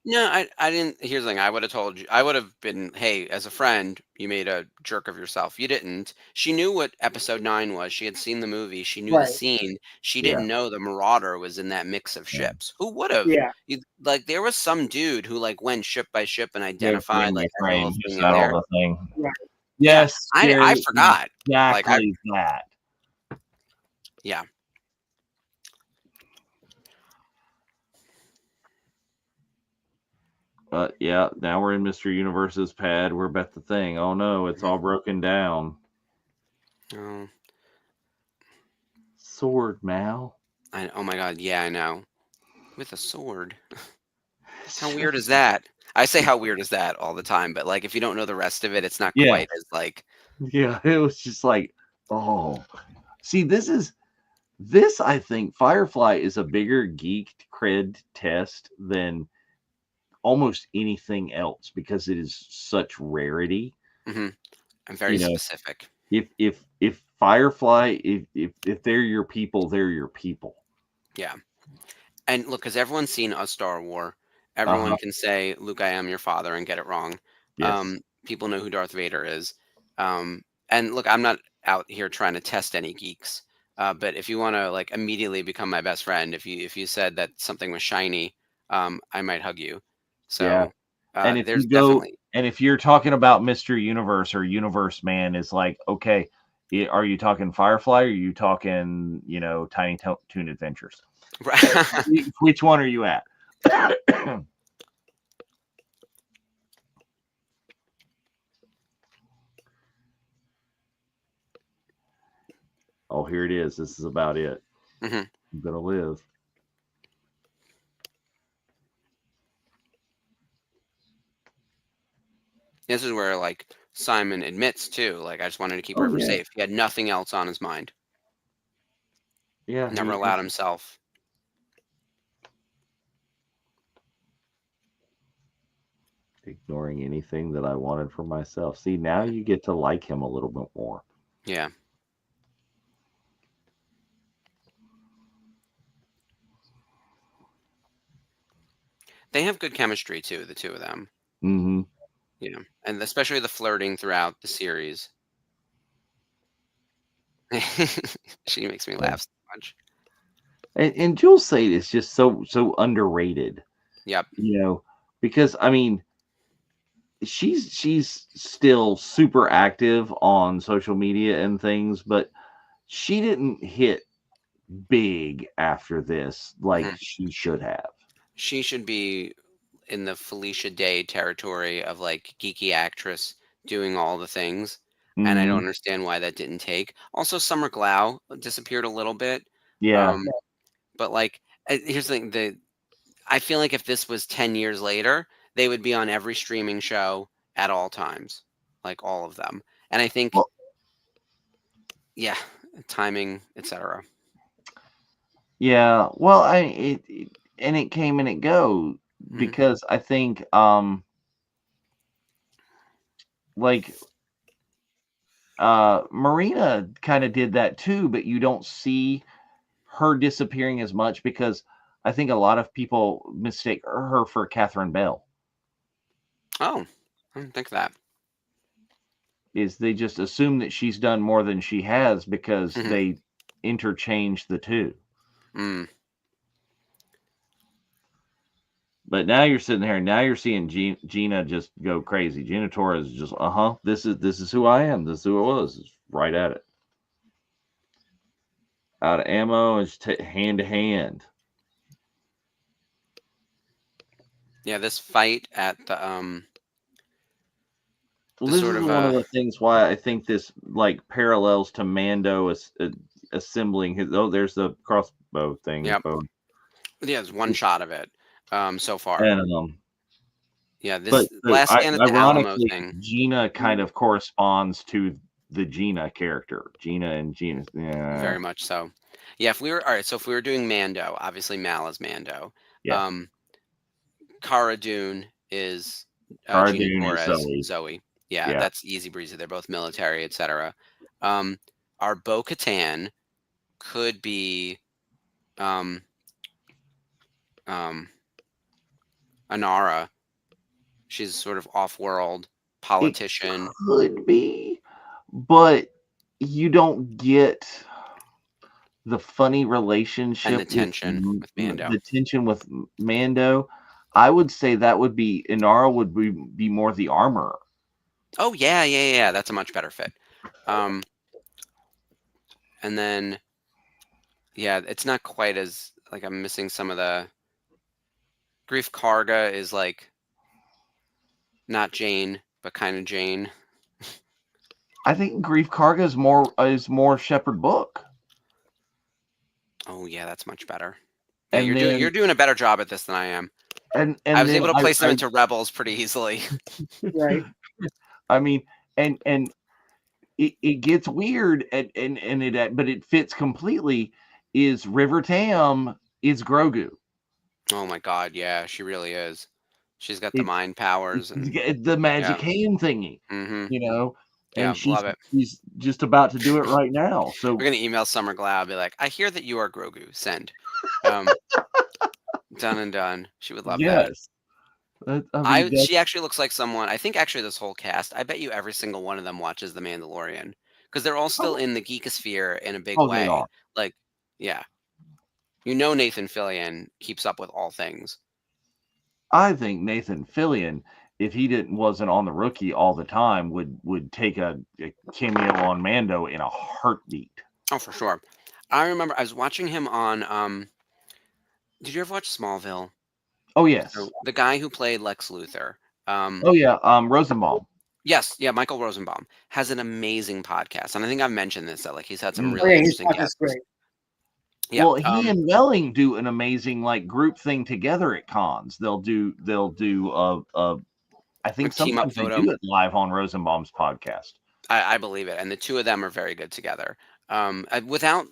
No, I didn't. Here's the thing. I would have told you. I would have been, hey, as a friend, you made a jerk of yourself. You didn't. She knew what episode 9 was. She had seen the movie. She knew the Right. scene. She Yeah. didn't know the Marauder was in that mix of ships. Who would have? Yeah. Like there was some dude who like went ship by ship and identified like every little thing in all there. the thing. Right. Yes, I forgot. Exactly that. Yeah. But yeah, now we're in Mr. Universe's pad. We're about the thing. Oh no, it's all broken down. Oh. Sword, Mal. Oh my god, yeah, I know. With a sword. How weird is that? I say how weird is that all the time, but like if you don't know the rest of it, it's not Yeah. quite as like Yeah, it was just like, oh. See, this I think Firefly is a bigger geek cred test than almost anything else because it is such rarity. I'm very specific. If Firefly, if they're your people, they're your people. Yeah. And look, because everyone's seen A Star War. Everyone can say, Luke, I am your father, and get it wrong. Yes. People know who Darth Vader is. And look, I'm not out here trying to test any geeks. But if you want to like immediately become my best friend, if you said that something was shiny, I might hug you. Yeah. So And if there's you go, definitely and if you're talking about Mr. Universe or Universe Man, it's like, okay, are you talking Firefly or are you talking, Tiny Toon Adventures? Which one are you at? Oh, here it is. This is about it. I'm gonna live. This is where like Simon admits too. Like I just wanted to keep River safe. He had nothing else on his mind. Yeah. Never allowed himself. Ignoring anything that I wanted for myself. See, now you get to like him a little bit more. Yeah. They have good chemistry too, the two of them. Mm-hmm. And especially the flirting throughout the series. She makes me laugh so much. And Jules Sade is just so underrated. Yep. Because I mean, she's still super active on social media and things, but she didn't hit big after this like she should have. She should be in the Felicia Day territory of like geeky actress doing all the things. And I don't understand why that didn't take. Also, Summer Glau disappeared a little bit. Yeah. But like, here's the thing: I feel like if this was 10 years later, they would be on every streaming show at all times, like all of them. And I think, yeah, timing, etc. Yeah. Well, it came and it go because I think like Marina kind of did that too, but you don't see her disappearing as much because I think a lot of people mistake her for Catherine Bell. Oh, I didn't think of that. Is they just assume that she's done more than she has because they interchange the two. But now you're sitting there, and now you're seeing Gina just go crazy. Gina Torres is just, this is who I am. This is who it was. It's right at it. Out of ammo, it's hand to hand. Yeah, this fight at the Well, this is one of the things why I think this like parallels to Mando assembling his. Oh, there's the crossbow thing. Yep. Yeah, there's one shot of it so far. And yeah, this last stand at the Alamo thing. Gina kind of corresponds to the Gina character. Gina. Yeah. Very much so. Yeah, if we were doing Mando, obviously Mal is Mando. Yeah. Cara Dune is Gina Torres, Zoe. Yeah, that's easy breezy. They're both military, etc. Our Bo-Katan could be Anara. She's sort of off-world politician. It could be, but you don't get the funny relationship and the tension with Mando. The tension with Mando. I would say that would be Inara would be more the armorer. Oh yeah. That's a much better fit. And then it's not quite as like I'm missing some of the Grief Karga is like not Jane, but kind of Jane. I think Grief Karga is more Shepherd Book. Oh yeah, that's much better. Yeah, you're doing a better job at this than I am. and I was then able to place them into Rebels pretty easily. Right. I mean, and it gets weird, but it fits completely. Is River Tam is Grogu? Oh my God, yeah, she really is. She's got the It, mind powers and the magic yeah. hand thingy, Mm-hmm. you know, Yeah, and love it. she's just about to do it right now. So We're gonna email Summer Glau, I'll be like, I hear that you are Grogu. Send. Um, done and done. She would love that. yes, I mean She actually looks like someone. I think actually this whole cast. I bet you every single one of them watches The Mandalorian because they're all still in the geekosphere in a big they way. are. Like, yeah, Nathan Fillion keeps up with all things. I think Nathan Fillion, if he wasn't on the Rookie all the time, would take a cameo on Mando in a heartbeat. Oh, for sure. I remember I was watching him on. Did you ever watch Smallville? Oh yes. So the guy who played Lex Luthor. Oh yeah. Rosenbaum. Yes, yeah, Michael Rosenbaum has an amazing podcast, and I think I've mentioned this that like he's had some Mm. Oh, really yeah, his interesting podcast is guests. great. Yeah, Well, he and Welling do an amazing like group thing together at cons. They'll do I think a team up sometimes they photo. do it live on Rosenbaum's podcast. I believe it, and the two of them are very good together. Without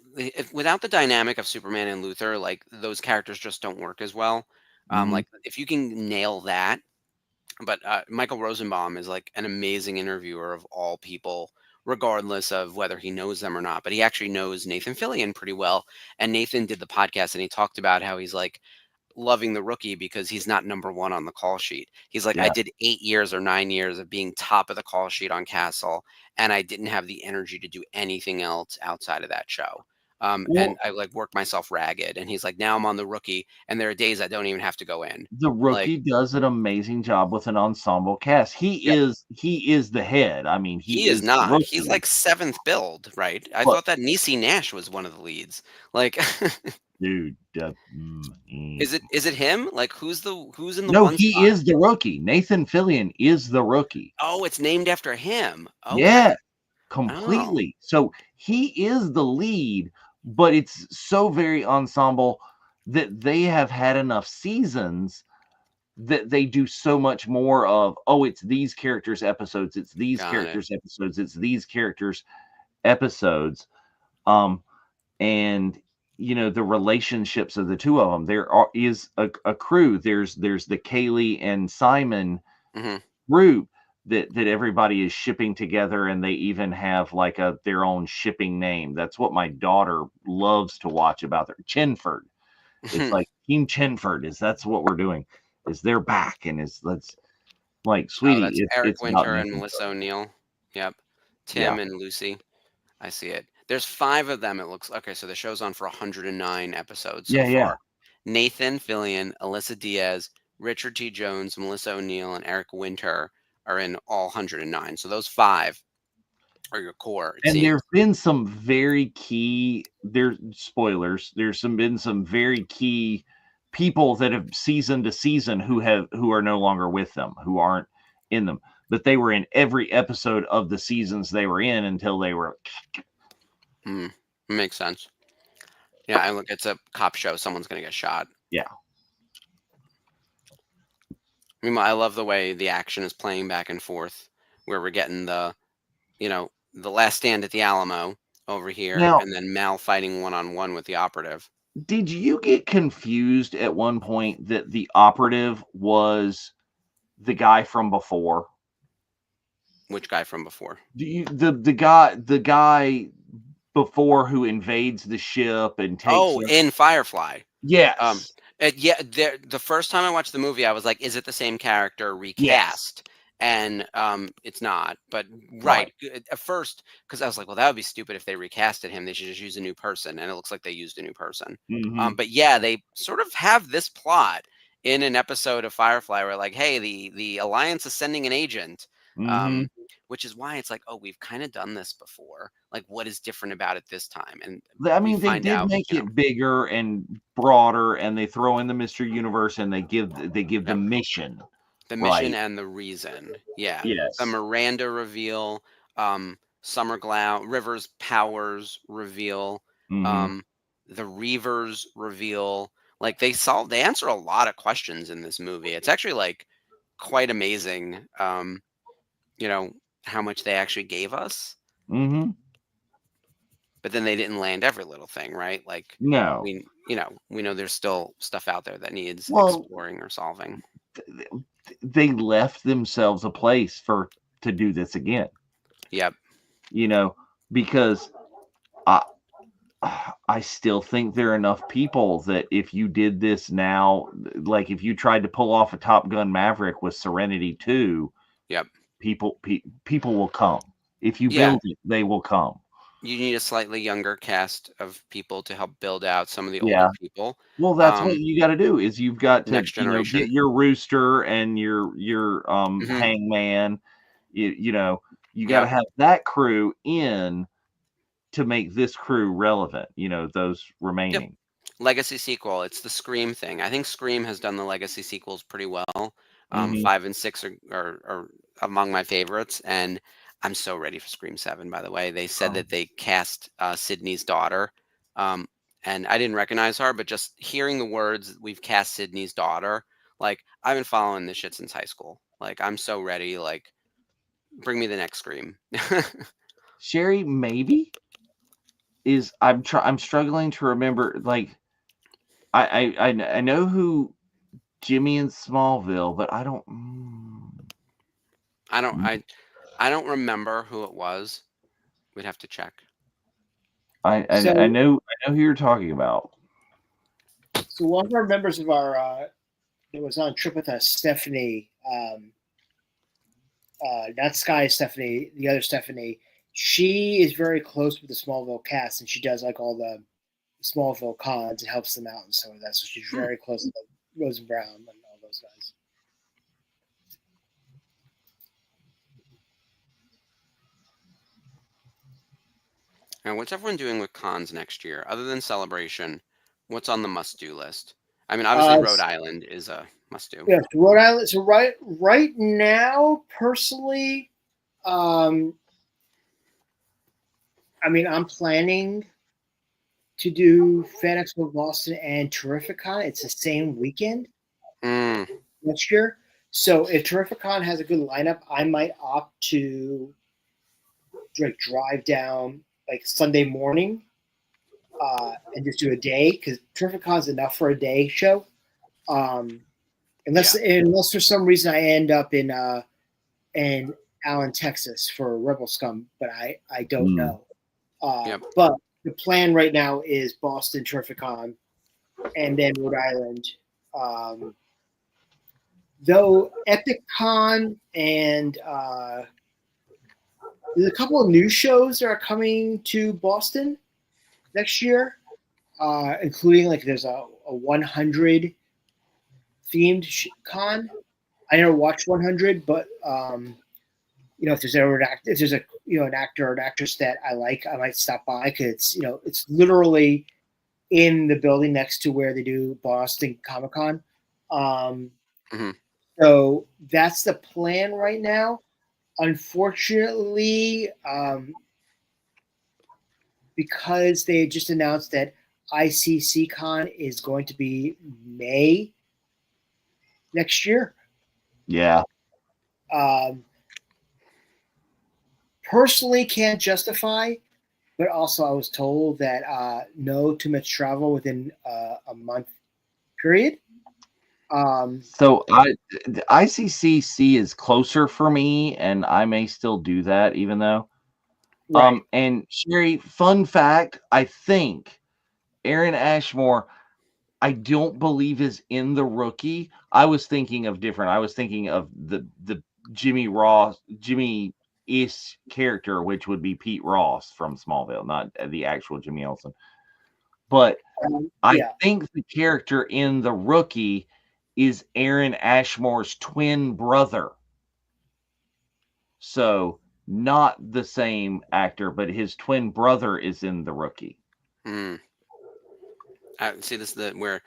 the dynamic of Superman and Luthor, like those characters just don't work as well. Mhm. Like if you can nail that, but Michael Rosenbaum is like an amazing interviewer of all people, regardless of whether he knows them or not. But he actually knows Nathan Fillion pretty well, and Nathan did the podcast, and he talked about how he's like loving the Rookie because he's not number one on the call sheet. He's like, I Yeah. did 8 years or 9 years of being top of the call sheet on Castle, and I didn't have the energy to do anything else outside of that show. And Well, I like worked myself ragged. And he's like, now I'm on the Rookie, and there are days I don't even have to go in. the Like, Rookie does an amazing job with an ensemble cast. He yep, is the head. I mean, he he is is the not. He's Rookie. like seventh build, right? I But thought that Niecy Nash was one of the leads. Like, dude, is it him? Like, who's in the no, one he spot? is the Rookie. Nathan Fillion is the Rookie. Oh, it's named after him. Yeah, Okay. Oh, completely. So he is the lead, but it's so very ensemble that they have had enough seasons that they do so much more of, oh, it's these characters episodes, it's these got it. characters episodes, it's these characters episodes. And the relationships of the two of them. Is a crew. There's the Kaylee and Simon hmm group that everybody is shipping together, and they even have like their own shipping name. That's what my daughter loves to watch about their Chinford. It's like Team Chinford that's what we're doing. Is they're back, and that's like, Oh, sweetie, that's Eric it's about Winter and making Melissa O'Neill. Yep. yeah. Tim and Lucy. I see it. There's 5 of them, it looks. Okay, so the show's on for 109 episodes so Yeah. far. Nathan Fillion, Alyssa Diaz, Richard T. Jones, Melissa O'Neill, and Eric Winter are in all 109. So those 5 are your core, it And seems. there's been some very key spoilers. Been some very key people that have season to season who are no longer with them, who aren't in them. But they were in every episode of the seasons they were in until they were Makes sense. Yeah, and look, it's a cop show. Someone's gonna get shot. yeah. Meanwhile, I love the way the action is playing back and forth, where we're getting the last stand at the Alamo over here, Now, and then Mal fighting one-on-one with the operative. did you get confused at one point that the operative was the guy from before? Which guy from before? The guy before who invades the ship and takes in Firefly. Yes. The first time I watched the movie, I was like, "Is it the same character recast?" And it's not. But right at first, because I was like, "Well, that would be stupid if they recasted him. They should just use a new person." And it looks like they used a new person. Mhm. But yeah, they sort of have this plot in an episode of Firefly where, like, hey, the Alliance is sending an agent. Mhm. Which is why it's like, oh, we've kind of done this before. Like, what is different about it this time? And I we mean, they find did out, make it bigger and broader, and they throw in the Mystery Universe, and they give the mission. the mission right. and the reason. Yeah. Yes. The Miranda reveal, Summer Glau, Rivers powers reveal, Mhm. the Reavers reveal, Like they answer a lot of questions in this movie. It's actually like quite amazing. You know, how much they actually gave us. Mm-hmm. But then they didn't land every little thing, right? Like No. we know there's still stuff out there that needs Well, exploring or solving. they left themselves a place to do this again. Yep. You know, because I still think there are enough people that if you did this now, like if you tried to pull off a Top Gun Maverick with Serenity 2, Yep. people will come. If you Yeah. build it, they will come. You need a slightly younger cast of people to help build out some of the Yeah. older people. Well, that's what you got to do. Is you've got to Next generation. get your Rooster and your Mhm. Hangman. You know, you got to Yep. have that crew in to make this crew relevant. You know, those remaining. Legacy sequel. It's the Scream thing. I think Scream has done the legacy sequels pretty well. Mhm. 5 and 6 are among my favorites, and I'm so ready for Scream 7. By the way, they said Oh. that they cast Sydney's daughter, and I didn't recognize her, but just hearing the words "we've cast Sydney's daughter," like I've been following this shit since high school. Like I'm so ready. Like bring me the next Scream. Sherry, maybe is I'm struggling to remember. Like I know who Jimmy in Smallville, but I don't. I don't remember who it was. We'd have to check. I So- know who you're talking about. So one of our members of our that was on trip with us, Stephanie, not Sky Stephanie, the other Stephanie, she is very close with the Smallville cast, and she does like all the Smallville cons and helps them out and so that. So she's very close to Rose and Brown and all those guys. And what's everyone doing with cons next year, other than Celebration? What's on the must-do list? I mean, obviously Rhode Island is a must-do. Yeah, Rhode Island. So right now, personally, I mean, I'm planning to do Fan Expo Boston and Terrificon. It's the same weekend next year. So if Terrificon has a good lineup, I might opt to like drive down like Sunday morning and just do a day because Terrificon is enough for a day show. Unless for some reason I end up in Allen, Texas for Rebel Scum, but I don't know. But the plan right now is Boston Terrificon and then Rhode Island. Though Epic Con and there's a couple of new shows that are coming to Boston next year, including like there's a 100 themed con. I never watched 100, but if there's ever an actor or an actress that I like, I might stop by because it's literally in the building next to where they do Boston Comic Con. So that's the plan right now. Unfortunately, because they just announced that ICC Con is going to be May next year. Yeah. Personally, can't justify, but also I was told that no too much travel within a month period. So the ICCC is closer for me, and I may still do that, even though. Right. And Sherry, fun fact: I think Aaron Ashmore, I don't believe is in The Rookie. I was thinking of different. I was thinking of the Jimmy-ish character, which would be Pete Ross from Smallville, not the actual Jimmy Olsen. But I think the character in The Rookie is Aaron Ashmore's twin brother. So not the same actor, but his twin brother is in The Rookie. See, this is where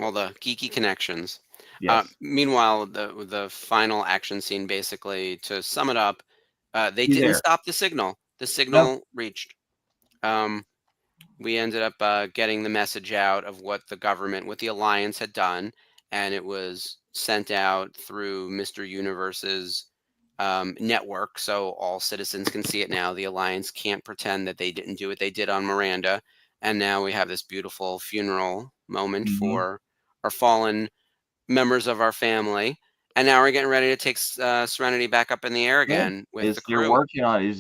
all the geeky connections. Yes. Meanwhile, the final action scene, basically, to sum it up, they didn't stop the signal. The signal reached. we ended up getting the message out of what the Alliance had done, and it was sent out through Mr. Universe's network, so all citizens can see it now. The Alliance can't pretend that they didn't do what they did on Miranda, and now we have this beautiful funeral moment for our fallen members of our family. And now we're getting ready to take Serenity back up in the air again with the You're crew. working on is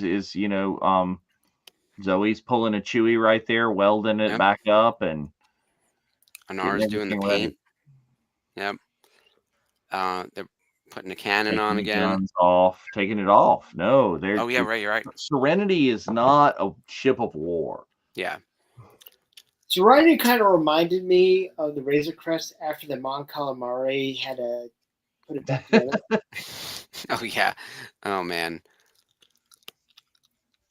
Zoe's pulling a Chewy right there, welding it back up, and Anar's doing the paint. Yep. They're putting the cannon on again. Guns off, taking it off. No, they're. Oh yeah, right. You're right. Serenity is not a ship of war. Yeah. Serenity kind of reminded me of the Razor Crest after the Mon Calamari had to put it back together. Oh yeah. Oh man.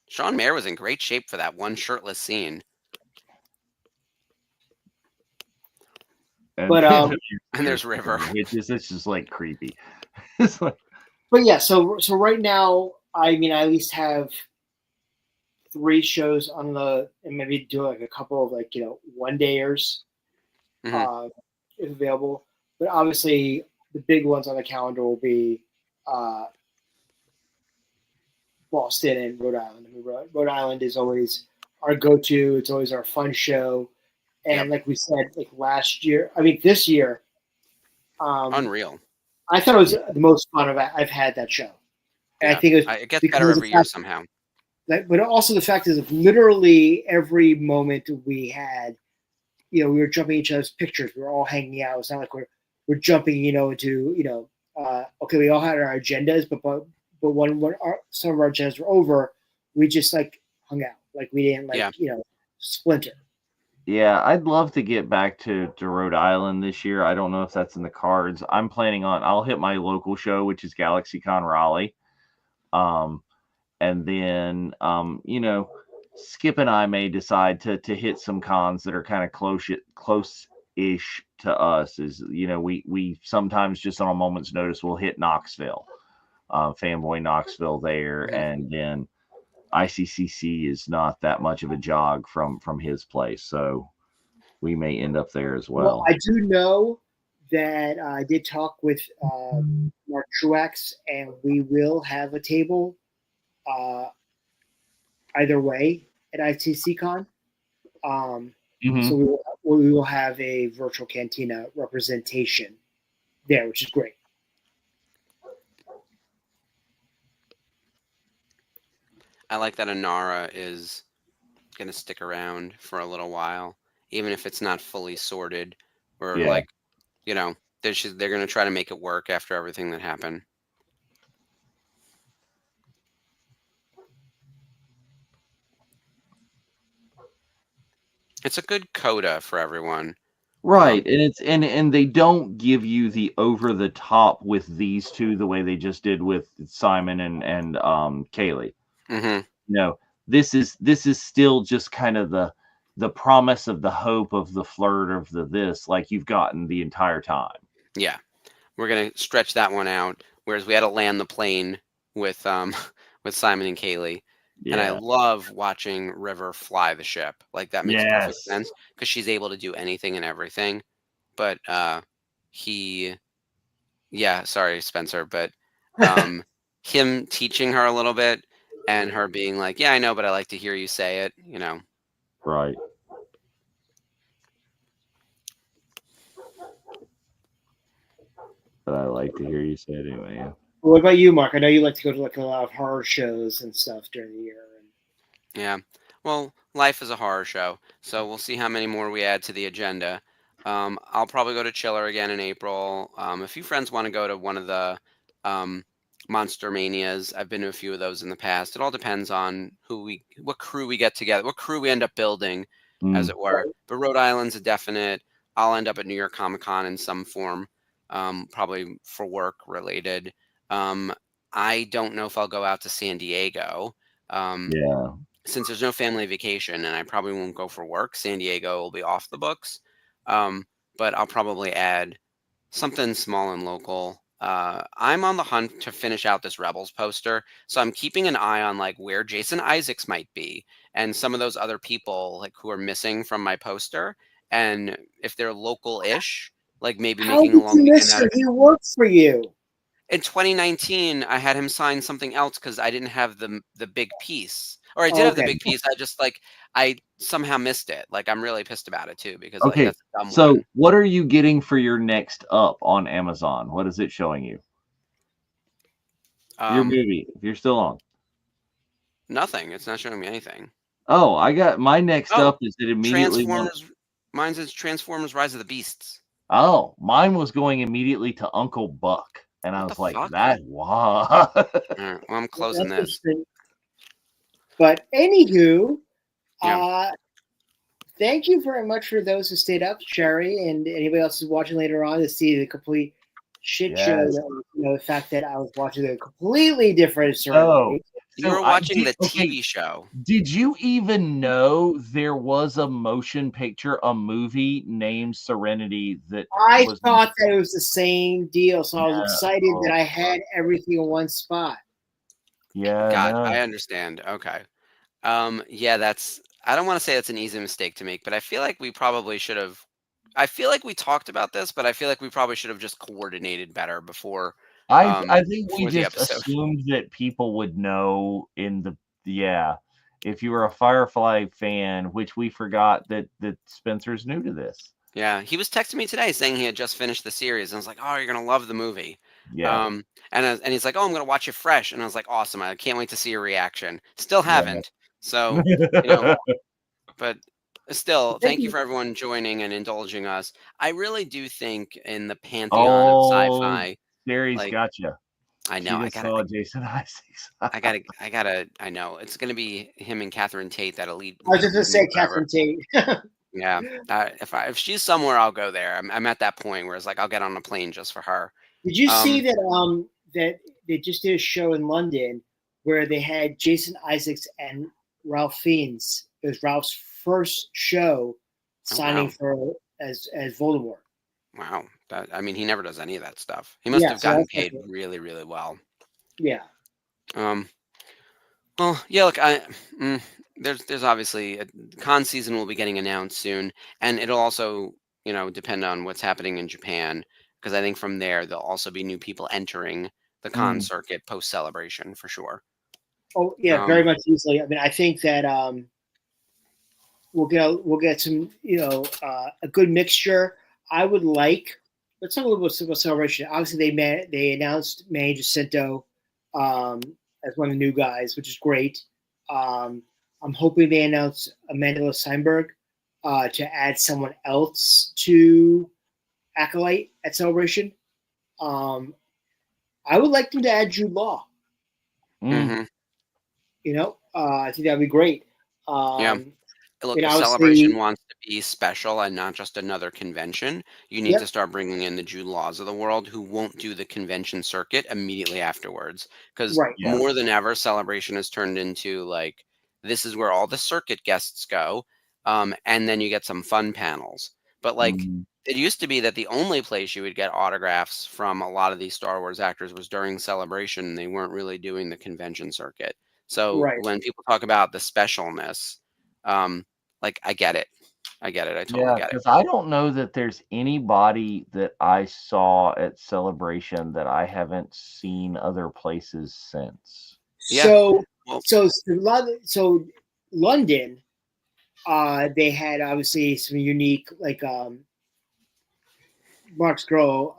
Sean Mayer was in great shape for that one shirtless scene. But and there's River, which is it's just like creepy. It's like, but yeah, so right now, I mean, I at least have 3 shows on and maybe do like a couple of like one dayers, if available. But obviously, the big ones on the calendar will be Boston and Rhode Island. I mean, Rhode Island is always our go-to. It's always our fun show. And like we said, like this year, unreal. I thought it was the most fun I've had that show. And I think it gets better every year somehow. But also the fact is, of literally every moment we had, we were jumping each other's pictures. We were all hanging out. It's not like we're jumping, into okay, we all had our agendas, but when some of our agendas were over, we just like hung out. Like we didn't splinter. Yeah, I'd love to get back to Rhode Island this year. I don't know if that's in the cards. I'm planning on I'll hit my local show, which is GalaxyCon Raleigh. And then Skip and I may decide to hit some cons that are kind of close-ish to us. We sometimes just on a moment's notice we'll hit Knoxville, Fanboy Knoxville there, and then ICCC is not that much of a jog from his place, so we may end up there as well. I do know that I did talk with Mark Truax, and we will have a table either way at ICCCon. So we will have a virtual Cantina representation there, which is great. I like that Anara is going to stick around for a little while, even if it's not fully sorted, or they're going to try to make it work after everything that happened. It's a good coda for everyone. Right. And it's and they don't give you the over the top with these two the way they just did with Simon and Kaylee. This is still just kind of the promise of the hope of the flirt of the this like you've gotten the entire time. Yeah. We're going to stretch that one out, whereas we had to land the plane with Simon and Kaylee. Yeah. And I love watching River fly the ship. Like that makes perfect sense because she's able to do anything and everything. But sorry, Spencer, but him teaching her a little bit and her being like, yeah, I know, but I like to hear you say it, Right. But I like to hear you say it anyway, yeah. What about you, Mark? I know you like to go to like a lot of horror shows and stuff during the year. Yeah. Well, life is a horror show, so we'll see how many more we add to the agenda. I'll probably go to Chiller again in April. A few friends want to go to one of the Monster Manias. I've been to a few of those in the past. It all depends on what crew we get together, what crew we end up building, as it were. But Rhode Island's a definite. I'll end up at New York Comic Con in some form, probably for work related. I don't know if I'll go out to San Diego. Since there's no family vacation and I probably won't go for work, San Diego will be off the books. But I'll probably add something small and local I'm on the hunt to finish out this Rebels poster, so I'm keeping an eye on like where Jason Isaacs might be and some of those other people like who are missing from my poster, and if they're local-ish, like maybe How making a did long you weekend miss out him? of it. He worked for you. In 2019, I had him sign something else because I didn't have the big piece, or I did Oh, have the okay. big piece. I somehow missed it. Like I'm really pissed about it too because like Okay, that's a dumb so one. what are you getting for your next up on Amazon? What is it showing you? Your movie, if you're still on. Nothing. It's not showing me anything. Oh, I got my next Oh, up is it immediately went. Transformers. Mine says Transformers: Rise of the Beasts. Oh, mine was going immediately to Uncle Buck, and I What the was like, fuck? that what? All right, well, I'm closing That's this. interesting. But anywho, Yeah. thank you very much for those who stayed up, Sherry, and anybody else who's watching later on to see the complete shit show. Yes. That, the fact that I was watching a completely different Oh, Serenity. You were so watching the okay, TV show. did you even know there was a motion picture, a movie named Serenity that I was thought that it was the same deal, so I was Yeah, excited that oh, I had everything in one spot. yeah, God, no. I understand. Okay. Yeah, I don't want to say that's an easy mistake to make, but I feel like we probably should have. I feel like we talked about this, but I feel like we probably should have just coordinated better before I think we before the just episode. assumed that people would know in the yeah. If you were a Firefly fan, which we forgot that Spencer's new to this. Yeah, he was texting me today saying he had just finished the series, and I was like, "Oh, you're gonna love the movie." Yeah. And he's like, "Oh, I'm gonna watch it fresh," and I was like, "Awesome! I can't wait to see your reaction." Still Right. haven't. So, you know, but still, Thank thank you you. for everyone joining and indulging us. I really do think in the pantheon of Oh, sci-fi, Sherry's like gotcha. I She know just saw Jason Isaacs. I know it's gonna be him and Catherine Tate that'll I was just lead gonna me say forever. Catherine Tate. Yeah, if she's somewhere, I'll go there. I'm at that point where it's like I'll get on a plane just for her. Did you see Um, that they just did a show in London where they had Jason Isaacs and Ralph Fiennes? It was Ralph's first show oh signing wow, for as Voldemort. wow. I mean, he never does any of that stuff. He must Yeah, have so gotten that's paid like really, really well. yeah. Um, well, yeah. Look, there's obviously con season will be getting announced soon, and it'll also depend on what's happening in Japan because I think from there there'll also be new people entering the con Mm, circuit post celebration for sure. Oh yeah, very Um, much easily. I mean, I think that we'll get some a good mixture. I would like. Let's talk a little bit about celebration. Obviously, they announced Manny Jacinto as one of the new guys, which is great. I'm hoping they announce Amanda Steinberg to add someone else to Acolyte at Celebration. I would like them to add Jude Law. mm, mhm. I think that'd be great. Yeah. Look, And if Celebration obviously, wants to be special and not just another convention, you need to yep, start bringing in the Jude Laws of the world who won't do the convention circuit immediately afterwards. Because right, yeah. more than ever, Celebration has turned into like this is where all the circuit guests go, and then you get some fun panels. But like Mm, it used to be that the only place you would get autographs from a lot of these Star Wars actors was during Celebration. They weren't really doing the convention circuit. So right. when people talk about the specialness, um, like, I get it. I get it. I totally yeah, get it. because I don't know that there's anybody that I saw at Celebration that I haven't seen other places since. Yeah. So, Well, so London, they had obviously some unique, like Mark's girl,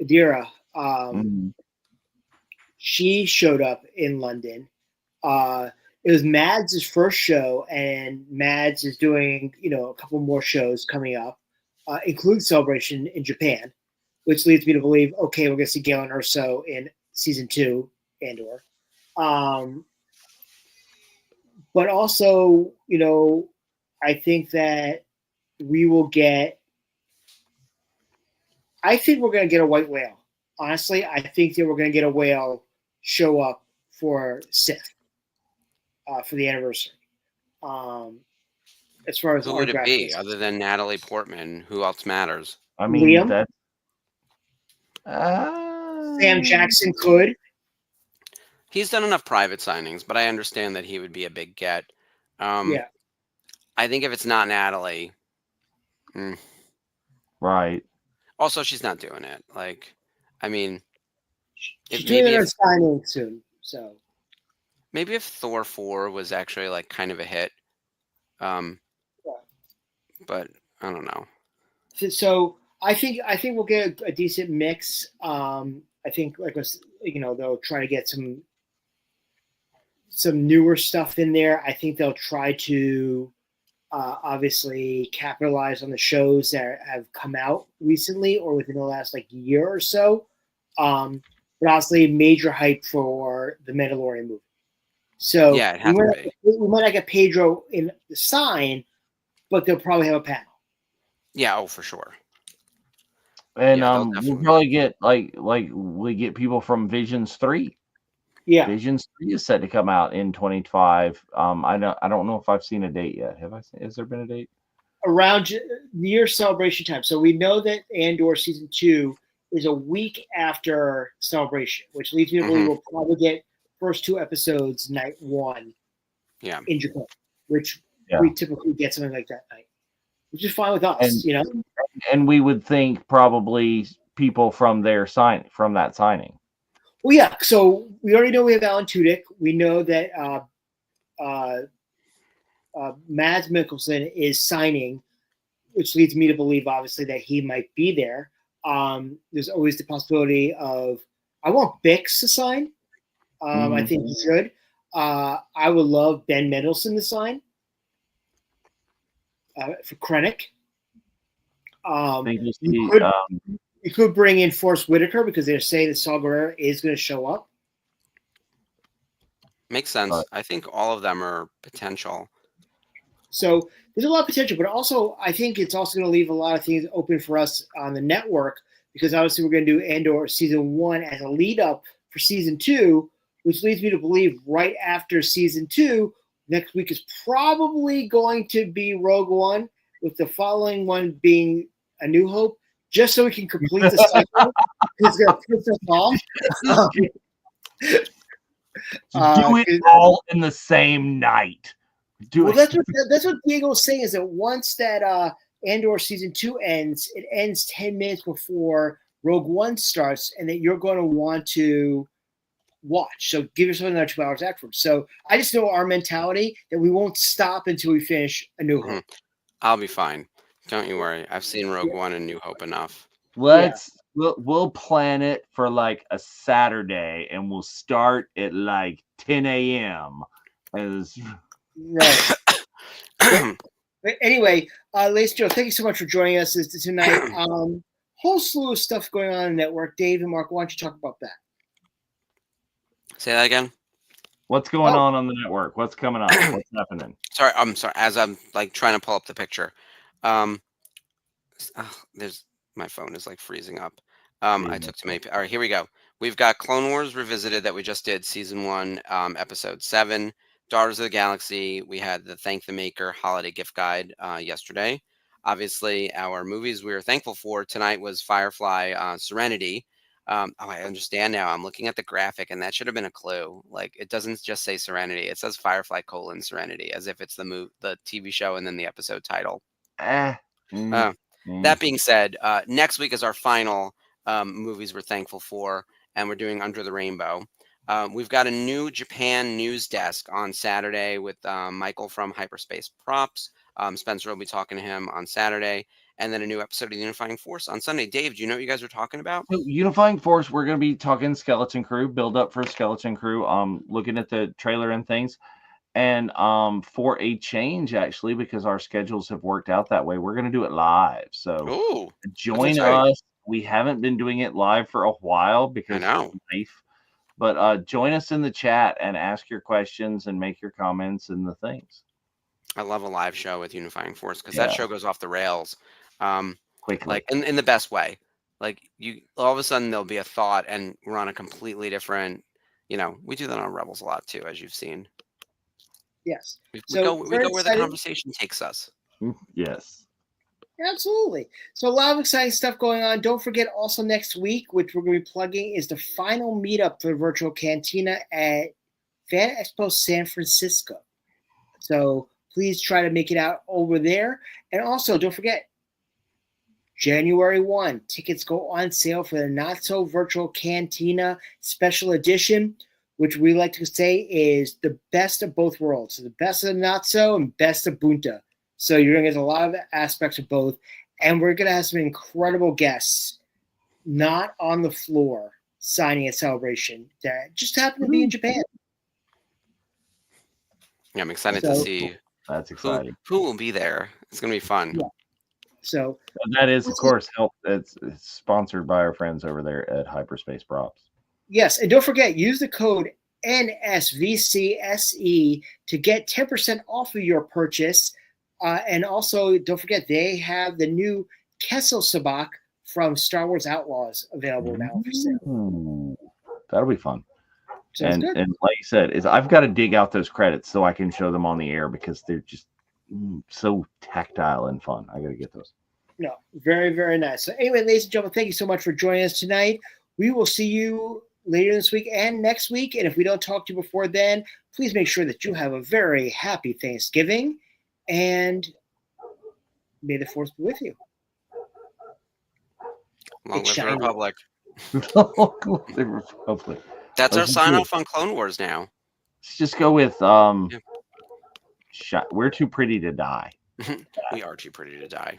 Adira. Mm, She showed up in London. It was Mads' first show, and Mads is doing a couple more shows coming up, including Celebration in Japan, which leads me to believe okay, we're going to see Galen Urso in season 2, Andor. Um, but also, I think that we will get. I think we're going to get a white whale. Honestly, I think that we're going to get a whale show up for Sith for the anniversary. As far as who would it autograph be goes, other than Natalie Portman? Who else matters? I mean, Liam. that Sam Jackson could. He's done enough private signings, but I understand that he would be a big get. Yeah. I think if it's not Natalie, Right. also she's not doing it. Like, I mean, She's doing it on signing soon. So maybe if Thor 4 was actually like kind of a hit, but I don't know. So I think we'll get a decent mix. I think they'll try to get some newer stuff in there. I think they'll try to obviously capitalize on the shows that have come out recently or within the last year or so. But obviously, major hype for the Mandalorian movie. So yeah, it has to be. We might not get Pedro in the sign, but they'll probably have a panel. Yeah, oh, for sure. And we'll probably get we get people from Visions 3. Yeah, Visions 3 is set to come out in 2025. I don't know if I've seen a date yet. Have I? Has there been a date? Around near celebration time. So we know that Andor season 2 is a week after celebration, which leads me to believe we'll probably get first 2 episodes night 1. Yeah. In Japan, which we typically get something like that night, which is fine with us, And we would think probably people from that signing. Well, yeah. So we already know we have Alan Tudyk. We know that Mads Mikkelsen is signing, which leads me to believe, obviously, that he might be there. There's always the possibility of I want Bix to sign. I think he should. I would love Ben Mendelsohn to sign for Krennic. You could bring in Forrest Whitaker because they're saying that Saw Gerrera is going to show up. Makes sense. I think all of them are potential. So there's a lot of potential, but also I think it's also going to leave a lot of things open for us on the network because obviously we're going to do Andor season 1 as a lead up for season 2, which leads me to believe right after season 2, next week is probably going to be Rogue One, with the following one being A New Hope, just so we can complete the cycle. It's going to piss us off. Do it all in the same night. That's what Diego was saying, is that once that Andor season 2 ends, it ends 10 minutes before Rogue One starts, and that you're going to want to watch. So give yourself another 2 hours afterwards. So I just know our mentality that we won't stop until we finish A New Hope. I'll be fine. Don't you worry. I've seen Rogue One and New Hope enough. We'll plan it for a Saturday, and we'll start at 10 a.m. Right. But anyway, ladies and gentlemen, thank you so much for joining us tonight. Whole slew of stuff going on in the network. Dave and Mark, why don't you talk about that? Say that again. What's going on the network? What's coming up? What's happening? Sorry, I'm sorry. As I'm trying to pull up the picture, there's my phone is freezing up. I took too many. All right, here we go. We've got Clone Wars Revisited that we just did, season 1, episode 7. Daughters of the Galaxy. We had the Thank the Maker holiday gift guide yesterday. Obviously, our movies we were thankful for tonight was Firefly, Serenity. I understand now. I'm looking at the graphic, and that should have been a clue. It doesn't just say Serenity; it says Firefly: Serenity, as if it's the TV show, and then the episode title. That being said, next week is our final movies we're thankful for, and we're doing Under the Rainbow. We've got a new Japan news desk on Saturday with Michael from Hyperspace Props. Spencer will be talking to him on Saturday. And then a new episode of Unifying Force on Sunday. Dave, do you know what you guys are talking about? Unifying Force, we're going to be talking Skeleton Crew, build up for Skeleton Crew, looking at the trailer and things. And for a change, actually, because our schedules have worked out that way, we're going to do it live. So join us. We haven't been doing it live for a while because of life. But join us in the chat and ask your questions and make your comments and the things. I love a live show with Unifying Force because that show goes off the rails. Quickly. In the best way. You all of a sudden there'll be a thought and we're on a completely different, we do that on Rebels a lot too, as you've seen. Yes. We go where the conversation takes us. Yes. Absolutely. So a lot of exciting stuff going on. Don't forget also next week, which we're going to be plugging, is the final meetup for the Virtual Cantina at Fan Expo San Francisco. So please try to make it out over there. And also, don't forget, January 1, tickets go on sale for the Not So Virtual Cantina Special Edition, which we like to say is the best of both worlds. So the best of the Not So and best of Bunta. So you're going to get a lot of aspects of both. And we're going to have some incredible guests not on the floor signing at Celebration that just happen to be in Japan. Yeah, I'm excited to see That's exciting. Who will be there. It's going to be fun. Yeah. So that is, of course, it's sponsored by our friends over there at Hyperspace Props. Yes, and don't forget, use the code NSVCSE to get 10% off of your purchase. And also, don't forget, they have the new Kessel Sabak from Star Wars Outlaws available now for sale. That'll be fun. Sounds good. And like you said, I've got to dig out those credits so I can show them on the air because they're just so tactile and fun. I got to get those. No, very, very nice. So anyway, ladies and gentlemen, thank you so much for joining us tonight. We will see you later this week and next week. And if we don't talk to you before then, please make sure that you have a very happy Thanksgiving. And may the force be with you. Long live the Republic. The Republic. That's our sign off on Clone Wars now. Let's just go with we're too pretty to die. We are too pretty to die.